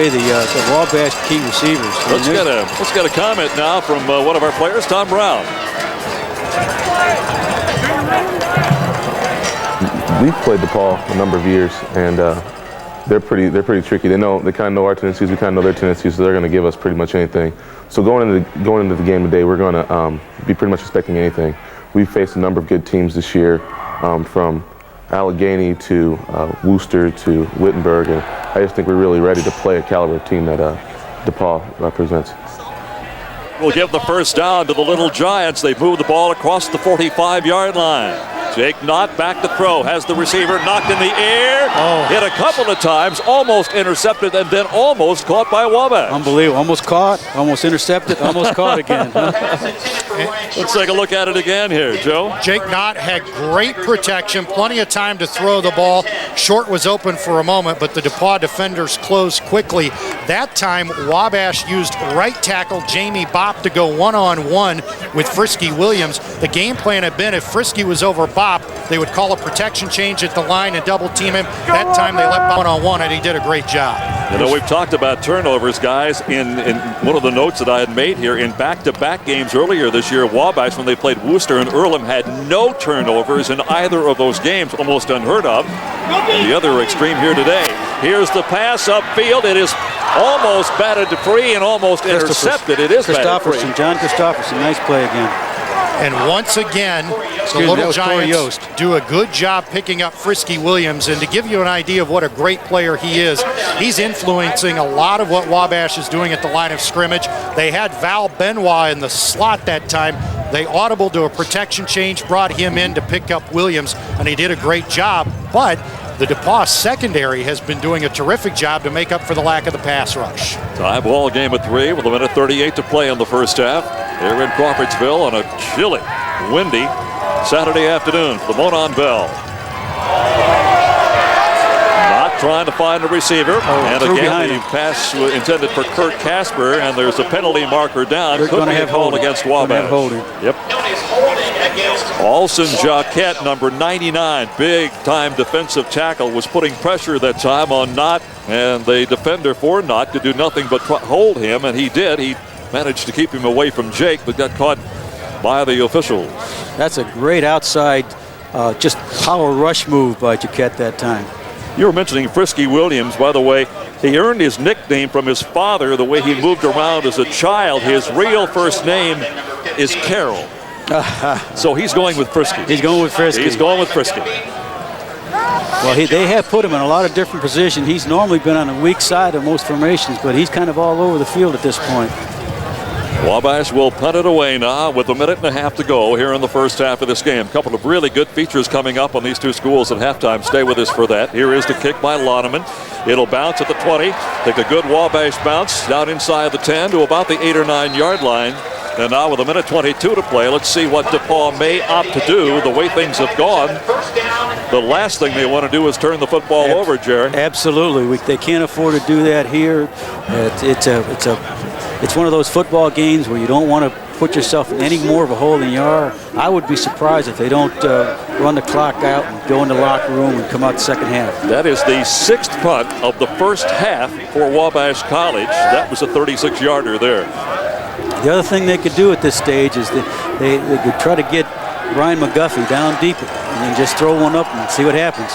the Wabash key receivers. Let's get a comment now from one of our players, Tom Brown. We've played DePaul a number of years, and they're pretty tricky. They kind of know our tendencies. We kind of know their tendencies, so they're going to give us pretty much anything. So going into the game today, we're going to be pretty much expecting anything. We've faced a number of good teams this year, from Allegheny to Worcester to Wittenberg, and I just think we're really ready to play a caliber team that DePaul represents. We'll give the first down to the Little Giants. They move the ball across the 45-yard line. Jake Knott back to throw, has the receiver knocked in the air, hit a couple of times, almost intercepted, and then almost caught by Wabash. Unbelievable, almost caught, almost intercepted, almost caught again. Let's take a look at it again here, Joe. Jake Knott had great protection, plenty of time to throw the ball. Short was open for a moment, but the DePaul defenders closed quickly. That time, Wabash used right tackle Jamie Bopp to go one-on-one with Frisky Williams. The game plan had been if Frisky was over Bopp, they would call a protection change at the line and double team him. That time they let Bopp one-on-one, and he did a great job. You know, we've talked about turnovers, guys, in one of the notes that I had made here. In back-to-back games earlier this year, Wabash, when they played Worcester and Earlham, had no turnovers in either of those games, almost unheard of. And the other extreme here today. Here's the pass upfield. It is almost batted free and almost intercepted. It is batted free. John Christopherson, nice play again. And once again, the Little Giants do a good job picking up Frisky Williams. And to give you an idea of what a great player he is, he's influencing a lot of what Wabash is doing at the line of scrimmage. They had Val Benoit in the slot that time. They audibled to a protection change, brought him in to pick up Williams, and he did a great job. But the DePaul secondary has been doing a terrific job to make up for the lack of the pass rush. Tie ball game at 3 with a minute 38 to play in the first half. Here in Crawfordsville on a chilly, windy Saturday afternoon for the Monon Bell. Knott trying to find a receiver. And again, the pass intended for Kurt Casper, and there's a penalty marker down. Could be a call against Wabash. Yep. Alson Jacquette, number 99, big-time defensive tackle, was putting pressure that time on Knott, and the defender for Knott could do nothing but hold him, and he did. He managed to keep him away from Jake, but got caught by the officials. That's a great outside, just power rush move by Jacquette that time. You were mentioning Frisky Williams. By the way, he earned his nickname from his father, the way he moved around as a child. His real first name is Carroll. So he's going with Frisky. He's going with Frisky. He's going with Frisky. Well, they have put him in a lot of different positions. He's normally been on the weak side of most formations, but he's kind of all over the field at this point. Wabash will punt it away now with a minute and a half to go here in the first half of this game. A couple of really good features coming up on these two schools at halftime. Stay with us for that. Here is the kick by Loneman. It'll bounce at the 20. Take a good Wabash bounce down inside the 10 to about the 8 or 9 yard line. And now with a minute 22 to play, let's see what DePaul may opt to do. The way things have gone, the last thing they want to do is turn the football over, Jerry. Absolutely. They can't afford to do that here. It's one of those football games where you don't want to put yourself in any more of a hole than you are. I would be surprised if they don't run the clock out and go in the locker room and come out the second half. That is the 6th punt of the first half for Wabash College. That was a 36-yarder there. The other thing they could do at this stage is they could try to get Ryan McGuffey down deeper and then just throw one up and see what happens.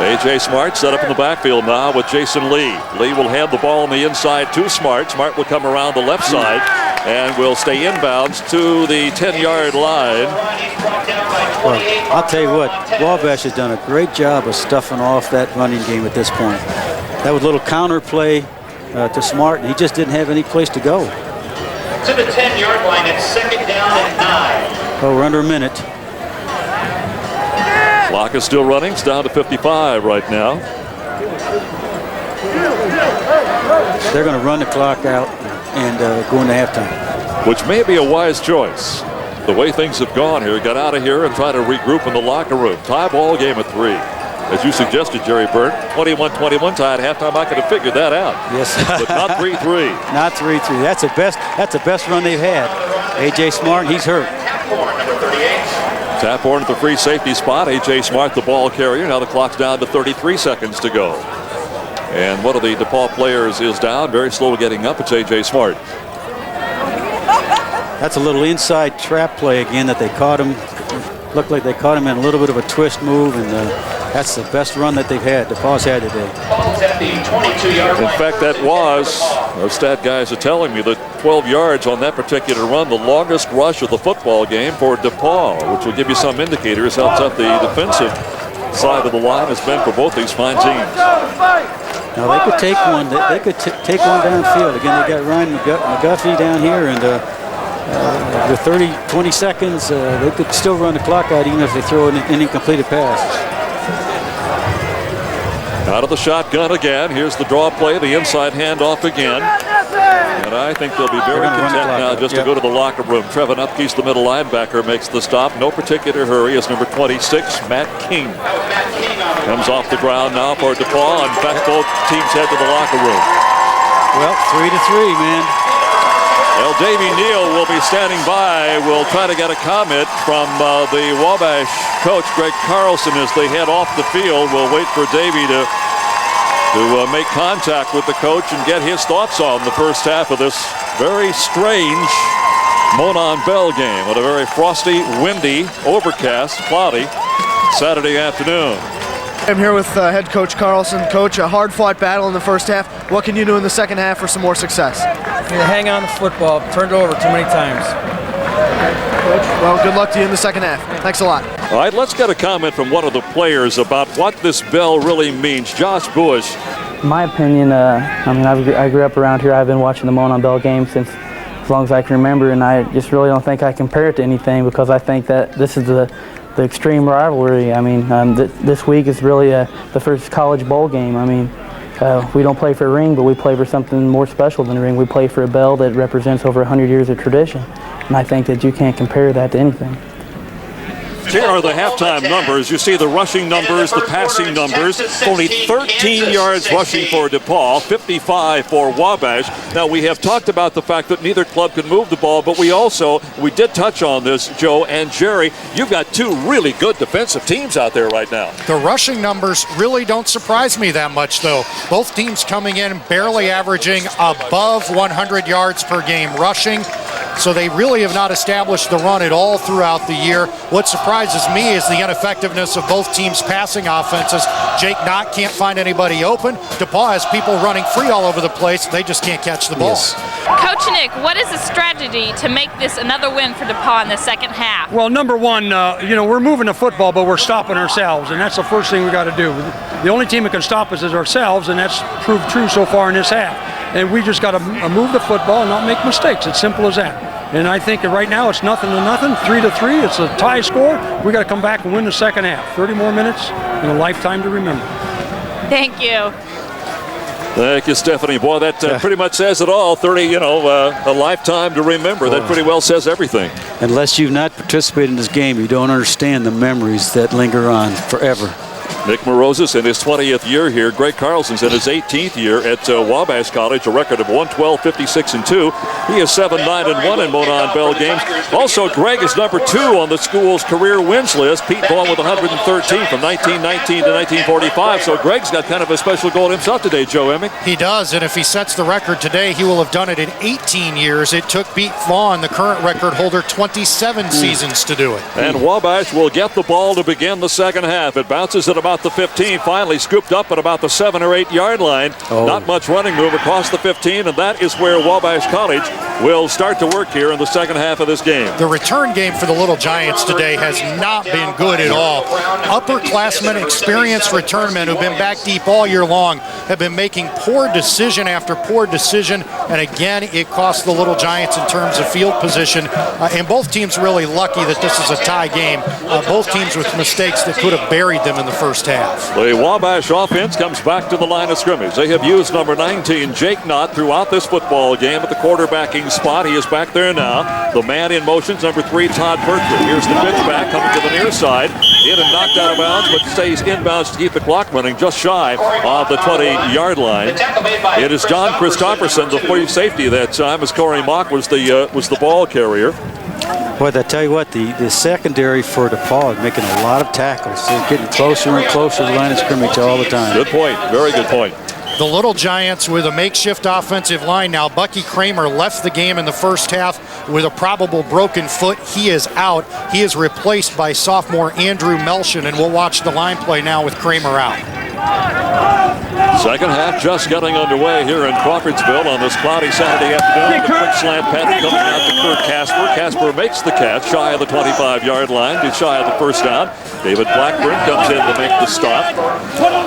A.J. Smart set up in the backfield now with Jason Lee. Lee will hand the ball on the inside to Smart. Smart will come around the left side and will stay inbounds to the 10-yard line. Well, I'll tell you what, Wabash has done a great job of stuffing off that running game at this point. That was a little counter play to Smart, and he just didn't have any place to go. To the 10-yard line, it's 2nd down and 9. Oh, we're under a minute. Clock is still running. It's down to 55 right now. They're going to run the clock out and go into halftime. Which may be a wise choice. The way things have gone here, get out of here and try to regroup in the locker room. Tie ball game at 3. As you suggested, Jerry Byrne, 21-21 tie at halftime. I could have figured that out. Yes. But not 3-3. Not 3-3. That's the best run they've had. A.J. Smart, he's hurt. Taphorn at the free safety spot. A.J. Smart, the ball carrier. Now the clock's down to 33 seconds to go. And one of the DePaul players is down. Very slow getting up. It's A.J. Smart. That's a little inside trap play again that they caught him. Looked like they caught him in a little bit of a twist move, and that's the best run that they've had. DePaul's had today. In fact, that was, our stat guys are telling me, that 12 yards on that particular run, the longest rush of the football game for DePaul, which will give you some indicators how tough the defensive side of the line has been for both these fine teams. Now they could take one. They could take one downfield. Again, they got Ryan McGuffey down here, and with 20 seconds, they could still run the clock out even if they throw an incompleted pass. Out of the shotgun again. Here's the draw play, the inside handoff again. And I think they'll be very content now just to go to the locker room. Trevin Upke's the middle linebacker, makes the stop. No particular hurry as number 26, Matt King, comes off the ground now for DePaul. In fact, both teams head to the locker room. Well, 3-3, man. Well, Davey Neal will be standing by. We'll try to get a comment from the Wabash coach, Greg Carlson, as they head off the field. We'll wait for Davey to make contact with the coach and get his thoughts on the first half of this very strange Monon Bell game. What a very frosty, windy, overcast, cloudy Saturday afternoon. I'm here with head coach Carlson. Coach, a hard-fought battle in the first half. What can you do in the second half for some more success? Hang on to the football. Turned over too many times. Coach, well, good luck to you in the second half. Thanks a lot. All right, let's get a comment from one of the players about what this bell really means. Josh Bush. In my opinion, I grew up around here. I've been watching the Monon Bell game since as long as I can remember, and I just really don't think I compare it to anything because I think that this is the extreme rivalry. I mean, this week is really the first college bowl game. I mean, we don't play for a ring, but we play for something more special than a ring. We play for a bell that represents over 100 years of tradition, and I think that you can't compare that to anything. Here are the halftime numbers. You see the rushing numbers, the passing numbers. Only 13 yards rushing for DePaul, 55 for Wabash. Now, we have talked about the fact that neither club could move the ball, but we did touch on this, Joe and Jerry. You've got two really good defensive teams out there right now. The rushing numbers really don't surprise me that much, though. Both teams coming in barely averaging above 100 yards per game rushing. So they really have not established the run at all throughout the year. What surprises me is the ineffectiveness of both teams' passing offenses. Jake Knott can't find anybody open. DePaul has people running free all over the place. They just can't catch the ball. Yes. Coach Nick, what is the strategy to make this another win for DePaul in the second half? Well, number one, we're moving the football, but we're stopping ourselves, and that's the first thing we got to do. The only team that can stop us is ourselves, and that's proved true so far in this half. And we just got to move the football and not make mistakes. It's simple as that. And I think that right now it's 0-0, 3-3. It's a tie score. We got to come back and win the second half. 30 more minutes and a lifetime to remember. Thank you. Thank you, Stephanie. Boy, that pretty much says it all. 30, a lifetime to remember. That pretty well says everything. Unless you've not participated in this game, you don't understand the memories that linger on forever. Nick Morozes in his 20th year here. Greg Carlson's in his 18th year at Wabash College, a record of 112, 56, and 2. He is 7-9-1 in Monon Bell games. Also, Greg is number 2 on the school's career wins list. Pete Vaughn with 113 from 1919 to 1945. So Greg's got kind of a special goal himself today, Joe Emmick. He does, and if he sets the record today, he will have done it in 18 years. It took Pete Vaughn, the current record holder, 27 seasons to do it. And Wabash will get the ball to begin the second half. It bounces at about the 15, finally scooped up at about the 7 or 8 yard line. Not much running move across the 15, and that is where Wabash College will start to work here in the second half of this game. The return game for the Little Giants today has not been good at all. Upperclassmen, experienced returnmen who've been back deep all year long have been making poor decision after poor decision, and again, it cost the Little Giants in terms of field position. And both teams really lucky that this is a tie game. Both teams with mistakes that could have buried them in the first half. The Wabash offense comes back to the line of scrimmage. They have used number 19, Jake Knott, throughout this football game at the quarterbacking spot. He is back there now. The man in motion's number 3, Todd Berkeley. Here's the pitch back coming to the near side. In and knocked out of bounds, but stays inbounds to keep the clock running just shy of the 20-yard line. It is John Christopherson, the free safety that time, as Corey Mock was the ball carrier. Boy, I tell you what, the secondary for DePaul is making a lot of tackles. They're getting closer and closer to the line of scrimmage all the time. Good point. Very good point. The Little Giants with a makeshift offensive line now. Bucky Kramer left the game in the first half with a probable broken foot. He is out. He is replaced by sophomore Andrew Melshon, and we'll watch the line play now with Kramer out. Second half just getting underway here in Crawfordsville on this cloudy Saturday afternoon. The quick slant pattern coming out to Kurt Casper. Casper makes the catch shy of the 25-yard line, just shy of the first down. David Blackburn comes in to make the stop.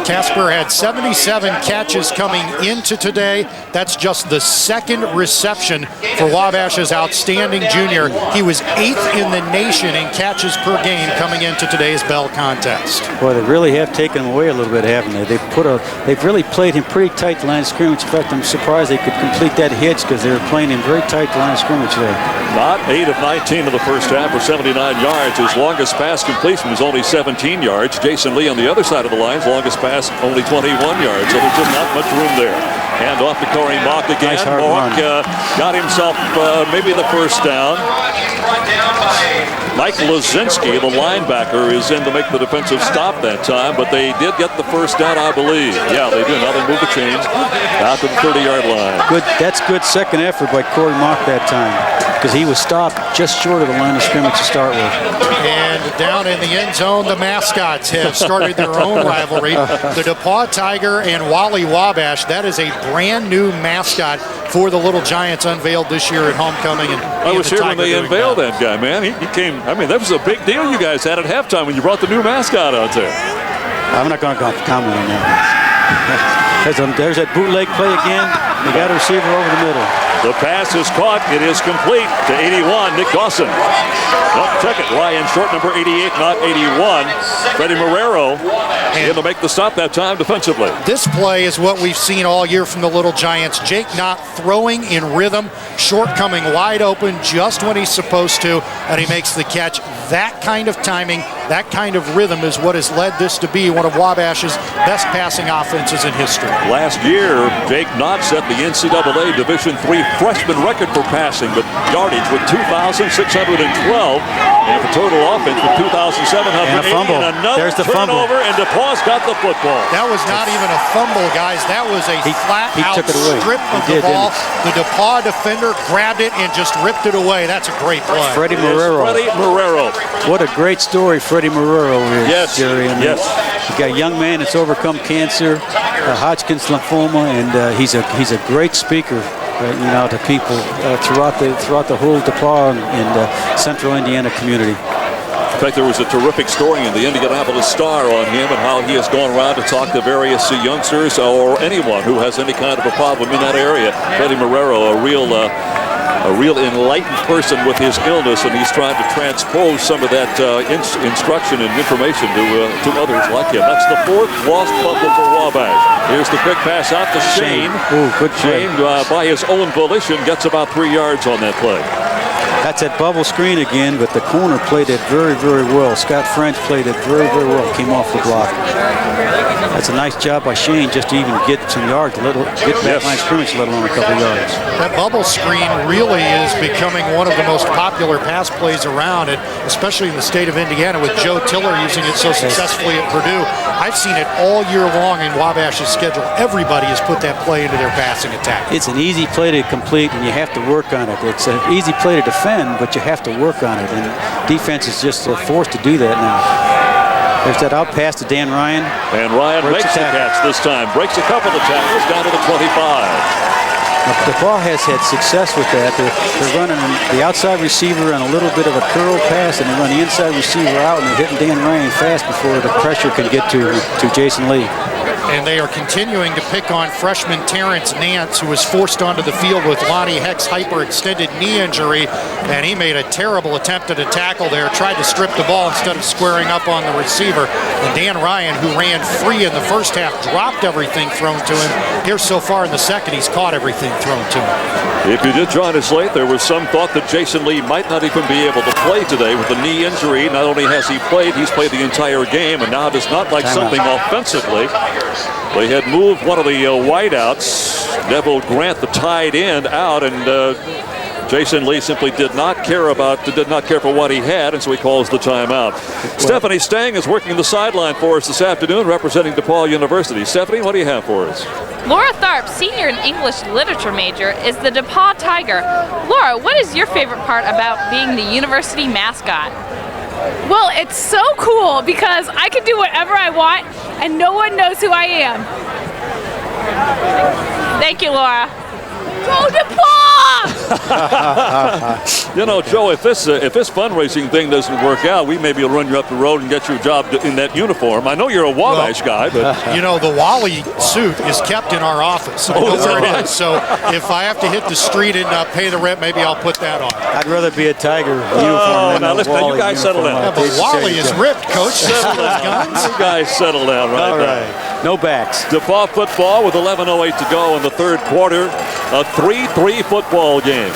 Casper had 77 catches coming into today. That's just the second reception for Wabash's outstanding junior. He was 8th in the nation in catches per game coming into today's Bell contest. Boy, they really have taken him away a little bit, haven't they? They've really played him pretty tight to the line of scrimmage. In fact, I'm surprised they could complete that hitch because they were playing him very tight to the line of scrimmage today. Not 8 of 19 in the first half for 79 yards. His longest pass completion was only 17 yards. Jason Lee on the other side of the line's longest pass only 21 yards. So there's just not much room there. Hand off to Corey Mock again. Nice Mock got himself maybe the first down. Mike Lazinski, the linebacker, is in to make the defensive stop that time, but they did get the first down, I believe. Yeah, they do. Now they move the chains out to the 30-yard line. That's good second effort by Corey Mock that time, because he was stopped just short of the line of scrimmage to start with. And down in the end zone, the mascots have started their own rivalry. The DePaul Tiger and Wally Wabash. That is a brand new mascot for the Little Giants, unveiled this year at homecoming. And I was here when they unveiled that guy, man. He came. I mean, that was a big deal you guys had at halftime when you brought the new mascot out there. I'm not going to comment on that. There's that bootleg play again. They got a receiver over the middle. The pass is caught. It is complete to 81, Nick Dawson. Up, check it. Ryan Short, number 88, not 81. Freddie Marrero in to make the stop that time defensively. This play is what we've seen all year from the Little Giants. Jake Knott throwing in rhythm, Short coming wide open just when he's supposed to, and he makes the catch. That kind of timing, that kind of rhythm is what has led this to be one of Wabash's best passing offenses in history. Last year, Jake Knott set the NCAA Division III freshman record for passing, but yardage with 2,612, and for total offense with 2,780. And a fumble. And another There's the fumble. turnover, and DePauw's got the football. That was not even a fumble, guys. That was a flat-out strip of the ball. The DePauw defender grabbed it and just ripped it away. That's a great play. Freddie Marrero. Freddie Marrero. What a great story Freddie Marrero is, yes, Jerry. I mean, yes. You got a young man that's overcome cancer, Hodgkin's lymphoma, and he's a great speaker, to people throughout the whole DePauw and Central Indiana community. In fact, there was a terrific story in the Indianapolis Star on him and how he has gone around to talk to various youngsters or anyone who has any kind of a problem in that area. Freddie Marrero, a real enlightened person with his illness, and he's trying to transpose some of that instruction and information to others like him. That's the fourth lost fumble for Wabash. Here's the quick pass out to Shane. Ooh, good play. Shane, by his own volition, gets about 3 yards on that play. That's that bubble screen again, but the corner played it very, very well. Scott French played it very, very well. Came off the block. That's a nice job by Shane just to even get some yards, get back line scrimmage, let alone a couple yards. That bubble screen really is becoming one of the most popular pass plays around, and especially in the state of Indiana with Joe Tiller using it so successfully at Purdue. I've seen it all year long in Wabash's schedule. Everybody has put that play into their passing attack. It's an easy play to complete, and you have to work on it. It's an easy play to defend, but you have to work on it, and defense is just forced to do that now. There's that out pass to Dan Ryan. And Ryan makes the catch this time. Breaks a couple of tackles down to the 25. DePauw has had success with that. They're running the outside receiver on a little bit of a curl pass, and they run the inside receiver out, and they're hitting Dan Ryan fast before the pressure can get to Jason Lee. And they are continuing to pick on freshman Terrence Nance, who was forced onto the field with Lonnie Heck's hyperextended knee injury, and he made a terrible attempt at a tackle there, tried to strip the ball instead of squaring up on the receiver. And Dan Ryan, who ran free in the first half, dropped everything thrown to him. Here so far in the second, he's caught everything thrown to him. If you did join us late, there was some thought that Jason Lee might not even be able to play today with the knee injury. Not only has he played, he's played the entire game, and now does not like something offensively. They had moved one of the wideouts, Neville Grant, the tight end, out, and Jason Lee simply did not care for what he had, and so he calls the timeout. Stephanie Stang is working the sideline for us this afternoon, representing DePauw University. Stephanie, what do you have for us? Laura Tharp, senior and English literature major, is the DePauw Tiger. Laura, what is your favorite part about being the university mascot? Well, it's so cool because I can do whatever I want and no one knows who I am. Thank you, Laura. Go DePauw! You know, Joe, if this fundraising thing doesn't work out, we maybe will run you up the road and get you a job in that uniform. I know you're a Wabash guy, but you know, the Wally suit is kept in our office. I know where it is. So if I have to hit the street and pay the rent, maybe I'll put that on. I'd rather be a Tiger uniform than a Wally you guys settle down. Yeah, but Wally is ripped, Coach. Settle down. You guys settle down right now. No backs. DePauw football with 11:08 to go in the third quarter. A 3-3 football game.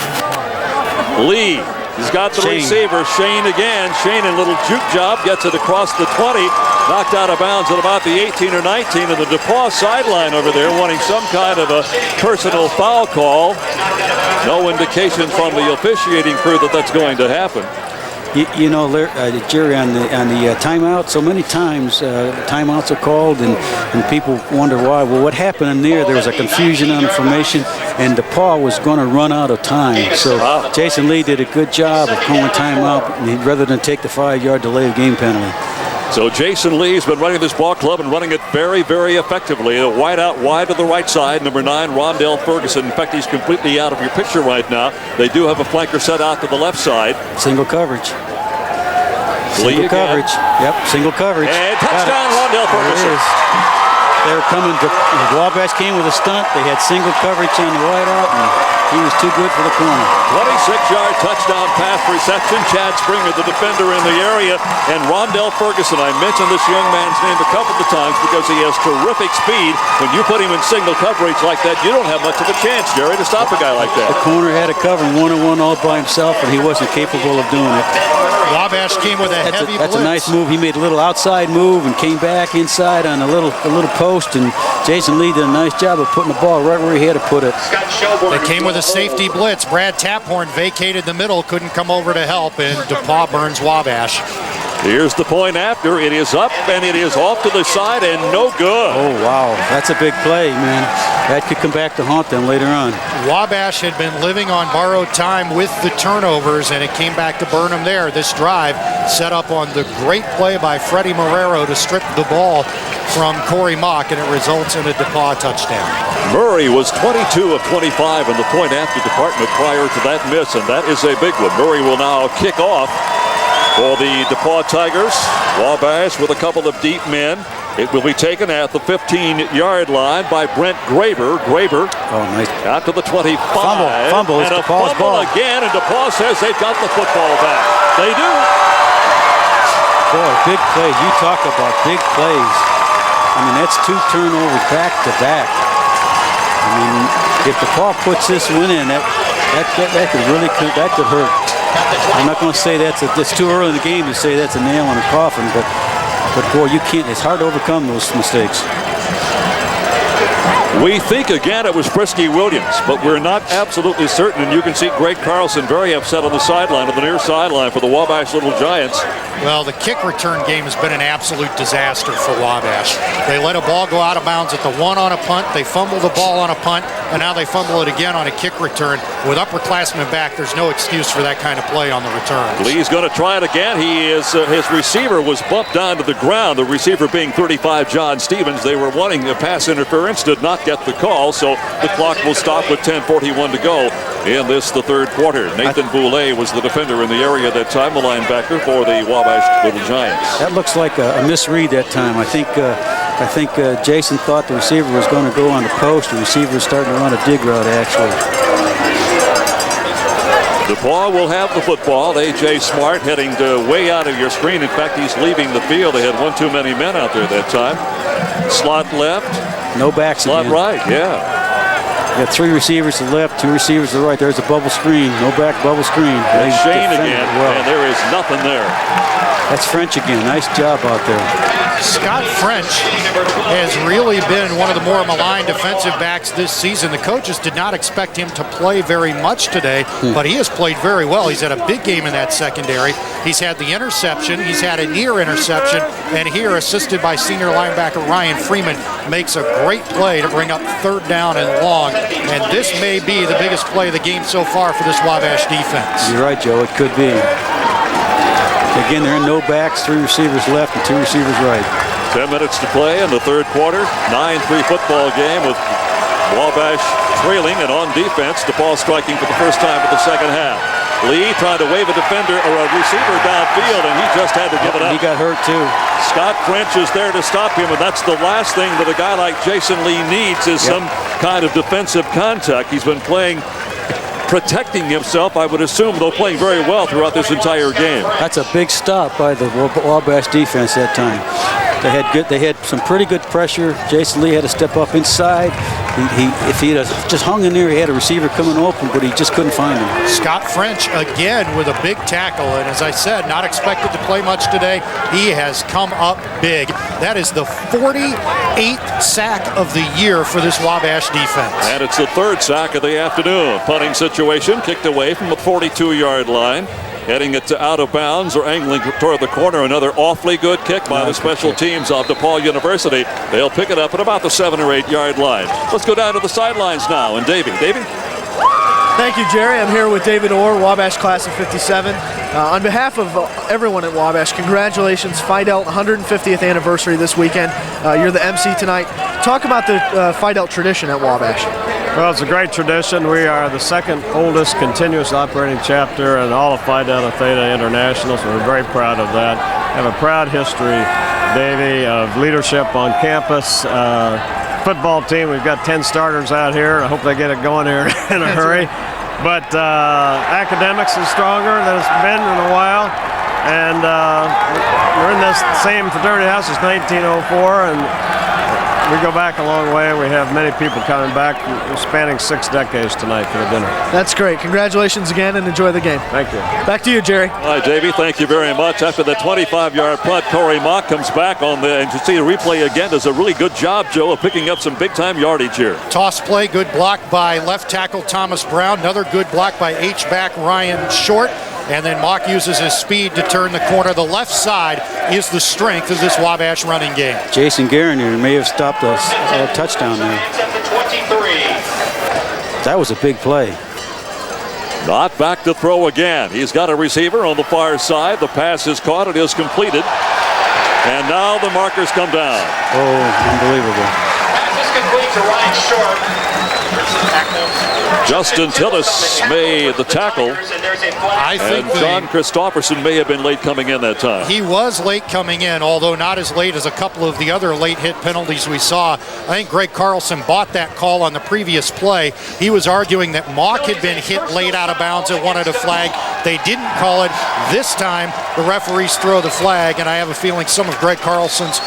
Lee, he's got the receiver. Shane again. Shane in a little juke job. Gets it across the 20. Knocked out of bounds at about the 18 or 19. And the DePauw sideline over there wanting some kind of a personal foul call. No indication from the officiating crew that that's going to happen. You know, Jerry, on the timeout, so many times timeouts are called, and people wonder why. Well, what happened in there? There was a confusion on information, and DePauw was going to run out of time. So Jason Lee did a good job of calling timeout rather than take the 5-yard delay of game penalty. So Jason Lee's been running this ball club and running it very, very effectively. A wide out wide to the right side, number 9, Rondell Ferguson. In fact, he's completely out of your picture right now. They do have a flanker set out to the left side. Single coverage. Lee single coverage. Yep, single coverage. And touchdown, Rondell Ferguson. They were coming to, Wabash came with a stunt. They had single coverage on the wideout, and he was too good for the corner. 26-yard touchdown pass reception. Chad Springer, the defender in the area, and Rondell Ferguson. I mentioned this young man's name a couple of times because he has terrific speed. When you put him in single coverage like that, you don't have much of a chance, Jerry, to stop a guy like that. The corner had to cover one-on-one all by himself, and he wasn't capable of doing it. Wabash came with a heavy blitz. That's a nice move. He made a little outside move and came back inside on a little post, and Jason Lee did a nice job of putting the ball right where he had to put it. They came with a safety blitz. Brad Taphorn vacated the middle, couldn't come over to help, and DePaul burns Wabash. Here's the point after. It is up, and it is off to the side, and no good. Oh, wow. That's a big play, man. That could come back to haunt them later on. Wabash had been living on borrowed time with the turnovers, and it came back to burn them there. This drive set up on the great play by Freddie Marrero to strip the ball from Corey Mock, and it results in a DePaul touchdown. Murray was 22 of 25 in the point after department prior to that miss, and that is a big one. Murray will now kick off for the DePaul Tigers. Wabash with a couple of deep men. It will be taken at the 15-yard line by Brent Graber. Graber nice. Out to the 25. Fumble. And it's a DePaul's fumble ball again, and DePaul says they've got the football back. They do. Boy, big play. You talk about big plays. I mean, that's 2 turnovers back to back. I mean, if DePaul puts this one in, that could hurt. I'm not going to say it's too early in the game to say that's a nail in a coffin, but boy, you can't. It's hard to overcome those mistakes. We think again it was Frisky Williams, but we're not absolutely certain. And you can see Greg Carlson very upset on the sideline, on the near sideline for the Wabash Little Giants. Well, the kick return game has been an absolute disaster for Wabash. They let a ball go out of bounds at the 1 on a punt. They fumble the ball on a punt, and now they fumble it again on a kick return. With upperclassmen back, there's no excuse for that kind of play on the return. Lee's going to try it again. He is his receiver was bumped down to the ground. The receiver being 35, John Stevens. They were wanting a pass interference, did not get the call, so the clock will stop with 10:41 to go in this, the third quarter. Nathan Boulay was the defender in the area that time, the linebacker for the Wabash Little Giants. That looks like a misread that time. I think Jason thought the receiver was going to go on the post. The receiver was starting to run a dig route, actually. DePaul will have the football. A.J. Smart heading way out of your screen. In fact, he's leaving the field. They had one too many men out there that time. Slot left. No backs Slot again. right, yeah. You got 3 receivers to the left, 2 receivers to the right. There's a bubble screen. No back, bubble screen. And Shane again, and there is nothing there. That's French again. Nice job out there. Scott French has really been one of the more maligned defensive backs this season. The coaches did not expect him to play very much today, but he has played very well. He's had a big game in that secondary. He's had the interception. He's had a near interception. And here, assisted by senior linebacker Ryan Freeman, makes a great play to bring up 3rd down and long. And this may be the biggest play of the game so far for this Wabash defense. You're right, Joe. It could be. Again, there are no backs, 3 receivers left and 2 receivers right. 10 minutes to play in the third quarter. 9-3 football game with Wabash trailing and on defense. DePaul striking for the first time in the second half. Lee trying to wave a defender or a receiver downfield, and he just had to give it up. He got hurt too. Scott French is there to stop him, and that's the last thing that a guy like Jason Lee needs is some kind of defensive contact. He's been playing protecting himself, I would assume, though playing very well throughout this entire game. That's a big stop by the Wabash defense that time. They had some pretty good pressure. Jason Lee had to step up inside. If he had just hung in there, he had a receiver coming open, but he just couldn't find him. Scott French again with a big tackle, and as I said, not expected to play much today. He has come up big. That is the 48th sack of the year for this Wabash defense. And it's the 3rd sack of the afternoon. Punting situation, kicked away from the 42-yard line. Heading it to out of bounds or angling toward the corner. Another awfully good kick by the special teams of DePaul University. They'll pick it up at about the 7 or 8 yard line. Let's go down to the sidelines now. And Davey. Thank you, Jerry. I'm here with David Orr, Wabash class of '57. On behalf of everyone at Wabash, congratulations, Phi Delta 150th anniversary this weekend. You're the MC tonight. Talk about the Phi Delta tradition at Wabash. Well, it's a great tradition. We are the 2nd oldest continuous operating chapter in all of Phi Delta Theta International, so we're very proud of that. Have a proud history Davey, of leadership on campus. Football team, we've got 10 starters out here. I hope they get it going here in a hurry. But academics is stronger than it's been in a while. And we're in this same fraternity house since 1904, and we go back a long way. We have many people coming back, spanning 6 decades tonight for the dinner. That's great. Congratulations again, and enjoy the game. Thank you. Back to you, Jerry. All right, Davey, thank you very much. After the 25-yard punt, Corey Mock comes back on the, and you see the replay again, does a really good job, Joe, of picking up some big-time yardage here. Toss play, good block by left tackle Thomas Brown. Another good block by H-back Ryan Short. And then Mock uses his speed to turn the corner. The left side is the strength of this Wabash running game. Jason Garriner may have stopped a touchdown there. That was a big play. Not back to throw again. He's got a receiver on the far side. The pass is caught. It is completed. And now the markers come down. Oh, unbelievable. Pass is complete to Ryan Short. Justin Tillis made the tackle. I think John Christopherson may have been late coming in that time. He was late coming in, although not as late as a couple of the other late hit penalties we saw. I think Greg Carlson bought that call on the previous play. He was arguing that Mock had been hit late out of bounds and wanted a flag. They didn't call it. This time, the referees throw the flag, and I have a feeling some of Greg Carlson's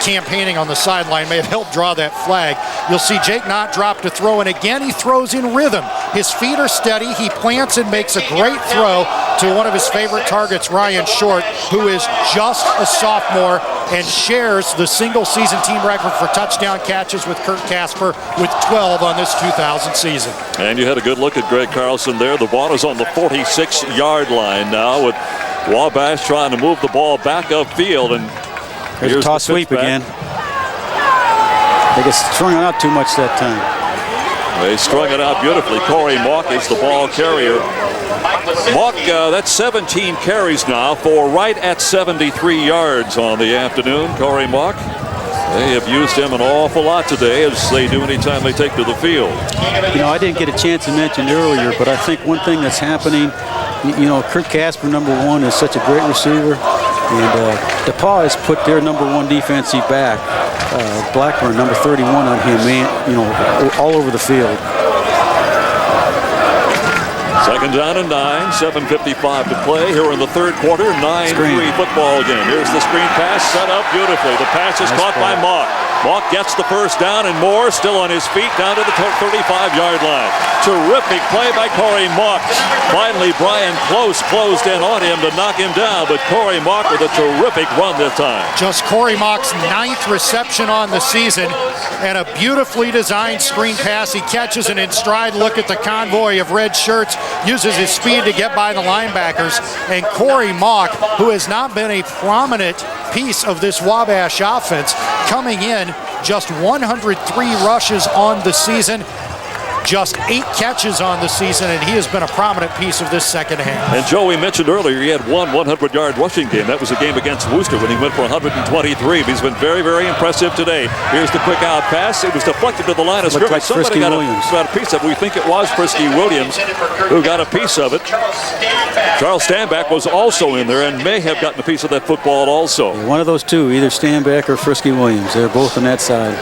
campaigning on the sideline may have helped draw that flag. You'll see Jake Knott drop to throw, and again he throws in rhythm. His feet are steady. He plants and makes a great throw to one of his favorite targets, Ryan Short, who is just a sophomore and shares the single-season team record for touchdown catches with Kurt Casper with 12 on this 2000 season. And you had a good look at Greg Carlson there. The ball is on the 46-yard line now with Wabash trying to move the ball back upfield. And there's a toss sweep again. They get strung out too much that time. They strung it out beautifully. Corey Mock is the ball carrier. Mock, that's 17 carries now for right at 73 yards on the afternoon. Corey Mock, they have used him an awful lot today, as they do anytime they take to the field. You know, I didn't get a chance to mention earlier, but I think one thing that's happening, you know, Kurt Casper, number 1, is such a great receiver. And DePaul has put their number 1 defensive back, Blackburn, number 31, on him, man, you know, all over the field. Second down and 9, 7:55 to play here in the third quarter, 9-3 football game. Here's the screen pass set up beautifully. The pass is caught by Mock. Mock gets the first down, and Moore still on his feet down to the 35-yard line. Terrific play by Corey Mock. Finally, Brian Close closed in on him to knock him down, but Corey Mock with a terrific run this time. Just Corey Mock's 9th reception on the season, and a beautifully designed screen pass. He catches an in stride look at the convoy of red shirts, uses his speed to get by the linebackers, and Corey Mock, who has not been a prominent piece of this Wabash offense, coming in just 103 rushes on the season, just 8 catches on the season, and he has been a prominent piece of this second half. And Joe, we mentioned earlier he had one 100-yard rushing game. That was a game against Worcester when he went for 123. He's been very, very impressive today. Here's the quick out pass. It was deflected to the line of scrimmage. Like somebody got a piece of it. We think it was Frisky Williams who got a piece of it. Charles Stanback was also in there and may have gotten a piece of that football also. Yeah, one of those two, either Stanback or Frisky Williams. They're both on that side.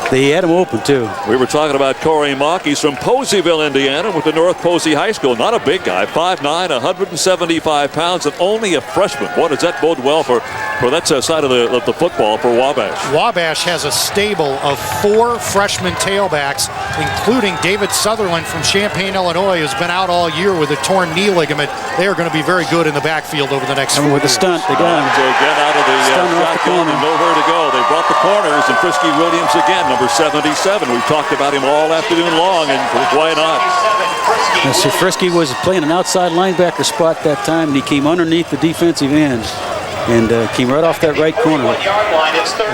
They had him open, too. We were talking about Corey Mock. He's from Poseyville, Indiana, with the North Posey High School. Not a big guy, 5'9", 175 pounds, and only a freshman. Boy, does that bode well for that side of the football for Wabash. Wabash has a stable of 4 freshman tailbacks, including David Sutherland from Champaign, Illinois, who's been out all year with a torn knee ligament. They are going to be very good in the backfield over the next 4 years. With the stunt, they got him. To get out of the shotgun and nowhere to go. They brought the corners, and Frisky Williams again, number 77. We've talked about him all afternoon long, and why not? So Frisky was playing an outside linebacker spot that time, and he came underneath the defensive end and came right off that right corner.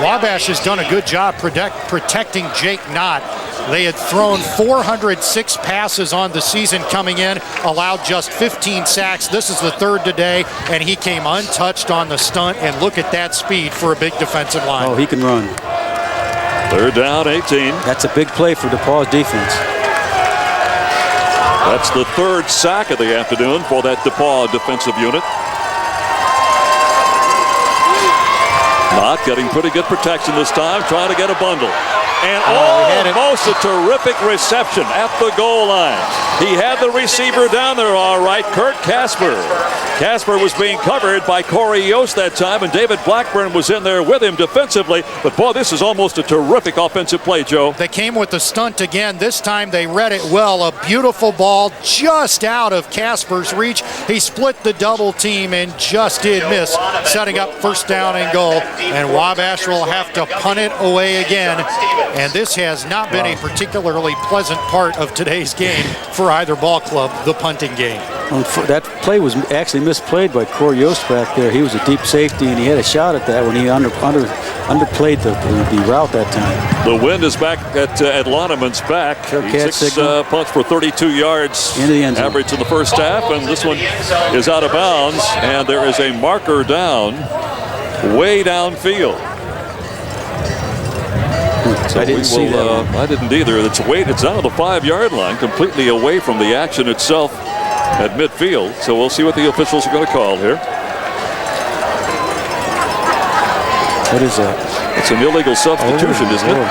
Wabash has done a good job protecting Jake Knott. They had thrown 406 passes on the season coming in, allowed just 15 sacks. This is the 3rd today, and he came untouched on the stunt, and look at that speed for a big defensive line. Oh, he can run. 3rd down, 18. That's a big play for DePaul's defense. That's the 3rd sack of the afternoon for that DePaul defensive unit. Not getting pretty good protection this time, trying to get a bundle. And almost a terrific reception at the goal line. He had the receiver down there all right, Kurt Casper. Casper was being covered by Corey Yost that time, and David Blackburn was in there with him defensively. But, boy, this is almost a terrific offensive play, Joe. They came with the stunt again. This time they read it well. A beautiful ball just out of Casper's reach. He split the double team and just did miss, setting up first down and goal. And Wabash will have to punt it away again. And this has not been a particularly pleasant part of today's game for either ball club, the punting game. That play was actually misplayed by Corey Yost back there. He was a deep safety, and he had a shot at that when he underplayed the route that time. The wind is back at Loneman's back. 6 punts for 32 yards into the end zone. Average in the first half, and this one is out of bounds, and there is a marker down, way downfield. So I didn't see that. I didn't either. It's out of the 5-yard line, completely away from the action itself at midfield. So we'll see what the officials are going to call here. What is that? It's an illegal substitution, isn't it?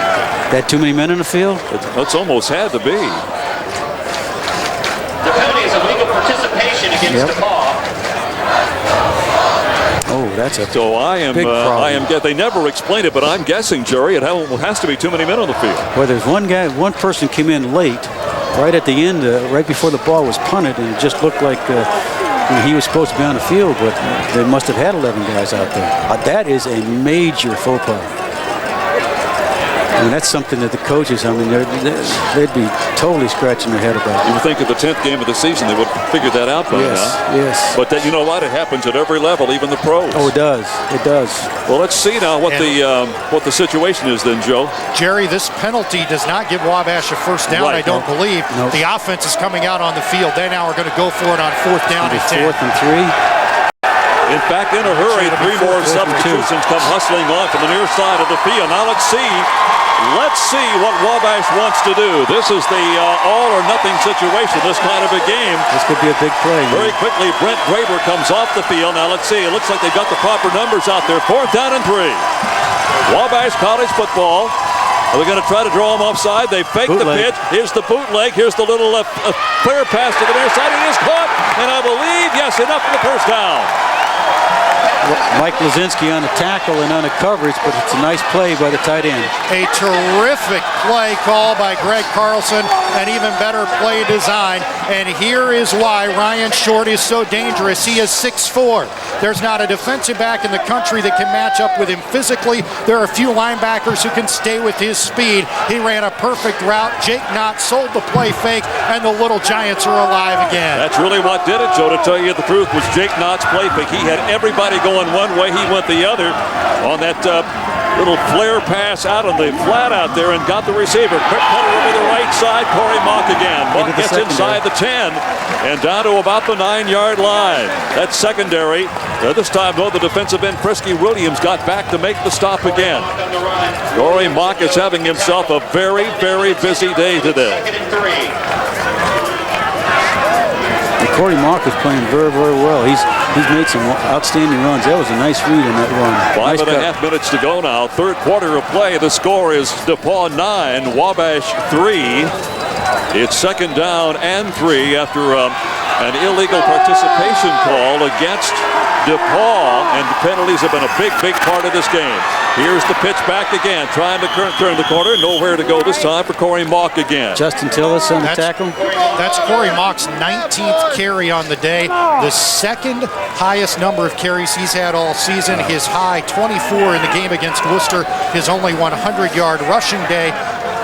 That too many men in the field? It's almost had to be. The penalty is illegal participation against DePaul. Oh, that's a so I am they never explained it, but I'm guessing, Jerry, it has to be too many men on the field. Well, there's one person came in late, right at the end, right before the ball was punted, and it just looked like he was supposed to be on the field, but they must have had 11 guys out there. That is a major faux pas. I mean, that's something that the coaches, they'd be totally scratching their head about. You would think at the 10th game of the season they would figure that out by now. Yes. But you know what? It happens at every level, even the pros. Oh, it does. It does. Well, let's see now what the situation is then, Joe. Jerry, this penalty does not give Wabash a first down, I don't believe. Nope. The offense is coming out on the field. They now are going to go for it on 4th down and 10. 4th and 3. In fact, in a hurry, 3 more substitutions come hustling on from the near side of the field. Now let's see what Wabash wants to do. This is the all or nothing situation, this kind of a game. This could be a big play. Very quickly, Brent Graber comes off the field. Now let's see. It looks like they've got the proper numbers out there. 4th down and 3. Wabash College football. Are they going to try to draw him offside? They fake the pitch. Here's the bootleg. Here's the little clear pass to the near side. It is caught, and I believe, yes, enough for the first down. Mike Lazinski on a tackle and on a coverage, but it's a nice play by the tight end. A terrific play call by Greg Carlson, an even better play design. And here is why Ryan Short is so dangerous. He is 6'4". There's not a defensive back in the country that can match up with him physically. There are a few linebackers who can stay with his speed. He ran a perfect route. Jake Knott sold the play fake, and the Little Giants are alive again. That's really what did it, Joe, to tell you the truth, was Jake Knott's play fake. He had everybody going one way, he went the other on that little flare pass out on the flat out there and got the receiver. Quick cutter over the right side. Corey Mock again. Mock gets inside the 10 and down to about the 9-yard line. That's secondary. This time, though, the defensive end, Frisky Williams, got back to make the stop again. Corey Mock is having himself a very, very busy day today. Corey Mock is playing very, very well. He's made some outstanding runs. That was a nice read in that run. 5.5 minutes to go now. Third quarter of play. The score is DePaul 9, Wabash 3. It's 2nd down and 3 after an illegal participation call against DePaul, and the penalties have been a big, big part of this game. Here's the pitch back again, trying to turn the corner. Nowhere to go this time for Corey Mock again. Justin Tillis on the tackle. That's Corey Mock's 19th carry on the day. The 2nd highest number of carries he's had all season. His high 24 in the game against Worcester. His only 100-yard rushing day.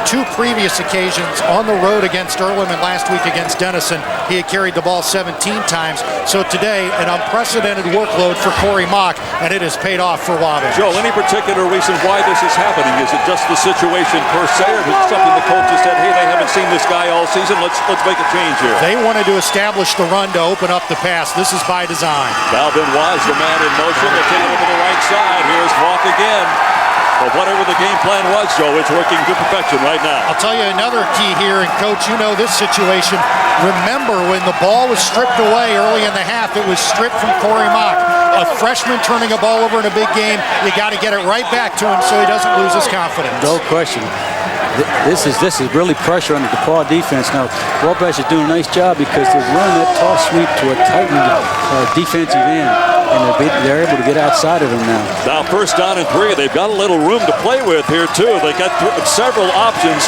2 previous occasions on the road against Earlham and last week against Denison. He had carried the ball 17 times. So today, an unprecedented workload for Corey Mock, and it has paid off for Wabash. Joe, any particular reason why this is happening? Is it just the situation per se, or is it something the coaches said, hey, they haven't seen this guy all season, let's make a change here? They wanted to establish the run to open up the pass. This is by design. Calvin Wise, the man in motion. They'll take it over the right side. Here's Mock again. But whatever the game plan was, Joe, it's working to perfection right now. I'll tell you another key here, and Coach, you know this situation. Remember, when the ball was stripped away early in the half, it was stripped from Corey Mock. A freshman turning a ball over in a big game, you got to get it right back to him so he doesn't lose his confidence. No question. This is really pressure on the DePaul defense. Now, Wabash is doing a nice job because they're running that toss sweep to a tightened defensive end, and they're able to get outside of him now. Now, first down and 3. They've got a little room to play with here, too. They got several options.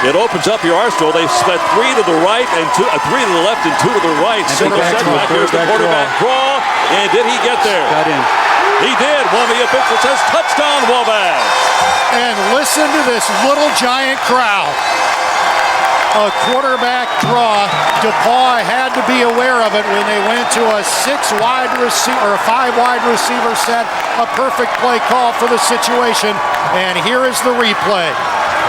It opens up your arsenal. They split 3 to the right and 3 to the left and 2 to the right. Single setback. Here's the quarterback draw. And did he get there? Got in. He did. One of the officials says touchdown, Wabash. And listen to this little giant crowd. A quarterback draw. DePaul had to be aware of it when they went to a 5-wide receiver set. A perfect play call for the situation. And here is the replay.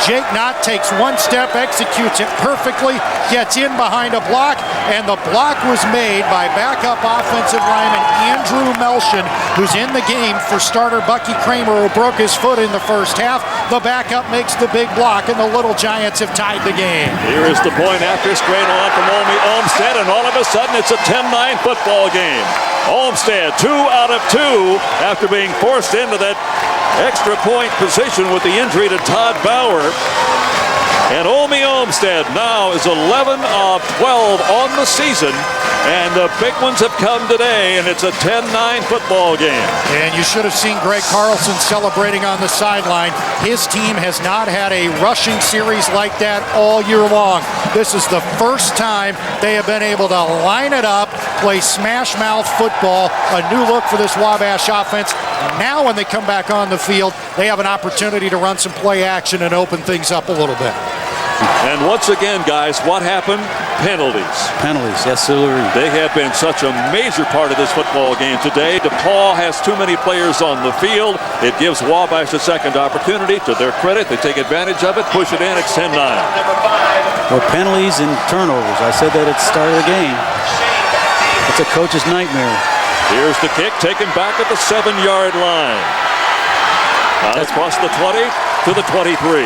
Jake Knott takes one step, executes it perfectly, gets in behind a block, and the block was made by backup offensive lineman Andrew Melshon, who's in the game for starter Bucky Kramer, who broke his foot in the first half. The backup makes the big block, and the Little Giants have tied the game. Here is the point after straight on from Olmsted, and all of a sudden it's a 10-9 football game. Olmsted 2 out of 2 after being forced into that extra point position with the injury to Todd Bauer. And Olmsted now is 11 of 12 on the season. And the big ones have come today, and it's a 10-9 football game. And you should have seen Greg Carlson celebrating on the sideline. His team has not had a rushing series like that all year long. This is the first time they have been able to line it up, play smash mouth football, a new look for this Wabash offense. Now when they come back on the field, they have an opportunity to run some play action and open things up a little bit. And once again, guys, what happened? Penalties. Penalties, absolutely. They have been such a major part of this football game today. DePaul has too many players on the field. It gives Wabash a second opportunity. To their credit, they take advantage of it, push it in, it's 10-9. Well, penalties and turnovers. I said that at the start of the game. It's a coach's nightmare. Here's the kick, taken back at the 7-yard line. That's across the 20 to the 23.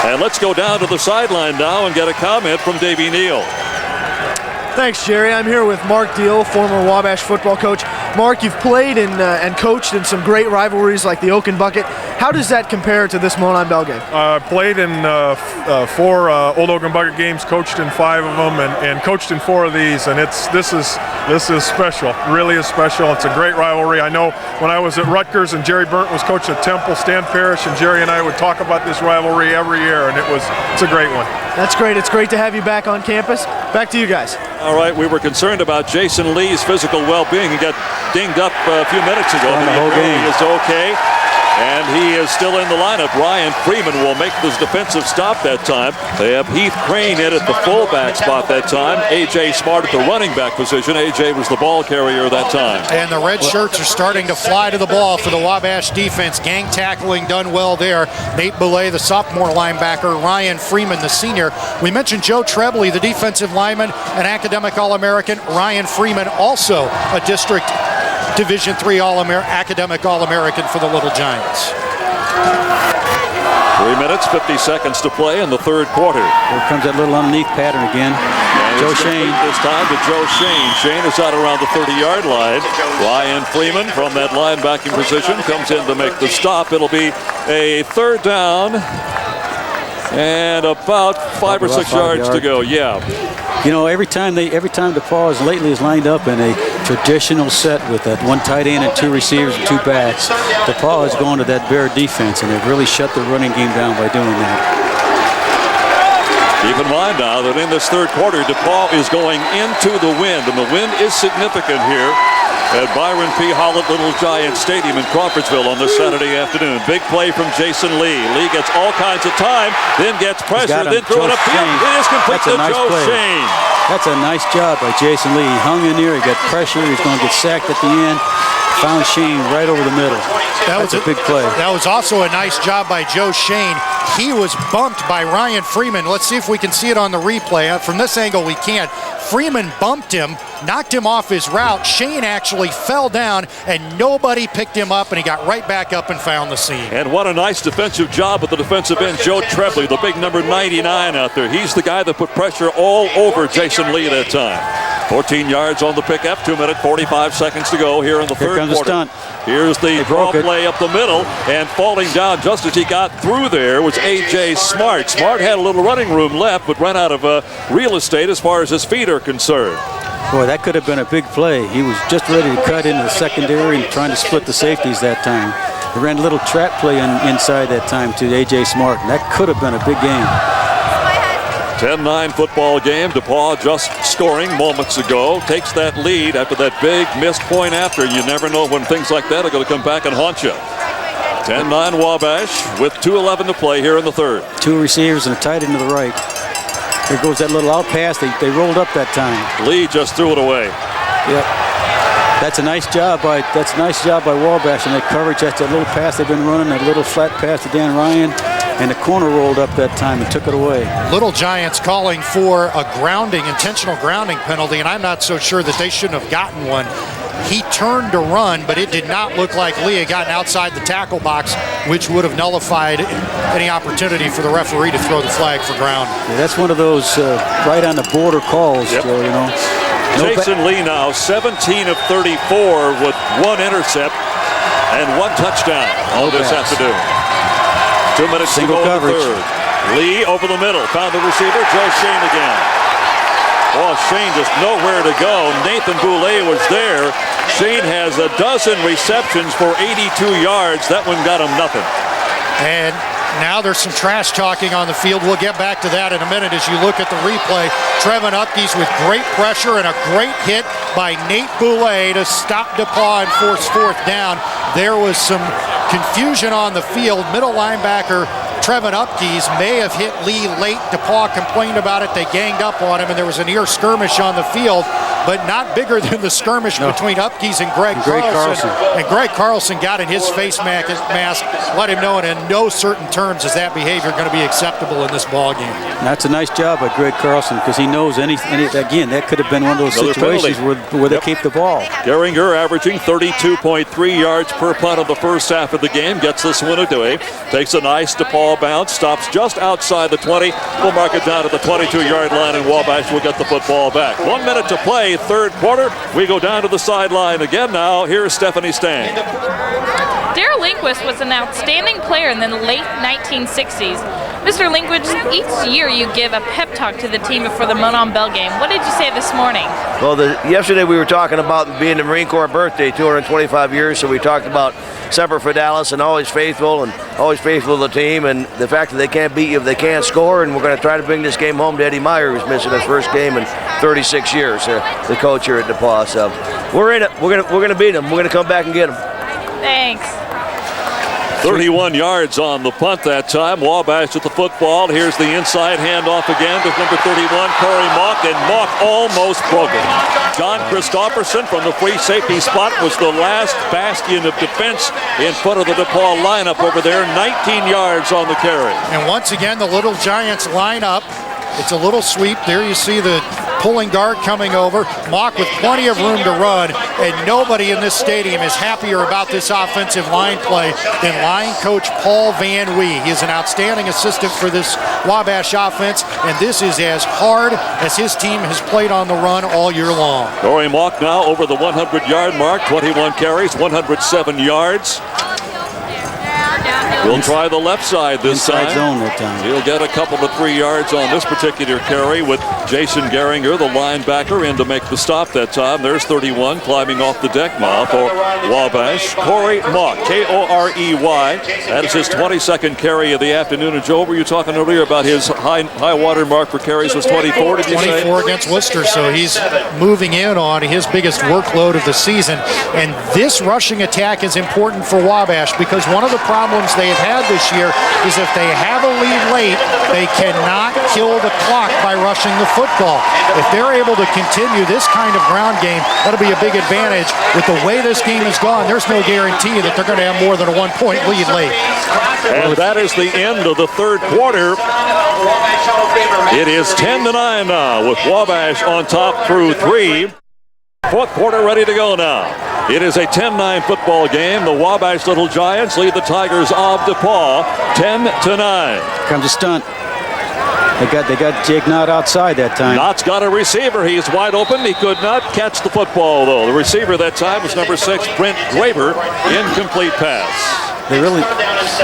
And let's go down to the sideline now and get a comment from Davey Neal. Thanks, Jerry. I'm here with Mark Deal, former Wabash football coach. Mark, you've played and coached in some great rivalries like the Oak and Bucket. How does that compare to this Monon Bell game? I played in 4 Old Oak and Bucket games, coached in 5 of them, and coached in 4 of these. And this is special. Really is special. It's a great rivalry. I know when I was at Rutgers and Jerry Burnt was coach at Temple, Stan Parrish and Jerry and I would talk about this rivalry every year, and it's a great one. That's great. It's great to have you back on campus. Back to you guys. All right, we were concerned about Jason Lee's physical well-being. He got dinged up a few minutes ago. The whole game. He is okay. And he is still in the lineup. Ryan Freeman will make this defensive stop that time. They have Heath Crane in at the fullback spot that time. A.J. Smart at the running back position. A.J. was the ball carrier that time. And the red shirts are starting to fly to the ball for the Wabash defense. Gang tackling done well there. Nate Boulay, the sophomore linebacker. Ryan Freeman, the senior. We mentioned Joe Trebley, the defensive lineman, an academic All-American. Ryan Freeman, also a district Division III academic All-American for the Little Giants. 3 minutes, 50 seconds to play in the third quarter. Here comes that little underneath pattern again. Joe Shane. This time to Joe Shane. Shane is out around the 30-yard line. Ryan Freeman from that linebacking position comes in to make the stop. It'll be a third down and about 5 or 6 yards to go. Yeah. You know, every time DePaul has lately lined up in a traditional set with that one tight end and 2 receivers and 2 backs, DePaul has gone to that Bear defense, and they've really shut the running game down by doing that. Keep in mind now that in this third quarter, DePaul is going into the wind, and the wind is significant here at Byron P. Hollett Little Giant Stadium in Crawfordsville on this Saturday afternoon. Big play from Jason Lee. Lee gets all kinds of time, then gets pressure, then threw it upfield. It is complete to Joe Shane. That's a nice job by Jason Lee. He hung in there, he got pressure, he's going to get sacked at the end. Found Shane right over the middle. That's a big play. That was also a nice job by Joe Shane. He was bumped by Ryan Freeman. Let's see if we can see it on the replay. From this angle, we can't. Freeman bumped him, knocked him off his route. Shane actually fell down, and nobody picked him up, and he got right back up and found the seam. And what a nice defensive job with the defensive end, Joe Trebley, the big number 99 out there. He's the guy that put pressure all over Jason Lee that time. 14 yards on the pickup, 2 minutes, 45 seconds to go here in the third comes quarter. a stunt. Here's the draw play up the middle, and falling down just as he got through there was A.J. Smart. Smart had a little running room left, but ran out of real estate as far as his feet are concerned. Boy, that could have been a big play. He was just ready to cut into the secondary and trying to split the safeties that time. He ran a little trap play inside that time to A.J. Smart, and that could have been a big game. 10-9 football game. DePaul just scoring moments ago. Takes that lead after that big missed point after. You never know when things like that are going to come back and haunt you. 10-9 Wabash with 2:11 to play here in the third. 2 receivers and a tight end to the right. There goes that little out pass. They rolled up that time. Lee just threw it away. Yep. That's a nice job by Wabash in that coverage. That's that little pass they've been running, that little flat pass to Dan Ryan. And the corner rolled up that time and took it away. Little Giants calling for a grounding, intentional grounding penalty, and I'm not so sure that they shouldn't have gotten one. He turned to run, but it did not look like Lee had gotten outside the tackle box, which would have nullified any opportunity for the referee to throw the flag for ground. Yeah, that's one of those right on the border calls, yep. Joe, you know. Jason Lee now 17 of 34 with 1 intercept and 1 touchdown all this afternoon. 2 minutes Single to go coverage. in the third. Lee over the middle. Found the receiver. Joe Shane again. Oh, Shane just nowhere to go. Nathan Boulay was there. Shane has a dozen receptions for 82 yards. That one got him nothing. And now there's some trash talking on the field. We'll get back to that in a minute as you look at the replay. Trevin Upkes with great pressure and a great hit by Nate Boulay to stop DePaul and force 4th down. There was some confusion on the field. Middle linebacker Trevin Upkes may have hit Lee late. DePaul complained about it. They ganged up on him, and there was a near skirmish on the field, but not bigger than the skirmish between Upkes and Greg Carlson. And Greg Carlson got in his face mask, let him know in no certain terms is that behavior going to be acceptable in this ball game. That's a nice job by Greg Carlson because he knows again, that could have been one of those situations where they keep the ball. Geringer averaging 32.3 yards per punt of the first half of the game. Gets this one away. Takes a nice DePaul bounce. Stops just outside the 20. We'll mark it down at the 22-yard line, and Wabash will get the football back. 1 minute to play, third quarter. We go down to the sideline again now. Here's Stephanie Stang. Darrell Lindquist was an outstanding player in the late 1960s. Mr. Lindquist, each year you give a pep talk to the team before the Monon Bell game. What did you say this morning? Well, yesterday we were talking about being the Marine Corps birthday, 225 years, so we talked about Semper Fidelis and always faithful to the team, and the fact that they can't beat you if they can't score, and we're going to try to bring this game home to Eddie Meyer, who's missing his first game in 36 years, the coach here at DePaul. So we're in it. We're going to beat them. We're going to come back and get them. Thanks. 31 yards on the punt that time. Wabash at the football. Here's the inside handoff again to number 31, Corey Mock, and Mock almost broke it. John Christopherson from the free safety spot was the last bastion of defense in front of the DePaul lineup over there. 19 yards on the carry. And once again, the Little Giants line up. It's a little sweep. There you see the pulling guard coming over. Mock with plenty of room to run, and nobody in this stadium is happier about this offensive line play than line coach Paul Van Wee. He is an outstanding assistant for this Wabash offense, and this is as hard as his team has played on the run all year long. Corey Mock now over the 100-yard mark, 21 carries, 107 yards. We'll try the left side this time. Zone that time. He'll get a couple to 3 yards on this particular carry with Jason Geringer, the linebacker, in to make the stop that time. There's 31 climbing off the deck now for Wabash. Corey Mock, K-O-R-E-Y. That is his 22nd carry of the afternoon. And Joe, were you talking earlier about his high water mark for carries was 24, did you say? 24 against Worcester, so he's moving in on his biggest workload of the season. And this rushing attack is important for Wabash because one of the problems they have had this year is if they have a lead late, they cannot kill the clock by rushing the football. If they're able to continue this kind of ground game, that'll be a big advantage. With the way this game has gone, there's no guarantee that they're going to have more than a 1-point lead late. And that is the end of the third quarter. It is 10-9 now with Wabash on top through 3. Fourth quarter ready to go now. It is a 10-9 football game. The Wabash Little Giants lead the Tigers of DePaul 10-9. Comes a stunt. They got Jake Knott outside that time. Knott's got a receiver. He's wide open. He could not catch the football, though. The receiver that time was number 6, Brent Graber. Incomplete pass. They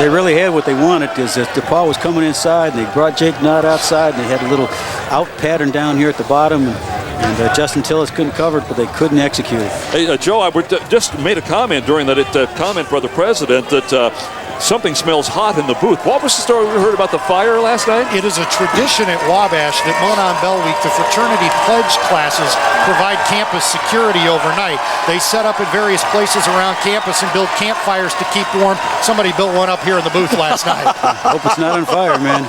really had what they wanted, because DePaul was coming inside, and they brought Jake Knott outside, and they had a little out pattern down here at the bottom, and Justin Tillis couldn't cover it, but they couldn't execute it. Hey, Joe, I just made a comment during that comment, Brother President, that something smells hot in the booth. What was the story we heard about the fire last night? It is a tradition at Wabash that Monon Bell Week, the fraternity pledge classes provide campus security overnight. They set up at various places around campus and build campfires to keep warm. Somebody built one up here in the booth last night. Hope it's not on fire, man.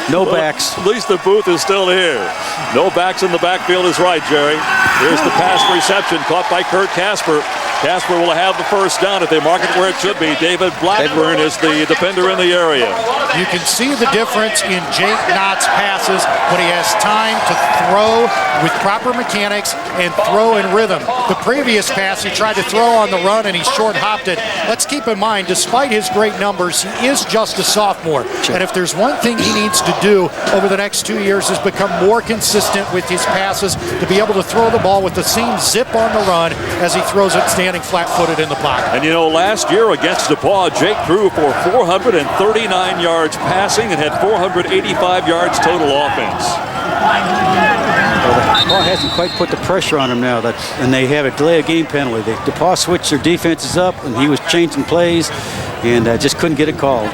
No backs. At least the booth is still here. No backs in the backfield is right, Jerry. Here's the pass reception caught by Kurt Casper. Casper will have the first down if they mark it where it should be. David Blackburn is the defender in the area. You can see the difference in Jake Knott's passes when he has time to throw with proper mechanics and throw in rhythm. The previous pass, he tried to throw on the run and he short-hopped it. Let's keep in mind, despite his great numbers, he is just a sophomore. And if there's one thing he needs to do over the next 2 years is become more consistent with his passes, to be able to throw the ball with the same zip on the run as he throws it standing flat-footed in the pocket. And you know, last year against DePaul, Jake threw for 439 yards passing and had 485 yards total offense. Well, DePaul hasn't quite put the pressure on him now, and they have a delay of game penalty. DePaul switched their defenses up, and he was changing plays, and just couldn't get it called.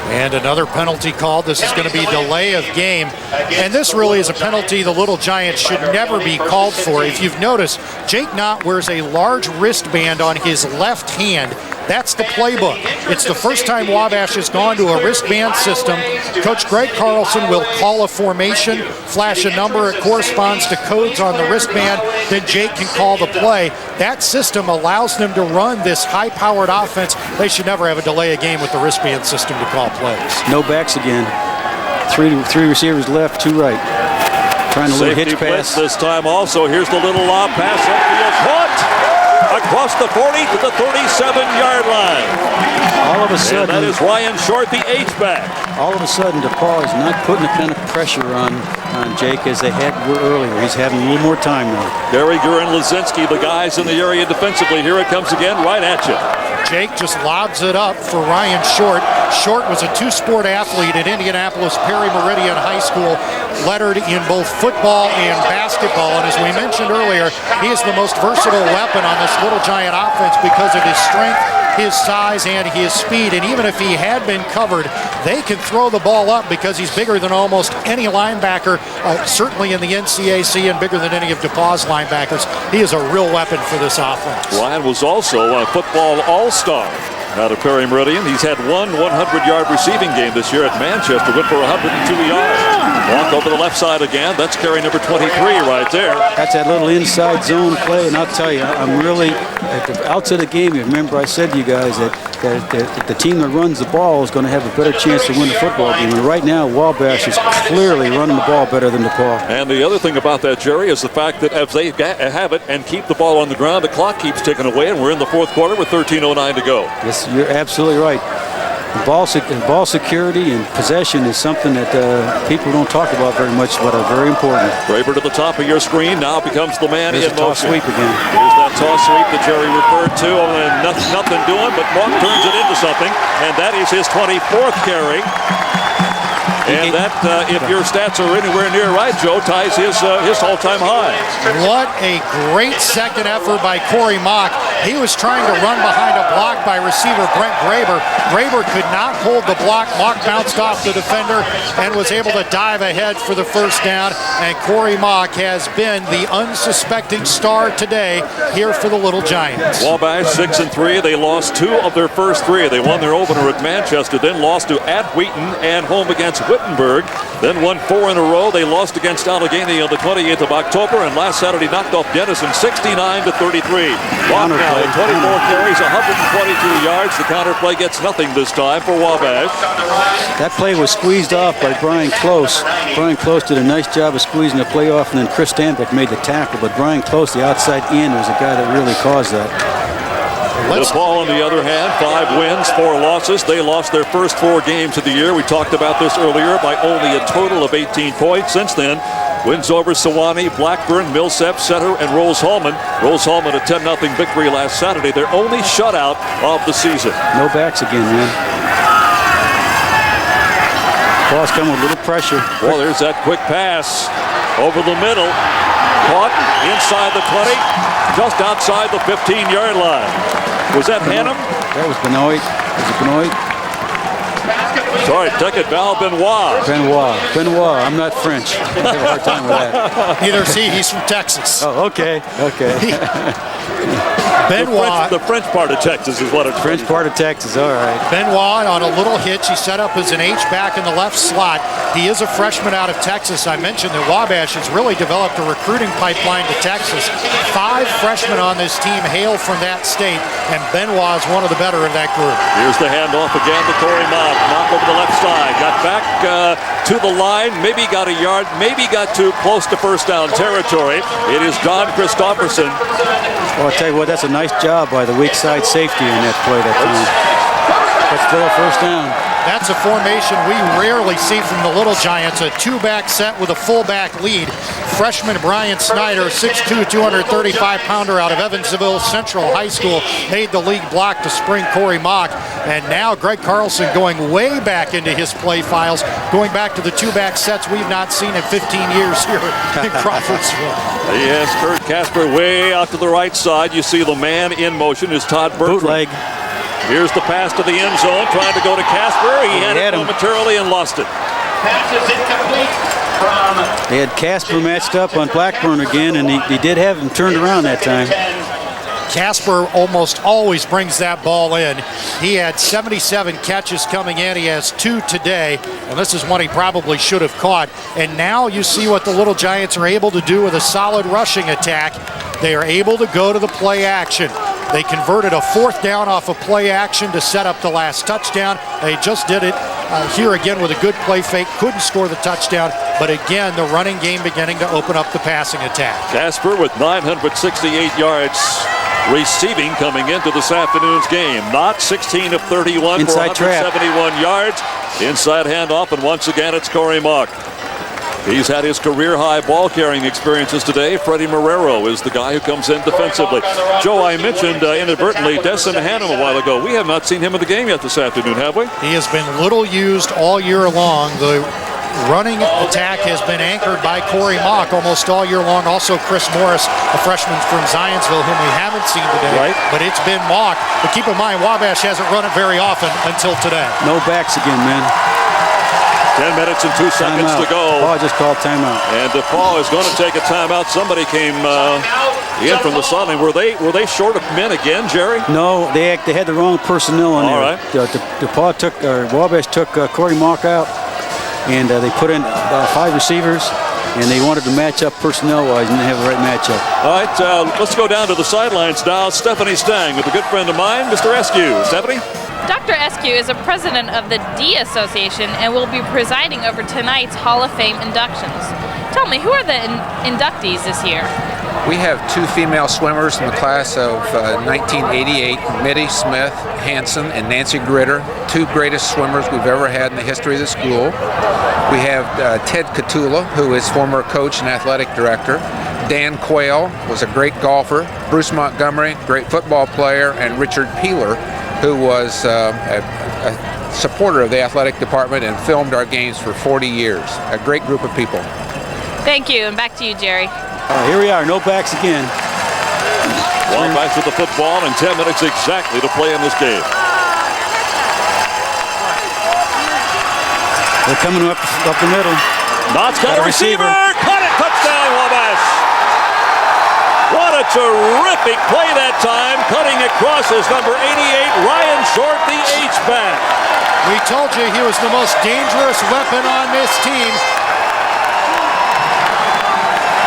And another penalty called. This is going to be delay of game. And this really is a penalty the Little Giants should never be called for. If you've noticed, Jake Knott wears a large wristband on his left hand. That's the playbook. It's the first time Wabash has gone to a wristband system. Coach Greg Carlson will call a formation, flash a number, it corresponds to codes on the wristband, then Jake can call the play. That system allows them to run this high-powered offense. They should never have a delay of game with the wristband system to call plays. No backs again. Three receivers left, 2 right. Trying to Safety hitch pass. this time also. Here's the little lob pass upfield. Caught! Across the 40 to the 37-yard line. All of a sudden, and that is Ryan Short, the H-back. All of a sudden, DePaul is not putting the kind of pressure on Jake as they had earlier. He's having a little more time now. Berriger and Lazinski, the guys in the area defensively. Here it comes again, right at you. Jake just lobs it up for Ryan Short. Short was a 2-sport athlete at Indianapolis Perry Meridian High School, lettered in both football and basketball. And as we mentioned earlier, he is the most versatile weapon on this Little Giant offense because of his strength, his size, and his speed. And even if he had been covered, they can throw the ball up because he's bigger than almost any linebacker, certainly in the NCAC, and bigger than any of DePauw's linebackers. He is a real weapon for this offense. Ryan was also a football all-star out of Perry Meridian. He's had one 100-yard receiving game this year at Manchester, went for 102 yards. Walk over the left side again. That's carry number 23 right there. That's that little inside zone play, and I'll tell you, I'm really, at the outset of the game, you remember I said to you guys that the team that runs the ball is going to have a better chance to win the football game. And right now, Wabash is clearly running the ball better than DePaul. And the other thing about that, Jerry, is the fact that if they have it and keep the ball on the ground, the clock keeps ticking away, and we're in the fourth quarter with 13:09 to go. Yes, you're absolutely right. Ball security and possession is something that people don't talk about very much, but are very important. Graber to the top of your screen now becomes the man There's in a toss motion. sweep again. Here's that toss sweep that Jerry referred to, and nothing doing, but Mark turns it into something, and that is his 24th carry. And that, if your stats are anywhere near right, Joe, ties his all-time high. What a great second effort by Corey Mock. He was trying to run behind a block by receiver Brent Graber. Graber could not hold the block. Mock bounced off the defender and was able to dive ahead for the first down. And Corey Mock has been the unsuspecting star today here for the Little Giants. Wabash 6-3. They lost 2 of their first 3. They won their opener at Manchester, then lost to at Wheaton and home against Wittenberg, then won 4 in a row. They lost against Allegheny on the 28th of October, and last Saturday knocked off Denison 69-33. Walk now, 24 carries, 122 yards. The counterplay gets nothing this time for Wabash. That play was squeezed off by Brian Close. Brian Close did a nice job of squeezing the play off, and then Chris Stanbeck made the tackle. But Brian Close, the outside end, was the guy that really caused that. DePaul, on the other hand, 5 wins, 4 losses. They lost their first 4 games of the year. We talked about this earlier, by only a total of 18 points. Since then, wins over Sewanee, Blackburn, Millsap, Center, and Rose-Hulman. Rose-Hulman a 10-0 victory last Saturday. Their only shutout of the season. No backs again, man. Paul's coming with a little pressure. Well, there's that quick pass over the middle. Caught inside the 20, just outside the 15-yard line. Was that Hannum? That was Benoit. Was it Benoit? Sorry, take it, Val Benoit. Benoit. I'm not French. I have a hard time with that. Neither is he. He's from Texas. Oh, okay. Benoit. The French part of Texas is what it's French part of Texas, all right. Benoit on a little hitch. He set up as an H-back in the left slot. He is a freshman out of Texas. I mentioned that Wabash has really developed a recruiting pipeline to Texas. 5 freshmen on this team hail from that state, and Benoit is one of the better of that group. Here's the handoff again to Corey Mock. Mock over the left side. Got back to the line. Maybe got a yard. Maybe got too close to first down territory. It is Don Christopherson. Well, I'll tell you what, that's a nice job by the weak side safety in that play that time. But still a first down. That's a formation we rarely see from the Little Giants, a 2-back set with a fullback lead. Freshman Brian Snyder, 6'2", 235-pounder out of Evansville Central High School, made the league block to spring Corey Mock. And now Greg Carlson going way back into his play files, going back to the 2-back sets we've not seen in 15 years here in Crawfordsville. Yes, Kurt Casper way out to the right side. You see the man in motion is Todd Bertram. Bootleg. Here's the pass to the end zone, trying to go to Casper. He had it momentarily and lost it. Pass is incomplete from... They had Casper matched up on Blackburn again, and he did have him turned around that time. Casper almost always brings that ball in. He had 77 catches coming in. He has 2 today, and this is one he probably should have caught. And now you see what the Little Giants are able to do with a solid rushing attack. They are able to go to the play action. They converted a 4th down off of play action to set up the last touchdown. They just did it here again with a good play fake. Couldn't score the touchdown, but again, the running game beginning to open up the passing attack. Casper with 968 yards receiving coming into this afternoon's game. Not 16 of 31 Inside for 171 yards. Inside handoff, and once again, it's Corey Mock. He's had his career-high ball-carrying experiences today. Freddie Marrero is the guy who comes in defensively. Joe, I mentioned inadvertently Desson Hannum a while ago. We have not seen him in the game yet this afternoon, have we? He has been little used all year long. The running attack has been anchored by Corey Mock almost all year long. Also Chris Morris, a freshman from Zionsville, whom we haven't seen today. Right. But it's been Mock. But keep in mind, Wabash hasn't run it very often until today. No backs again, man. 10 minutes and 2 seconds to go. Paul just called timeout. And DePaul is going to take a timeout. Somebody came in from the sideline. Were they short of men again, Jerry? No, they had the wrong personnel on there. All right. DePaul took, Wabash took Corey Mock out, and they put in 5 receivers, and they wanted to match up personnel-wise, and they have the right matchup. All right, let's go down to the sidelines now. Stephanie Stang with a good friend of mine, Mr. Eskew. Stephanie? Dr. Eskew is a president of the D Association and will be presiding over tonight's Hall of Fame inductions. Tell me, who are the inductees this year? We have 2 female swimmers in the class of 1988, Mitty Smith Hansen and Nancy Gritter, 2 greatest swimmers we've ever had in the history of the school. We have Ted Catula, who is former coach and athletic director. Dan Quayle was a great golfer. Bruce Montgomery, great football player, and Richard Peeler, who was a supporter of the athletic department and filmed our games for 40 years. A great group of people. Thank you, and back to you, Jerry. Here we are, no backs again. Wabash with the football and 10 minutes exactly to play in this game. They're coming up the middle. Knott's got a receiver. Caught it, touchdown Wabash. What a terrific play that time. Cutting across is number 88, Ryan Short, the H-back. We told you he was the most dangerous weapon on this team.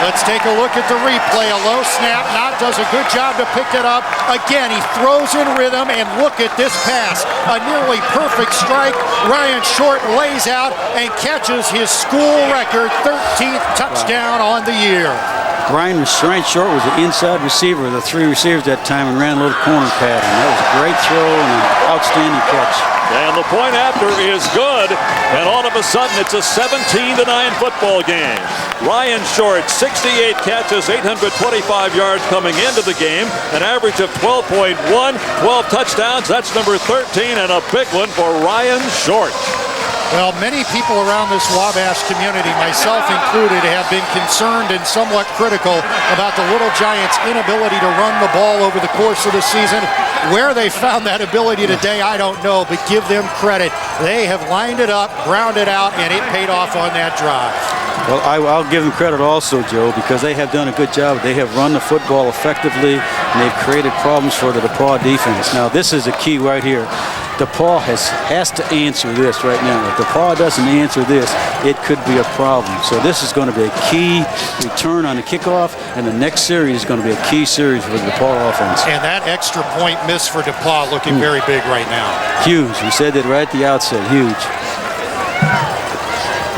Let's take a look at the replay. A low snap. Knott does a good job to pick it up. Again, he throws in rhythm, and look at this pass. A nearly perfect strike. Ryan Short lays out and catches his school record 13th touchdown on the year. Ryan Short was the inside receiver of the 3 receivers that time and ran a little corner pattern. That was a great throw and an outstanding catch. And the point after is good, and all of a sudden it's a 17-9 football game. Ryan Short, 68 catches, 825 yards coming into the game, an average of 12.1, 12 touchdowns. That's number 13, and a big one for Ryan Short. Well, many people around this Wabash community, myself included, have been concerned and somewhat critical about the Little Giants' inability to run the ball over the course of the season. Where they found that ability today, I don't know, but give them credit. They have lined it up, grounded out, and it paid off on that drive. Well, I'll give them credit also, Joe, because they have done a good job. They have run the football effectively, and they've created problems for the DePaul defense. Now, this is the key right here. DePaul has to answer this right now. If DePaul doesn't answer this, it could be a problem. So this is going to be a key return on the kickoff, and the next series is going to be a key series for the DePaul offense. And that extra point miss for DePaul looking very big right now. Huge. We said that right at the outset. Huge.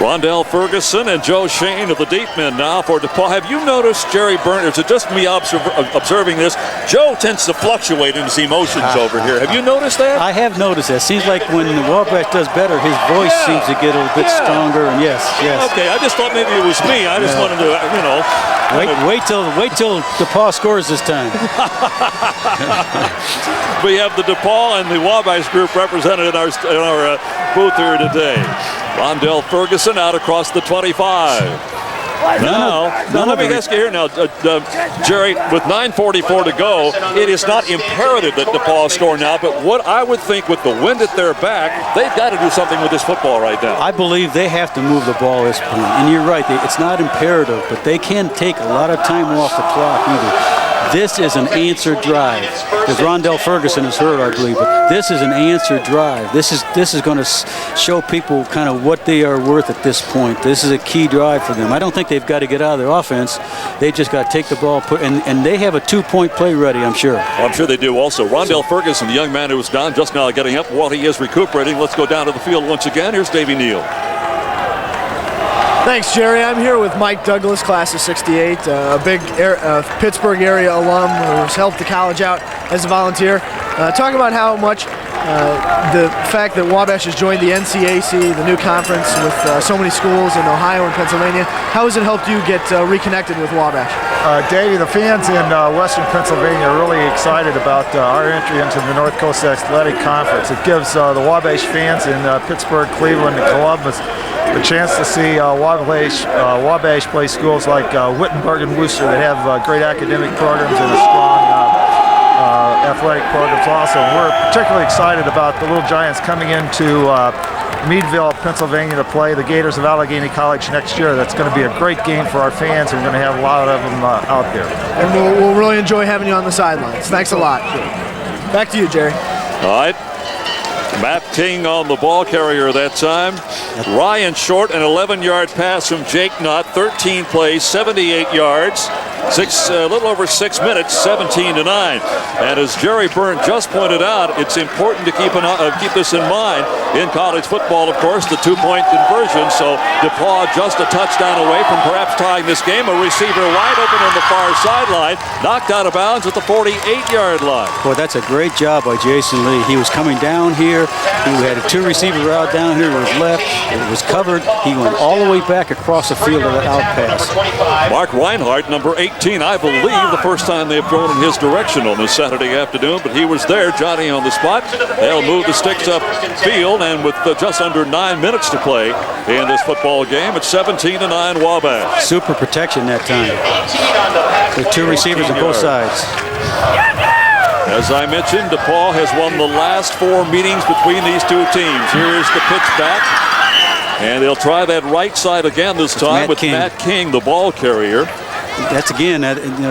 Rondell Ferguson and Joe Shane of the deep men now for DePaul. Have you noticed Jerry Byrne? Is it just me observing this? Joe tends to fluctuate in his emotions over here. Have you noticed that? I have noticed that. Seems like when the Wabash does better, his voice seems to get a little bit stronger. And yes. Okay, I just thought maybe it was me. I just wanted to, you know. Wait till DePaul scores this time. We have the DePaul and the Wabash group represented in our booth here today. Rondell Ferguson out across the 25. Now let me ask you here now, Jerry, with 9:44 to go, it is not imperative that DePaul score now, but what I would think with the wind at their back, they've got to do something with this football right now. I believe they have to move the ball at this point. And you're right, it's not imperative, but they can't take a lot of time off the clock either. This is an answer drive. Because Rondell Ferguson is hurt, I believe, but this is an answer drive. This is going to show people kind of what they are worth at this point. This is a key drive for them. I don't think they've got to get out of their offense. They've just got to take the ball, and they have a 2-point play ready, I'm sure. Well, I'm sure they do also. Rondell Ferguson, the young man who was down, just now getting up while he is recuperating. Let's go down to the field once again. Here's Davey Neal. Thanks, Jerry. I'm here with Mike Douglas, class of '68, a big Pittsburgh area alum who's helped the college out as a volunteer. Talk about how much the fact that Wabash has joined the NCAC, the new conference with so many schools in Ohio and Pennsylvania, how has it helped you get reconnected with Wabash? Davey, the fans in Western Pennsylvania are really excited about our entry into the North Coast Athletic Conference. It gives the Wabash fans in Pittsburgh, Cleveland, and Columbus a chance to see Wabash play schools like Wittenberg and Worcester that have great academic programs and a strong athletic programs also. We're particularly excited about the Little Giants coming into Meadville, Pennsylvania to play the Gators of Allegheny College next year. That's going to be a great game for our fans, and we're going to have a lot of them out there. And we'll really enjoy having you on the sidelines. Thanks a lot. Back to you, Jerry. All right. Matt King on the ball carrier that time. Ryan Short, an 11-yard pass from Jake Knott, 13 plays, 78 yards. A little over 6 minutes, 17-9. And as Jerry Byrne just pointed out, it's important to keep this in mind. In college football, of course, the 2-point conversion. So DePaul just a touchdown away from perhaps tying this game. A receiver wide open on the far sideline, knocked out of bounds at the 48-yard line. Boy, that's a great job by Jason Lee. He was coming down here. He had a 2-receiver route down here to his left. It was covered. He went all the way back across the field of that out pass. Mark Reinhardt, number 18, I believe the first time they've thrown in his direction on this Saturday afternoon, but he was there, Johnny on the spot. They'll move the sticks up field, and with just under 9 minutes to play in this football game, it's 17-9 Wabash. Super protection that time. With 2 receivers on both sides. As I mentioned, DePaul has won the last 4 meetings between these two teams. Here's the pitch back. And they'll try that right side again this time with Matt King, the ball carrier. That's again,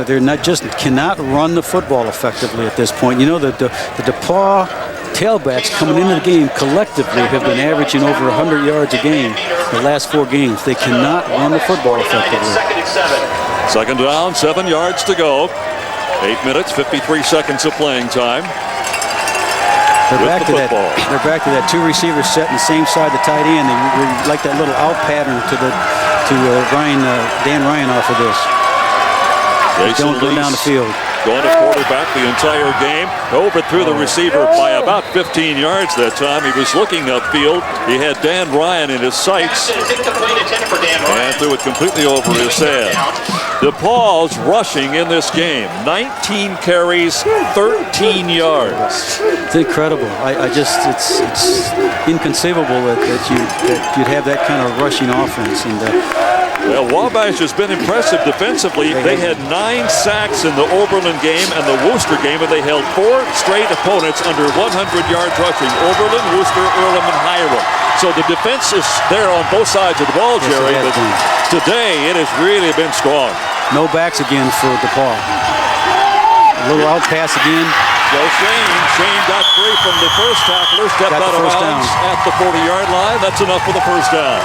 they're not just cannot run the football effectively at this point. You know, the DePaul tailbacks coming into the game collectively have been averaging over 100 yards a game the last 4 games. They cannot run the football effectively. Second down, 7 yards to go. 8 minutes, 53 seconds of playing time. They're back to that 2 receivers set in the same side of the tight end. They like that little out pattern to Dan Ryan off of this. Jason Don't go down the field. Going to quarterback the entire game. Overthrew the receiver by about 15 yards that time. He was looking upfield. He had Dan Ryan in his sights and threw it completely over his head. DePaul's rushing in this game. 19 carries, 13 yards. It's incredible. It's inconceivable that you'd have that kind of rushing offense. And well, Wabash has been impressive defensively. They had 9 sacks in the Oberlin game and the Worcester game, and they held 4 straight opponents under 100 yards rushing. Oberlin, Worcester, Earlham, and Hiram. So the defense is there on both sides of the ball, Jerry, but today it has really been strong. No backs again for DePaul. A little out pass again. Joe Shane got free from the first tackler, stepped out of bounds at the 40-yard line. That's enough for the first down.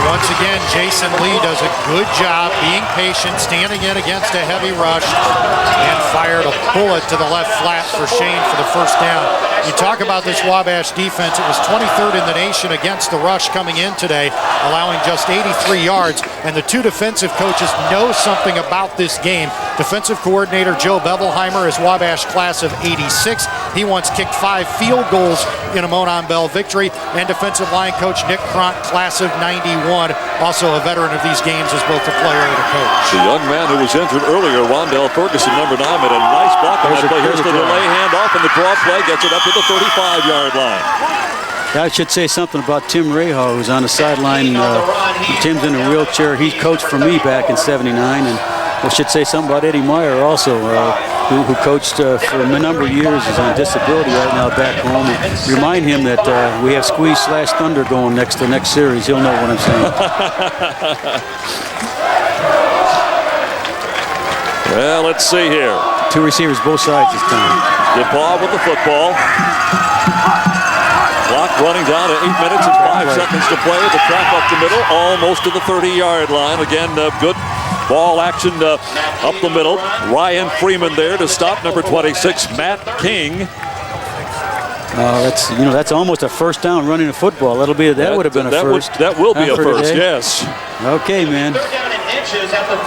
Once again, Jason Lee does a good job being patient, standing in against a heavy rush, and fired a bullet to the left flat for Shane for the first down. You talk about this Wabash defense. It was 23rd in the nation against the rush coming in today, allowing just 83 yards. And the 2 defensive coaches know something about this game. Defensive coordinator Joe Bevelheimer is Wabash class of '86. He once kicked 5 field goals in a Monon Bell victory. And defensive line coach Nick Cronk, class of '91, also a veteran of these games as both a player and a coach. The young man who was injured earlier, Rondell Ferguson, number 9, made a nice block on that play. Here's the delay handoff, and the draw play gets it up to the 35-yard line. I should say something about Tim Rahal, who's on the sideline. Tim's in a wheelchair. He coached for me back in '79, and I should say something about Eddie Meyer also, who coached for a number of years. Is on disability right now back home. And remind him that we have Squeeze/Thunder going next series. He'll know what I'm saying. Well, let's see here. 2 receivers both sides this time. DePaul with the football. Clock running down to 8 minutes and 5 seconds to play. The trap up the middle, almost to the 30-yard line. Again, good ball action up the middle. Ryan Freeman there to stop number 26, Matt King. That's almost a first down running a football. That would have been a first. That will be a first, yes. Okay, man.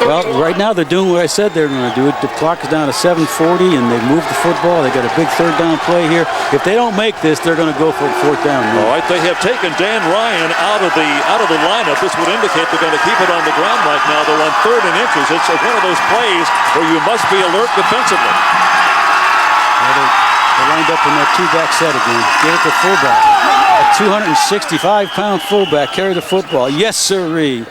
Well, right now they're doing what I said they're going to do. The clock is down to 7:40, and they moved the football. They got a big 3rd down play here. If they don't make this, they're going to go for 4th down. Man. All right, they have taken Dan Ryan out of the lineup. This would indicate they're going to keep it on the ground right now. They're on 3rd and inches. It's one of those plays where you must be alert defensively. They lined up in that 2-back set again. Get it to fullback. A 265-pound fullback carry the football. Yes, sirree.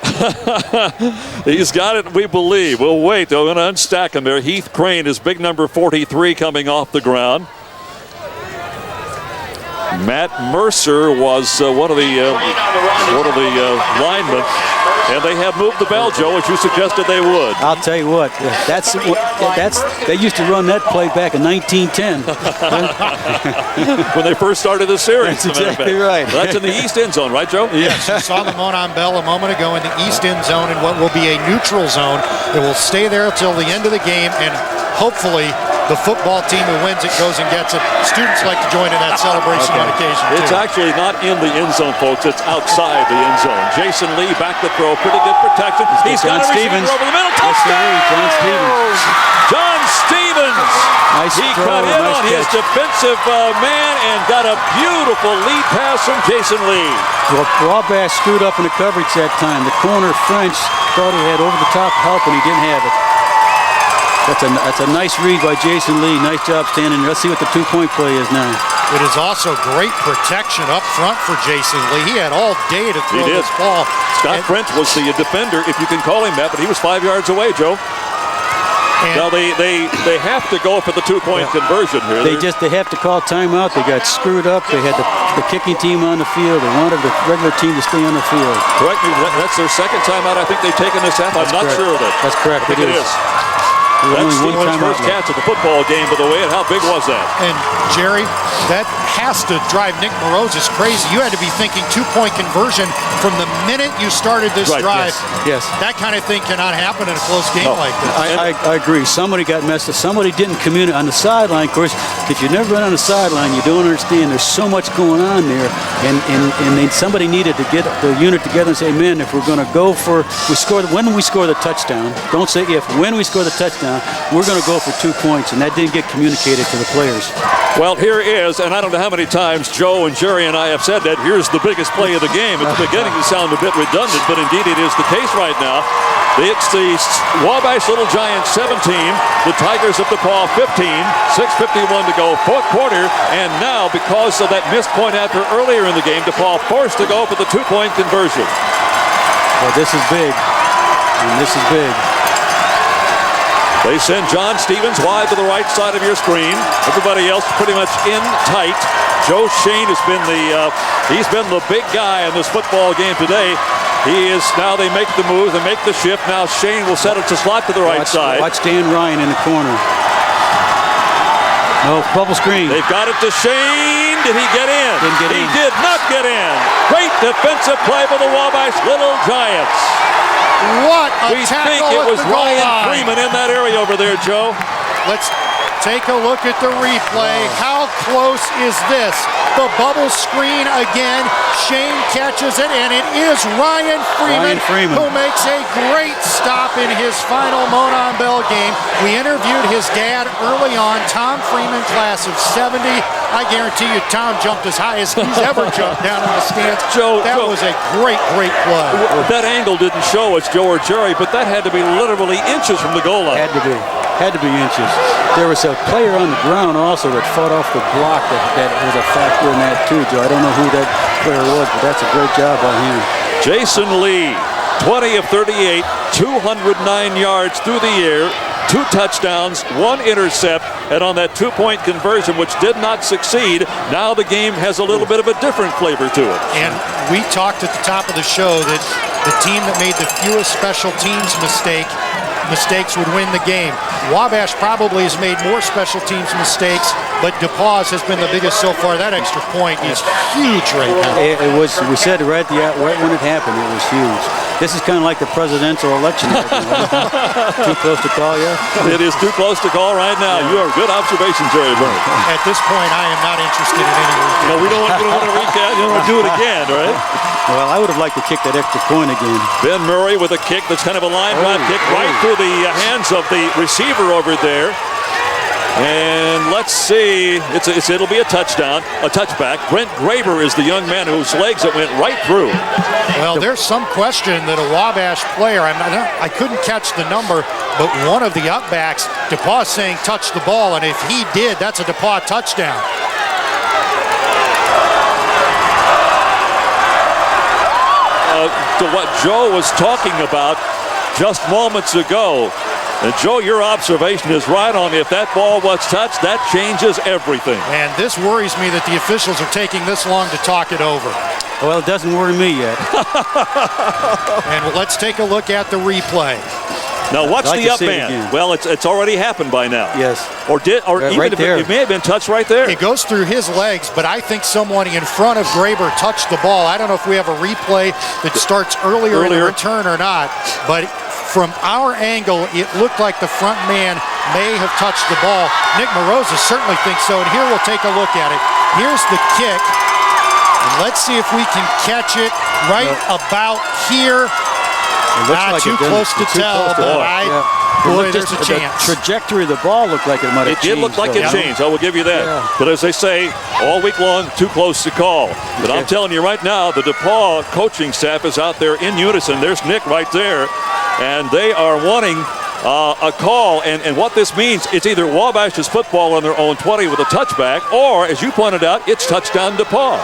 He's got it, we believe. We'll wait. They're going to unstack him there. Heath Crane is big number 43 coming off the ground. Matt Mercer was one of the linemen, and they have moved the bell, Joe, as you suggested they would. I'll tell you what, they used to run that play back in 1910 when they first started the series. That's exactly right. That's in the east end zone, right, Joe? Yes, you saw the Monon Bell a moment ago in the east end zone in what will be a neutral zone. It will stay there until the end of the game, and hopefully the football team who wins it goes and gets it. Students like to join in that celebration on occasion, too. It's actually not in the end zone, folks. It's outside the end zone. Jason Lee back to throw. Pretty good protection. He's got a receiver over the middle. Touchdown! John Stevens. He cut in on his defensive man and got a beautiful lead pass from Jason Lee. Well, Wabash screwed up in the coverage that time. The corner French thought he had over-the-top help, and he didn't have it. That's a nice read by Jason Lee. Nice job standing there. Let's see what the 2-point play is now. It is also great protection up front for Jason Lee. He had all day to throw this ball. Scott French was the defender, if you can call him that, but he was 5 yards away, Joe. Now they have to go for the 2-point conversion here. They have to call timeout. They got screwed up. They had the kicking team on the field. They wanted the regular team to stay on the field. Correct me. That's their second timeout I think they've taken this half. I'm not sure of that. That's correct. I think it is. That's Stevens' first catch of the football game, by the way, and how big was that? And Jerry, that has to drive Nick Morosis crazy. You had to be thinking two-point conversion from the minute you started this drive. Yes. That kind of thing cannot happen in a close game like this. I agree. Somebody got messed up. Somebody didn't communicate on the sideline. Of course, if you've never been on the sideline, you don't understand. There's so much going on there, and somebody needed to get the unit together and say, "Man, if we're going to go for when we score the touchdown, don't say if. When we score the touchdown, we're going to go for 2 points," and that didn't get communicated to the players. Well, here is, and I don't know how many times Joe and Jerry and I have said that, here's the biggest play of the game. It's beginning to sound a bit redundant, but indeed it is the case right now. It's the Wabash Little Giants 17, the Tigers of DePaul 15, 6:51 to go, fourth quarter, and now because of that missed point after earlier in the game, DePaul forced to go for the 2-point conversion. Well, this is big, and this is big. They send John Stevens wide to the right side of your screen. Everybody else pretty much in tight. Joe Shane has been he's been the big guy in this football game today. He is now. They make the move. They make the shift. Now Shane will set it to slot to the right side. Watch Dan Ryan in the corner. No bubble screen. They've got it to Shane. Did he get in? Didn't get in. He did not get in. Great defensive play by the Wabash Little Giants. What a we tackle think it was at the goal Ryan line. Freeman in that area over there, Joe. Let's take a look at the replay. How close is this? The bubble screen again. Shane catches it, and it is Ryan Freeman who makes a great stop in his final Monon Bell game. We interviewed his dad early on, Tom Freeman, class of 70. I guarantee you Tom jumped as high as he's ever jumped down in the stands. That was a great play. That angle didn't show us, Joe or Jerry, but that had to be literally inches from the goal line. Had to be inches. There was a player on the ground also that fought off the block that was a factor in that too, Joe. I don't know who that player was, but that's a great job by him. Jason Lee, 20 of 38, 209 yards through the air, 2 touchdowns, 1 intercept, and on that 2-point conversion, which did not succeed, now the game has a little bit of a different flavor to it. And we talked at the top of the show that the team that made the fewest special teams mistakes would win the game. Wabash probably has made more special teams mistakes, but DePaul has been the biggest so far. That extra point is huge right now. It was. We said right when it happened, it was huge. This is kind of like the presidential election. Too close to call, yeah? It is too close to call right now. You have a good observation, Jerry Burnett. At this point, I am not interested in any recap. No, we don't want to recap. You don't want to do it again, right? Well, I would have liked to kick that extra point again. Ben Murray with a kick that's kind of a line drive kick right through the hands of the receiver over there. And let's see, it'll be a touchdown, a touchback. Brent Graber is the young man whose legs it went right through. Well, there's some question that a Wabash player, I couldn't catch the number, but one of the upbacks, DePaul saying touch the ball, and if he did, that's a DePaul touchdown. To what Joe was talking about just moments ago. And Joe, your observation is right on. If that ball was touched, that changes everything. And this worries me that the officials are taking this long to talk it over. Well, it doesn't worry me yet. And let's take a look at the replay. Now, what's the up man? Well, it's already happened by now. Yes. Or even right if it may have been touched right there. It goes through his legs, but I think someone in front of Graber touched the ball. I don't know if we have a replay that starts earlier in the return or not, but from our angle, it looked like the front man may have touched the ball. Nick Morosis certainly thinks so, and here we'll take a look at it. Here's the kick. And let's see if we can catch it right about here. Not too close to tell, but boy, there's a chance. The trajectory of the ball looked like it might have changed. It did look like it changed. I will give you that. Yeah. But as they say, all week long, too close to call. But I'm telling you right now, the DePaul coaching staff is out there in unison. There's Nick right there. And they are wanting a call. And what this means, it's either Wabash's football on their own 20 with a touchback, or, as you pointed out, it's touchdown DePaul.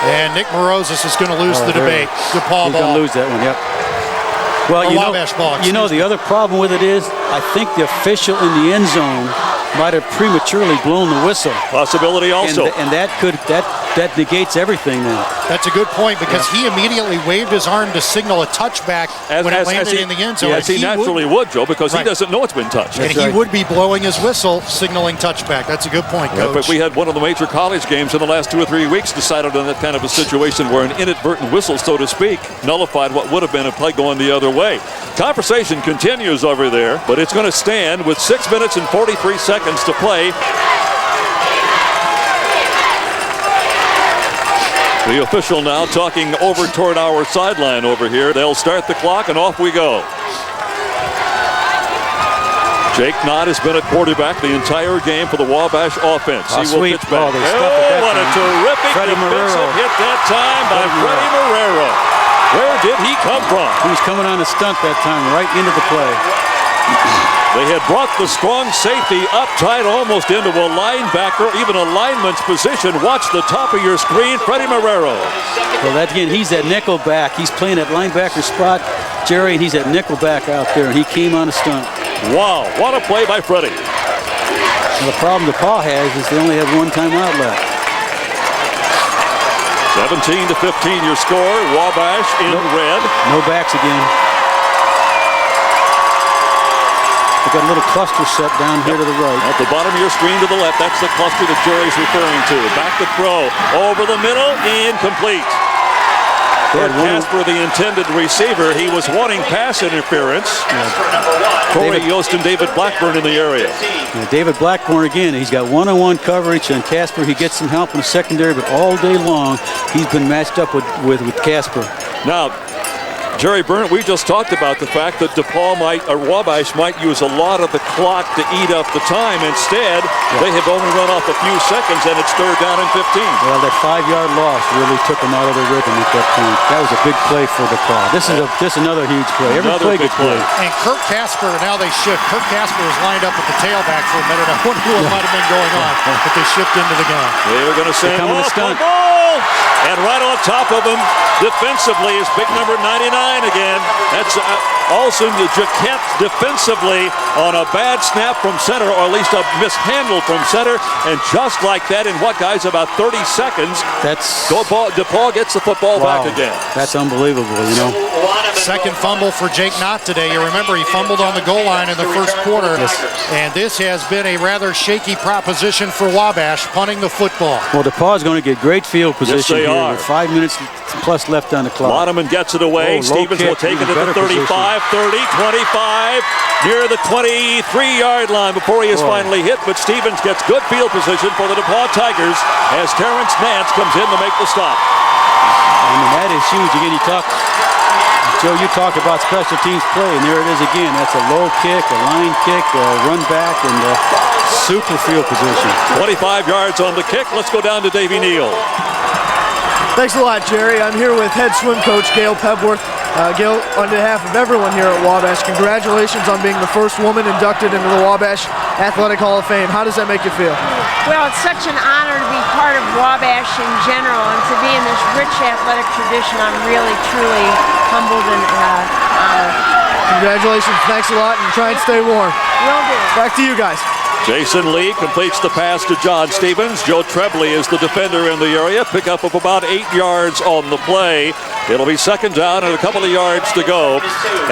And Nick Morosis is going to lose the debate. DePaul He's ball. going to lose that one, yep. Well, the other problem with it is, I think the official in the end zone might have prematurely blown the whistle. Possibility also. And that negates everything then. That's a good point because he immediately waved his arm to signal a touchback when it landed in the end zone. Yes, he naturally would, Joe, because he doesn't know it's been touched. And he would be blowing his whistle, signaling touchback. That's a good point, Coach. But we had one of the major college games in the last 2 or 3 weeks decided on that kind of a situation where an inadvertent whistle, so to speak, nullified what would have been a play going the other way. Conversation continues over there, but it's going to stand with 6 minutes and 43 seconds to play. The official now talking over toward our sideline over here. They'll start the clock and off we go. Jake Knott has been at quarterback the entire game for the Wabash offense. He will pitch back. What a terrific defensive hit that time by Freddie Marrero. Where did he come from? He was coming on a stunt that time, right into the play. They had brought the strong safety up tight almost into a linebacker, even a lineman's position. Watch the top of your screen, Freddie Marrero. Well, again, he's at nickel back. He's playing at linebacker spot, Jerry, and he's at nickel back out there, and he came on a stunt. Wow, what a play by Freddie. Well, the problem DePaul has is they only have one timeout left. 17-15 your score. Wabash in red. No backs again. They've got a little cluster set down here to the right. At the bottom of your screen to the left, that's the cluster that Jerry's referring to. Back to throw. Over the middle, incomplete. Kurt Casper, the intended receiver, he was wanting pass interference. Corey Yost and David Blackburn in the area. David Blackburn again, he's got one-on-one coverage, and Casper, he gets some help in the secondary, but all day long, he's been matched up with Casper. Now, Jerry Burnett, we just talked about the fact that Wabash might use a lot of the clock to eat up the time. Instead, they have only run off a few seconds, and it's 3rd down and 15. Well, that 5-yard loss really took them out of their rhythm at that point. That was a big play for DePaul. This is another huge play. Every play gets played. And Kirk Casper, now they shift. Kirk Casper is lined up at the tailback for a minute. I wonder what might have been going on, but they shift into the game. They're going to send off the ball. And right on top of him, defensively, is big number 99 again. That's Olsen Jaquette defensively on a bad snap from center, or at least a mishandle from center. And just like that, in what, guys, about 30 seconds, DePaul gets the football back again. That's unbelievable, you know. Second fumble for Jake Knott today. You remember he fumbled on the goal line in the first quarter. And this has been a rather shaky proposition for Wabash, punting the football. Well, DePaul is going to get great field position here with 5 minutes plus left on the clock. Loneman gets it away. Stevens will take it to the 35, 30, 25, near the 23-yard line before he is finally hit. But Stevens gets good field position for the DePaul Tigers as Terrence Nance comes in to make the stop. I mean, that is huge. Again, Joe, you talk about special teams play, and there it is again. That's a low kick, a line kick, a run back, and a super field position. 25 yards on the kick. Let's go down to Davey Neal. Thanks a lot, Jerry. I'm here with head swim coach Gail Pebworth. Gail, on behalf of everyone here at Wabash, congratulations on being the first woman inducted into the Wabash Athletic Hall of Fame. How does that make you feel? Well, it's such an honor to be part of Wabash in general and to be in this rich athletic tradition. I'm really, truly humbled and honored. Congratulations. Thanks a lot, and try and stay warm. Will do. Back to you guys. Jason Lee completes the pass to John Stevens. Joe Trebley is the defender in the area. Pickup of about 8 yards on the play. It'll be 2nd down and a couple of yards to go.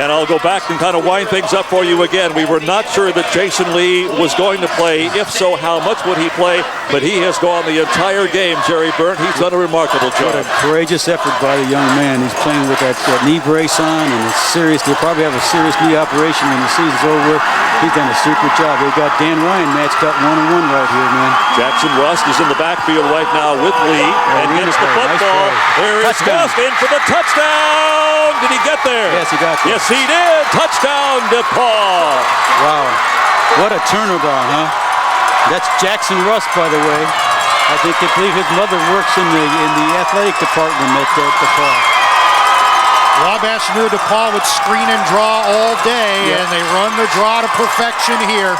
And I'll go back and kind of wind things up for you again. We were not sure that Jason Lee was going to play. If so, how much would he play? But he has gone the entire game, Jerry Burnett. He's done a remarkable job. What a courageous effort by the young man. He's playing with that knee brace on, and it's serious. They'll probably have a serious knee operation when the season's over. He's done a super job. They've got Dan Ryan matched up 1-on-1 right here, man. Jackson Rust is in the backfield right now with Lee and gets the football. There is Rust in for the touchdown. Did he get there? Yes, he got there. Yes, he did. Touchdown, DePaul. Wow. What a turnaround, huh? That's Jackson Rust, by the way. I believe his mother works in the athletic department at DePaul. Wabash knew DePaul would screen and draw all day, and they run the draw to perfection here.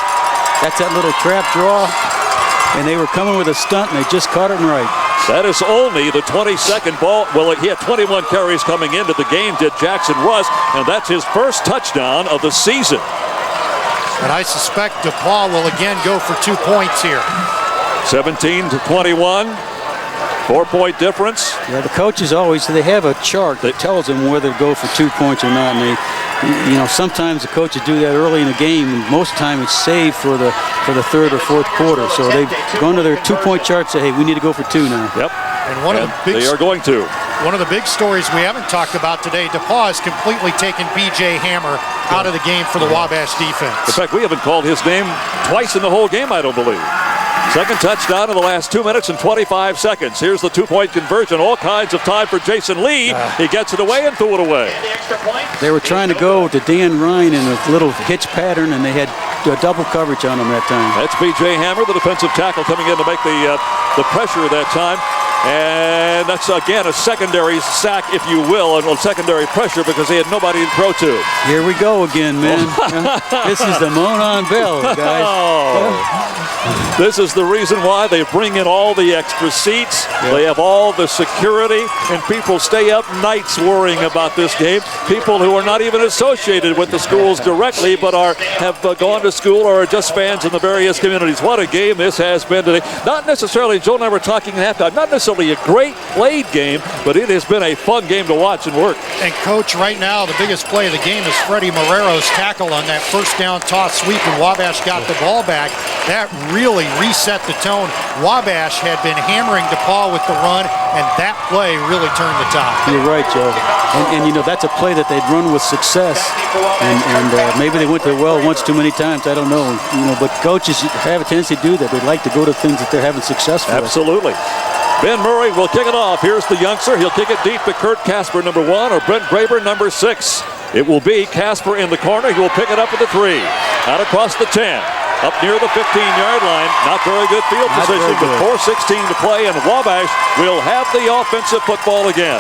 That's that little trap draw, and they were coming with a stunt, and they just caught him right. That is only the 22nd ball. Well, he had 21 carries coming into the game, did Jackson Rust, and that's his first touchdown of the season. And I suspect DePaul will again go for 2 points here. 17-21. 4-point difference. Yeah, the coaches they have a chart that tells them whether to go for 2 points or not. And sometimes the coaches do that early in the game, and most of the time it's saved for the third or fourth quarter. So they've gone to their 2-point chart and say, hey, we need to go for 2 now. Yep. And they are going to. One of the big stories we haven't talked about today, DePaul has completely taken B.J. Hammer out of the game for the Wabash defense. In fact, we haven't called his name twice in the whole game, I don't believe. Second touchdown in the last 2 minutes and 25 seconds. Here's the 2-point conversion. All kinds of time for Jason Lee. He gets it away and threw it away. They were trying to go to Dan Ryan in a little hitch pattern, and they had double coverage on him that time. That's B.J. Hammer, the defensive tackle, coming in to make the pressure that time. And that's, again, a secondary sack, if you will, and secondary pressure because they had nobody to throw to. Here we go again, man. This is the Monon Bell, guys. This is the reason why they bring in all the extra seats. Yep. They have all the security, and people stay up nights worrying about this game. People who are not even associated with the schools directly, but have gone to school or are just fans in the various communities. What a game this has been today. Not necessarily, Joe and I were talking at halftime, not necessarily a great played game, but it has been a fun game to watch and work. And Coach, right now, the biggest play of the game is Freddie Marrero's tackle on that first down toss sweep, and Wabash got the ball back. That really reset the tone. Wabash had been hammering DePaul with the run, and that play really turned the tide. You're right, Joe. And that's a play that they'd run with success. And maybe they went to the well once too many times. I don't know. But coaches have a tendency to do that. They like to go to things that they're having success with. Absolutely. Ben Murray will kick it off. Here's the youngster. He'll kick it deep to Kurt Casper, number 1, or Brent Graber, number 6. It will be Casper in the corner. He will pick it up at the 3. Out across the 10. Up near the 15-yard line. Not very good field position, but 4:16 to play, and Wabash will have the offensive football again.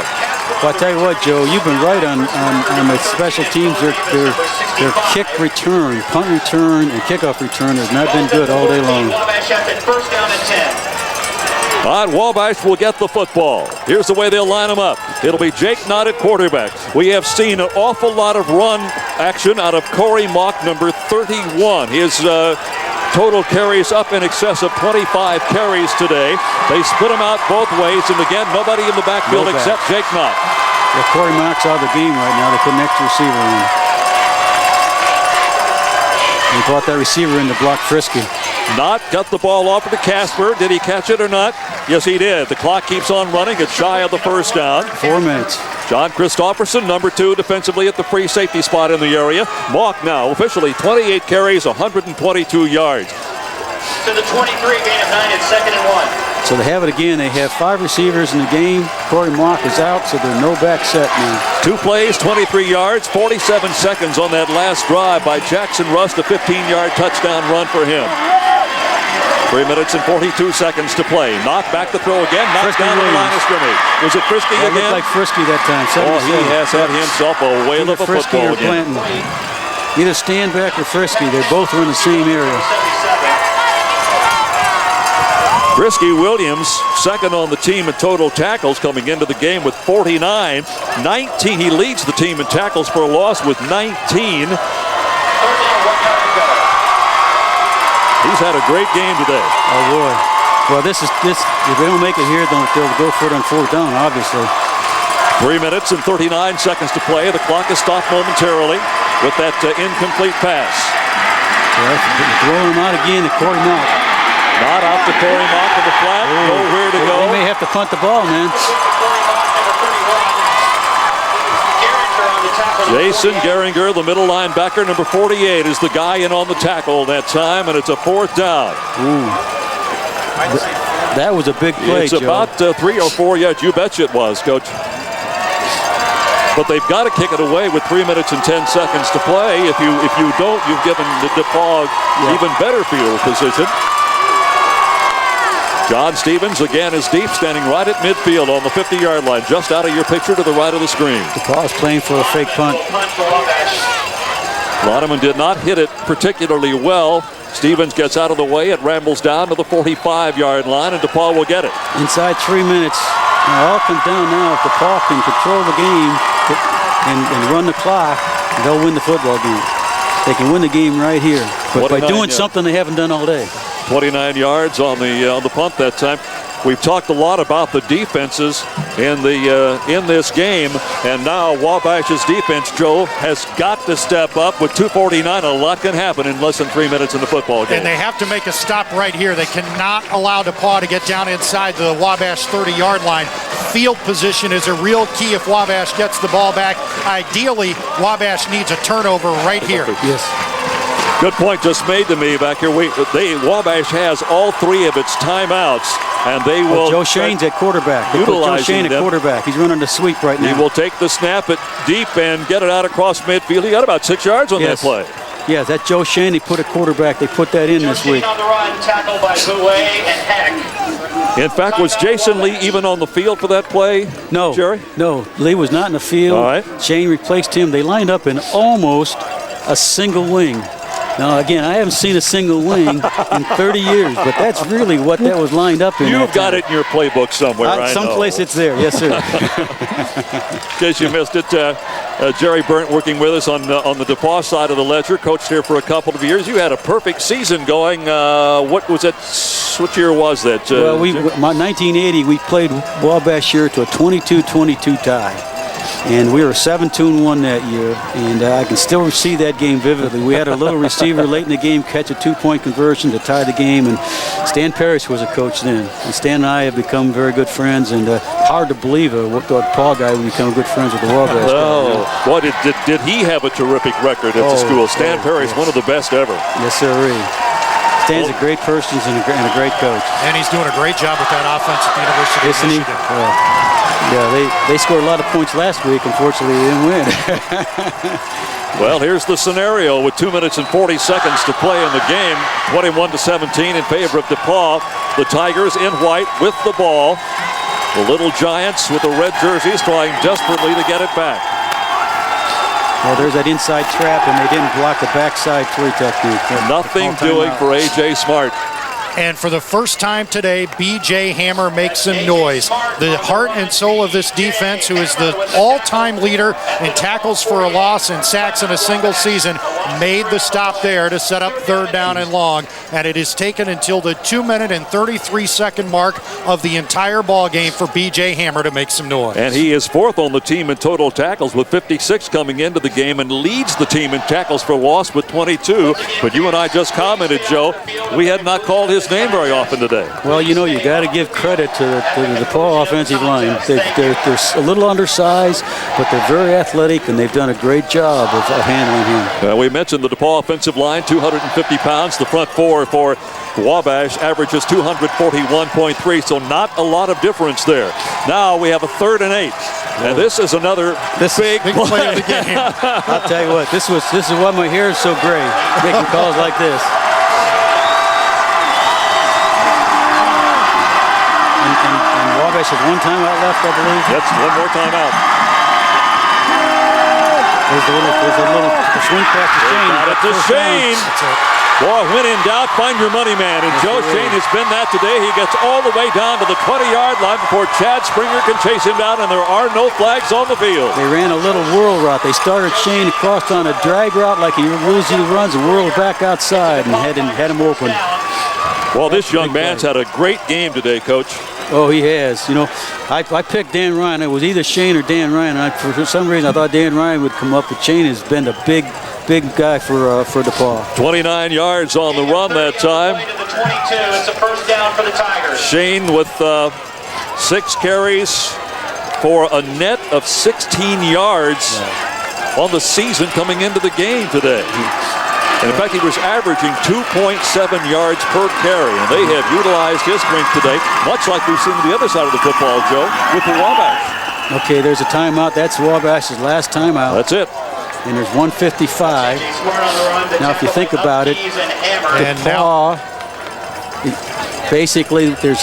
Well, I tell you what, Joe, you've been right on the special teams. Their kick return, punt return, and kickoff return has not been good all day long. Wabash has it first down and 10. All right, Wabash will get the football. Here's the way they'll line them up. It'll be Jake Knott at quarterback. We have seen an awful lot of run action out of Corey Mock, number 31. His total carries up in excess of 25 carries today. They split them out both ways, and again, nobody in the backfield except Jake Knott. Yeah, Corey Mock's out of the game right now. They put an extra receiver in. They brought that receiver in to block Frisky. Knott got the ball offered to Casper. Did he catch it or not? Yes, he did. The clock keeps on running. It's shy of the first down. 4 minutes. John Christopherson, number 2 defensively at the free safety spot in the area. Mock now officially 28 carries, 122 yards. To the 23, gain of 9, it's 2nd and 1. So they have it again. They have 5 receivers in the game. Corey Mock is out, so there's no back set now. 2 plays, 23 yards, 47 seconds on that last drive by Jackson Rust, a 15-yard touchdown run for him. 3 minutes and 42 seconds to play. Knock back to throw again. Knocked down to the line of scrimmage. Was it Frisky again? It looked like Frisky that time. Oh, he has had himself a whale of a football again. Either stand back or Frisky. They both were in the same area. Frisky Williams, second on the team in total tackles, coming into the game with 49. 19, he leads the team in tackles for a loss with 19. He's had a great game today. Oh, boy. Well, this. If they don't make it here, they'll go for it on 4th down, obviously. 3 minutes and 39 seconds to play. The clock is stopped momentarily with that incomplete pass. Throwing him out again to Corey Mock. Not out to Corey Mock in the flat. Nowhere to go. They may have to punt the ball, man. Jason Geringer, the middle linebacker, number 48, is the guy in on the tackle that time, and it's a 4th down. Ooh. That was a big play, It's about 3 or 4 yards. You betcha it was, Coach. But they've got to kick it away with 3 minutes and 10 seconds to play. If you don't, you've given the DePaul even better field position. John Stevens again is deep, standing right at midfield on the 50-yard line, just out of your picture to the right of the screen. DePaul's playing for a fake punt. Loneman did not hit it particularly well. Stevens gets out of the way. It rambles down to the 45-yard line, and DePaul will get it. Inside 3 minutes. It all comes down now. If DePaul can control the game and run the clock, they'll win the football game. They can win the game right here, but by doing something they haven't done all day. 29 yards on the punt that time. We've talked a lot about the defenses in this game, and now Wabash's defense, Joe, has got to step up. With 2:49, a lot can happen in less than 3 minutes in the football game. And they have to make a stop right here. They cannot allow DePaul to get down inside the Wabash 30-yard line. Field position is a real key if Wabash gets the ball back. Ideally, Wabash needs a turnover right here. Yes. Good point just made to me back here. Wabash has all 3 of its timeouts, and they will. Joe Shane's at quarterback. They put Joe Shane at quarterback. He's running the sweep right now. He will take the snap at deep and get it out across midfield. He got about 6 yards on that play. Yeah, that Joe Shane. They put a quarterback. They put that in this week. On the run, tackled by Bouet and Heck. In fact, was Jason Lee even on the field for that play? No, Jerry. No, Lee was not in the field. All right. Shane replaced him. They lined up in almost a single wing. Now, again, I haven't seen a single wing in 30 years, but that's really what that was lined up in. You've got it in your playbook somewhere, someplace it's there, yes, sir. In case you missed it, Jerry Burnt working with us on the DePaul side of the ledger, coached here for a couple of years. You had a perfect season going. What was it? What year was that? Well, 1980, we played Wabash here to a 22-22 tie. And we were 7-2-1 that year, and I can still see that game vividly. We had a little receiver late in the game catch a 2-point conversion to tie the game, and Stan Parrish was a coach then. And Stan and I have become very good friends, and hard to believe a Paul guy would become good friends with the Wabash. Oh, boy, did he have a terrific record at the school. Stan Parrish, one of the best ever. Yes, sir. Stan's a great person and a great coach. And he's doing a great job with that offense at the University of Michigan. Yeah, they scored a lot of points last week. Unfortunately, they didn't win. Well, here's the scenario with 2 minutes and 40 seconds to play in the game. 21-17 in favor of DePaul. The Tigers in white with the ball. The Little Giants with the red jerseys trying desperately to get it back. Well, there's that inside trap, and they didn't block the backside three technique. Nothing doing for A.J. Smart. And for the first time today, B.J. Hammer makes some noise. The heart and soul of this defense, who is the all-time leader in tackles for a loss and sacks in a single season, made the stop there to set up 3rd down and long. And it is taken until the 2-minute and 33-second mark of the entire ball game for B.J. Hammer to make some noise. And he is 4th on the team in total tackles with 56 coming into the game, and leads the team in tackles for loss with 22. But you and I just commented, Joe, we had not called his name very often today. Well, you got to give credit to the DePaul offensive line. They're a little undersized, but they're very athletic, and they've done a great job of handling him. We mentioned the DePaul offensive line, 250 pounds. The front 4 for Wabash averages 241.3, so not a lot of difference there. Now we have a 3rd and 8, and this is another big play of the game. I'll tell you what, this is why my hair is so gray, making calls like this. And Wabash has 1 timeout left, I believe. That's 1 more timeout. There's a little swing pass to Shane. Got it to Shane. Boy, when in doubt, find your money man. And Joe Shane has been that today. He gets all the way down to the 20-yard line before Chad Springer can chase him down, and there are no flags on the field. They ran a little whirl route. They started Shane across on a drag route like he usually runs, and whirled back outside and had him open. Well, this young man's had a great game today, Coach. Oh, he has. I picked Dan Ryan. It was either Shane or Dan Ryan. For some reason, I thought Dan Ryan would come up, but Shane has been a big guy for DePaul. 29 yards on the run that time. It's a 1st down for the Tigers. Shane with 6 carries for a net of 16 yards on the season coming into the game today. And in fact, he was averaging 2.7 yards per carry, and they have utilized his strength today, much like we've seen on the other side of the football, Joe, with the Wabash. Okay, there's a timeout. That's Wabash's last timeout. That's it. And there's 1:55. Now, if you think about it, DePaul, basically, there's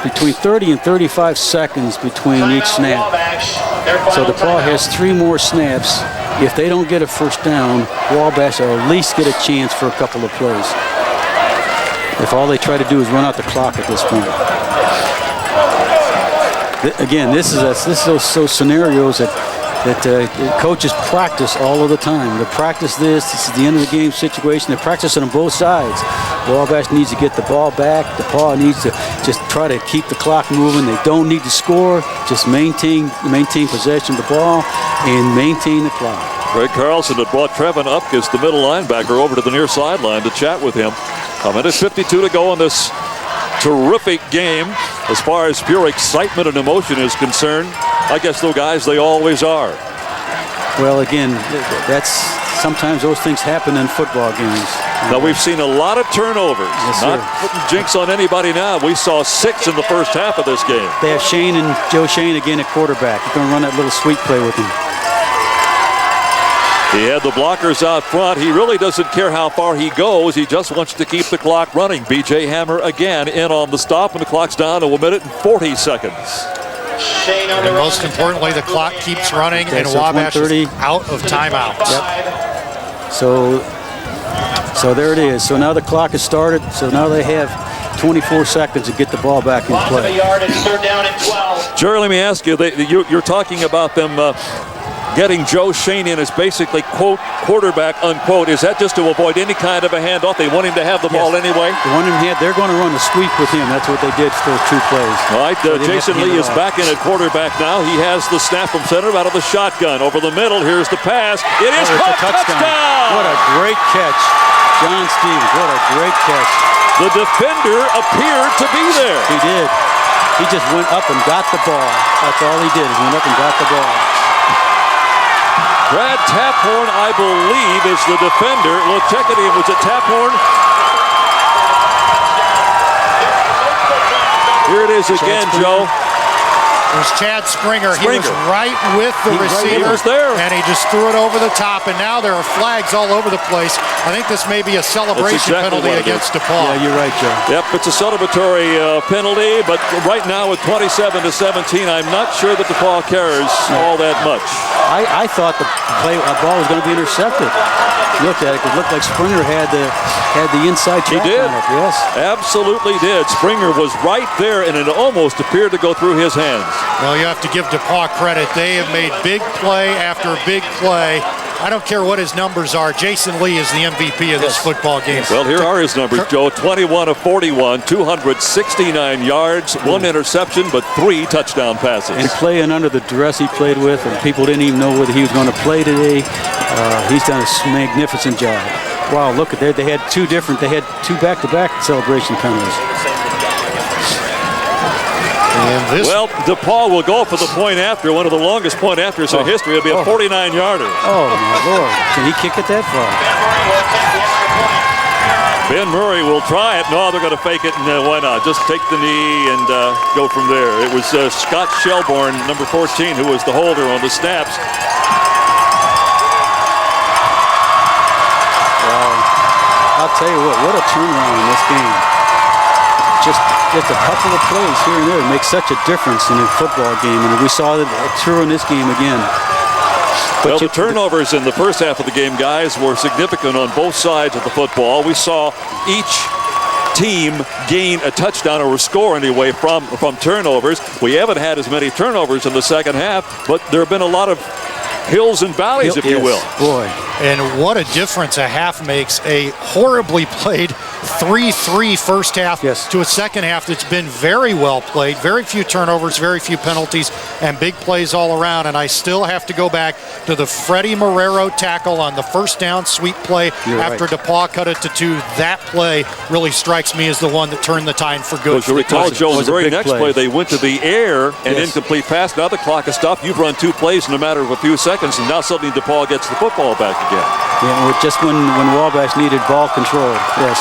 between 30 and 35 seconds between each snap. So DePaul has 3 more snaps. If they don't get a 1st down, Wabash will at least get a chance for a couple of plays. If all they try to do is run out the clock at this point. Again, this is those scenarios that that coaches practice all of the time. They practice this is the end of the game situation. They're practicing on both sides. Wabash needs to get the ball back. DePaul needs to just try to keep the clock moving. They don't need to score. Just maintain possession of the ball and maintain the clock. Greg Carlson had brought Trevin Upkis, the middle linebacker, over to the near sideline to chat with him. A minute 52 to go in this terrific game. As far as pure excitement and emotion is concerned, I guess those guys, they always are. Well, again, sometimes those things happen in football games. Now, we've seen a lot of turnovers. Yes, Not sir. putting jinx on anybody now. We saw 6 in the first half of this game. They have Shane and Joe Shane again at quarterback. He's going to run that little sweep play with him. He had the blockers out front. He really doesn't care how far he goes. He just wants to keep the clock running. B.J. Hammer again in on the stop, and the clock's down to 1 minute and 40 seconds. And most importantly, the clock keeps running, and Wabash is out of timeouts. Yep. So there it is. So now the clock has started. So now they have 24 seconds to get the ball back in play. Jerry, let me ask you, you're talking about them getting Joe Shane in as basically, quote, quarterback, unquote. Is that just to avoid any kind of a handoff? They want him to have the ball anyway? They're going to run a sweep with him. That's what they did for those 2 plays. All right, Jason Lee is back in at quarterback now. He has the snap from center out of the shotgun. Over the middle, here's the pass. It is caught. Touchdown! What a great catch. John Stevens, what a great catch. The defender appeared to be there. He did. He just went up and got the ball. That's all he did, is went up and got the ball. Brad Taphorn, I believe, is the defender. We'll check it in. Was it Taphorn? Here it is again, Joe. It was Chad Springer. He was right with the receiver, and he just threw it over the top, and now there are flags all over the place. I think this may be a celebration penalty against DePaul. Yeah, you're right, Joe. Yep, it's a celebratory penalty, but right now with 27-17, I'm not sure that DePaul cares all that much. I thought the ball was going to be intercepted. Looked at it. It looked like Springer had the inside track on it. Yes, absolutely did. Springer was right there, and it almost appeared to go through his hands. Well, you have to give DePaul credit. They have made big play after big play. I don't care what his numbers are. Jason Lee is the MVP of this football game. Well, here are his numbers, Joe. 21 of 41, 269 yards, 1 interception, but 3 touchdown passes. And playing under the duress he played with, and people didn't even know whether he was going to play today. He's done a magnificent job. Wow, look at that. They had 2 back-to-back celebration penalties. Well, DePaul will go for the point after, one of the longest point afters in history. It'll be a 49-yarder. Oh, my Lord. Can he kick it that far? Ben Murray will try it. No, they're going to fake it, and why not? Just take the knee and go from there. It was Scott Shelbourne, number 14, who was the holder on the snaps. I'll tell you what a turnaround in this game. Just a couple of plays here and there make such a difference in a football game, and we saw that true in this game again. Well, the turnovers in the first half of the game, guys, were significant on both sides of the football. We saw each team gain a touchdown or a score anyway from turnovers. We haven't had as many turnovers in the second half, but there have been a lot of hills and valleys, if you will. Boy. And what a difference a half makes. A horribly played 3-3 first half to a second half that's been very well played. Very few turnovers, very few penalties, and big plays all around. And I still have to go back to the Freddie Marrero tackle on the first down sweep play after DePaul cut it to 2. That play really strikes me as the one that turned the tide for good. Well, you recall, Joe, the very next play, they went to the air and incomplete pass. Now the clock is stopped. You've run 2 plays in a matter of a few seconds, and now suddenly DePaul gets the football back again. Yeah, just when Wabash needed ball control. Yes.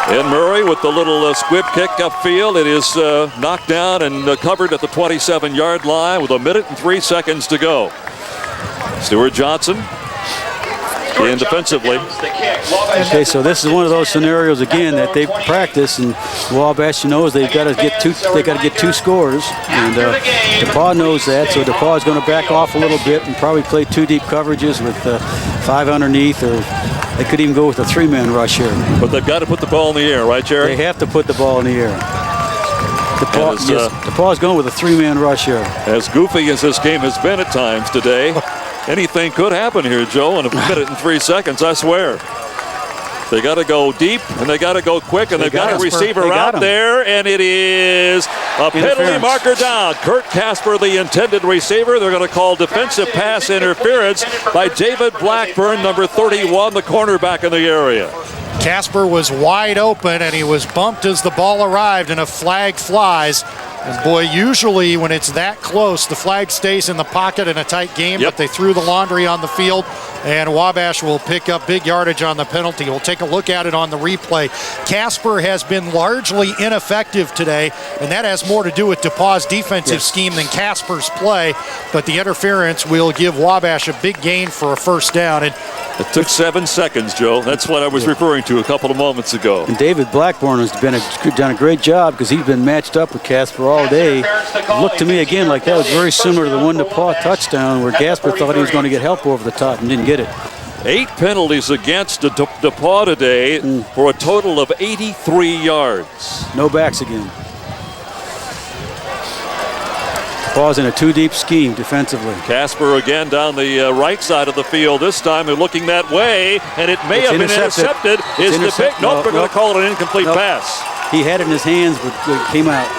And Murray with the little squib kick upfield. It is knocked down and covered at the 27-yard line with 1 minute and 3 seconds to go. Stuart Johnson in defensively. Okay, so this is one of those scenarios again that they practice, and Wabash knows they've got to get 2. They got to get 2 scores, and DePaul knows that. So DePaul is going to back off a little bit and probably play 2 deep coverages with 5 underneath, or they could even go with a 3-man rush here. But they've got to put the ball in the air, right, Jerry? They have to put the ball in the air. DePauw's going with a 3-man rush here. As goofy as this game has been at times today, anything could happen here, Joe, in a minute and 3 seconds, I swear. They got to go deep, and they got to go quick, and they've got a receiver out there, and it is a penalty marker down. Kurt Casper, the intended receiver. They're going to call defensive pass interference by David Blackburn, number 31, the cornerback in the area. Casper was wide open, and he was bumped as the ball arrived, and a flag flies. And boy, usually when it's that close, the flag stays in the pocket in a tight game, but they threw the laundry on the field, and Wabash will pick up big yardage on the penalty. We'll take a look at it on the replay. Casper has been largely ineffective today, and that has more to do with DePauw's defensive scheme than Casper's play, but the interference will give Wabash a big gain for a first down. And it took 7 seconds, Joe. That's what I was referring to a couple of moments ago. And David Blackburn has done a great job because he's been matched up with Casper all day. Looked to me again like that was very similar to the one DePauw touchdown where Casper thought he was going to get help over the top and didn't get it. 8 penalties against DePauw today for a total of 83 yards. No backs again. DePauw's in a 2-deep scheme defensively. Casper again down the right side of the field. This time they're looking that way, and it may have been intercepted. Is the pick? Nope, we're going to call it an incomplete pass. He had it in his hands, but it came out.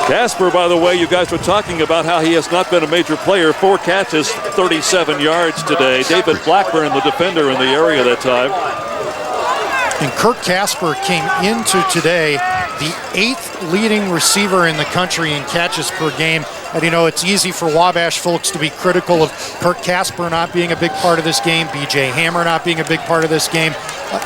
Casper, by the way, you guys were talking about how he has not been a major player. 4 catches, 37 yards today. David Blackburn, the defender in the area that time. And Kirk Casper came into today the 8th leading receiver in the country in catches per game. And, you know, it's easy for Wabash folks to be critical of Kirk Casper not being a big part of this game, B.J. Hammer not being a big part of this game.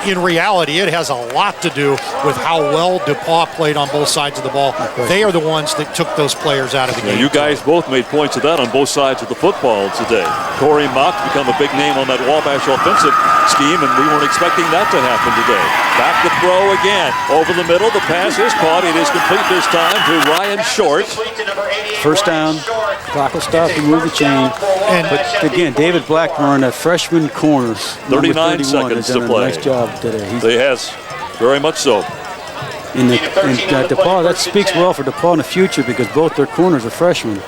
In reality, it has a lot to do with how well DePauw played on both sides of the ball. They are the ones that took those players out of the game. You guys both made points of that on both sides of the football today. Corey Mock become a big name on that Wabash offensive scheme, and we weren't expecting that to happen today. Back to throw again. Over the middle, the pass is caught. It is complete this time to Ryan Short. First down, clock will stop and move the chain. But again, David Blackburn, a freshman corner, 39 seconds to play. Nice job today. He has, very much so. In DePauw, that speaks well for DePauw in the future because both their corners are freshmen.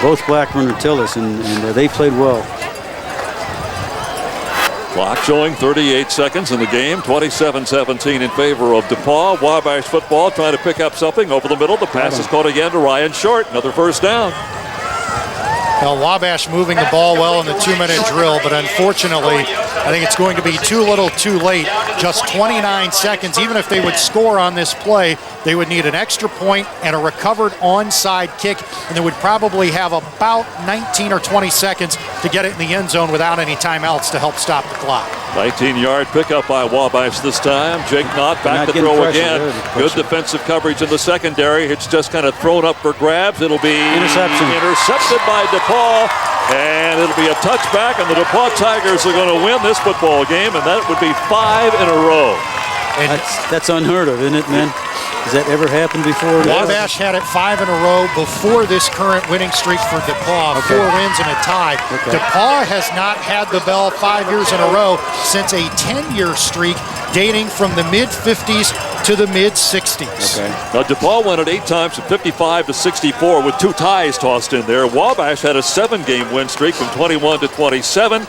Both Blackburn and Tillis, and they played well. Clock showing 38 seconds in the game, 27-17 in favor of DePauw. Wabash football trying to pick up something over the middle. The pass is caught again to Ryan Short. Another first down. Well, Wabash moving the ball well in the 2-minute drill, but unfortunately, I think it's going to be too little too late. Just 29 seconds. Even if they would score on this play, they would need an extra point and a recovered onside kick, and they would probably have about 19 or 20 seconds to get it in the end zone without any timeouts to help stop the clock. 19-yard pickup by Wabash this time. Jake Knott back to throw again. Good defensive coverage in the secondary. It's just kind of thrown up for grabs. It'll be intercepted by DePauw, and it'll be a touchback, and the DePauw Tigers are going to win this football game, and that would be 5 in a row. And that's unheard of, isn't it, man? Has that ever happened before? Wabash had it 5 in a row before this current winning streak for DePauw. 4 wins and a tie. DePauw has not had the bell 5 years in a row since a 10-year streak dating from the mid-50s to the mid-60s. Now DePauw won it 8 times from 55 to 64 with 2 ties tossed in there. Wabash had a 7-game win streak from 21 to 27.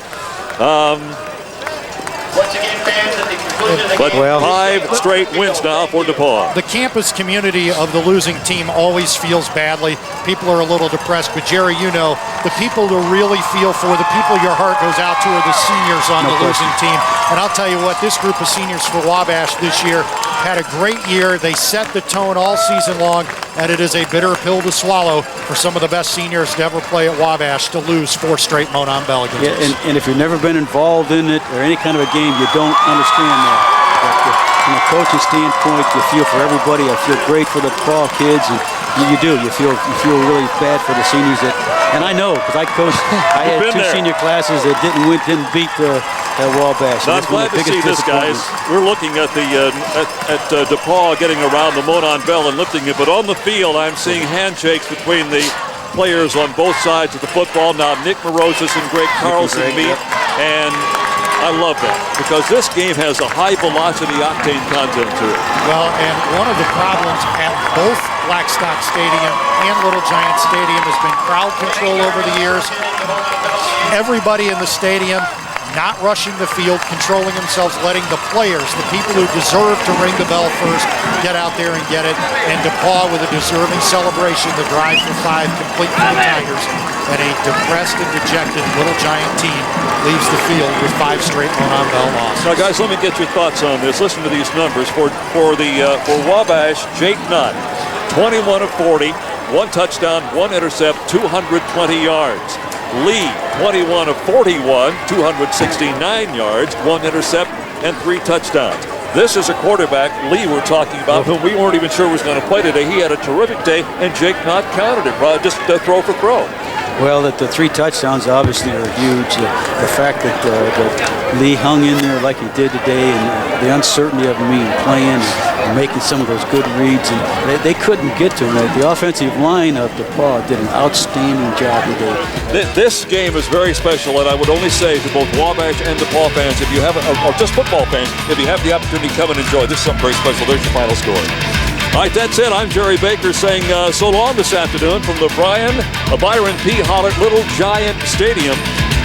But 5 straight wins now for DePauw. The campus community of the losing team always feels badly. People are a little depressed, but Jerry, you know, the people to really feel for, the people your heart goes out to are the seniors on the losing team. And I'll tell you what, this group of seniors for Wabash this year had a great year. They set the tone all season long, and it is a bitter pill to swallow for some of the best seniors to ever play at Wabash to lose 4 straight Monon Bell against us. And if you've never been involved in it or any kind of a game, you don't understand that. From a coaching standpoint, you feel for everybody. I feel great for the DePauw kids, and you do. You feel really bad for the seniors. And I know because I coached. I had 2 senior classes that didn't beat Wabash. Now, I'm glad to see this, guys. We're looking at the DePauw getting around the Monon Bell and lifting it, but on the field, I'm seeing handshakes between the players on both sides of the football. Now, Nick Morosis and Greg Carlson meet, and I love that because this game has a high velocity octane content to it. Well, and one of the problems at both Blackstock Stadium and Little Giant Stadium has been crowd control over the years. Everybody in the stadium not rushing the field, controlling themselves, letting the players, the people who deserve to ring the bell first, get out there and get it. And DePaul with a deserving celebration, the drive for 5 complete for the Tigers. And a depressed and dejected Little Giant team leaves the field with 5 straight Monon Bell losses. Now, guys, let me get your thoughts on this. Listen to these numbers. For Wabash, Jake Nutt, 21 of 40, 1 touchdown, 1 intercept, 220 yards. Lee, 21 of 41, 269 yards, 1 intercept, and 3 touchdowns. This is a quarterback, Lee, we're talking about, whom we weren't even sure was going to play today. He had a terrific day, and Jake Nutt counted it, just throw for throw. Well, the 3 touchdowns obviously are huge. The fact that Lee hung in there like he did today, and the uncertainty of him even playing and making some of those good reads, and they couldn't get to him. The offensive line of DePaul did an outstanding job today. This game is very special, and I would only say to both Wabash and DePaul fans, if you have, or just football fans, if you have the opportunity, come and enjoy. This is something very special. There's your final score. All right, that's it. I'm Jerry Baker saying so long this afternoon from the Byron P. Hollert Little Giant Stadium,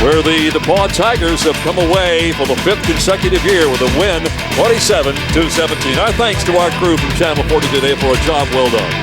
where the DePaul Tigers have come away for the 5th consecutive year with a win, 27-17. Our thanks to our crew from Channel 40 today for a job well done.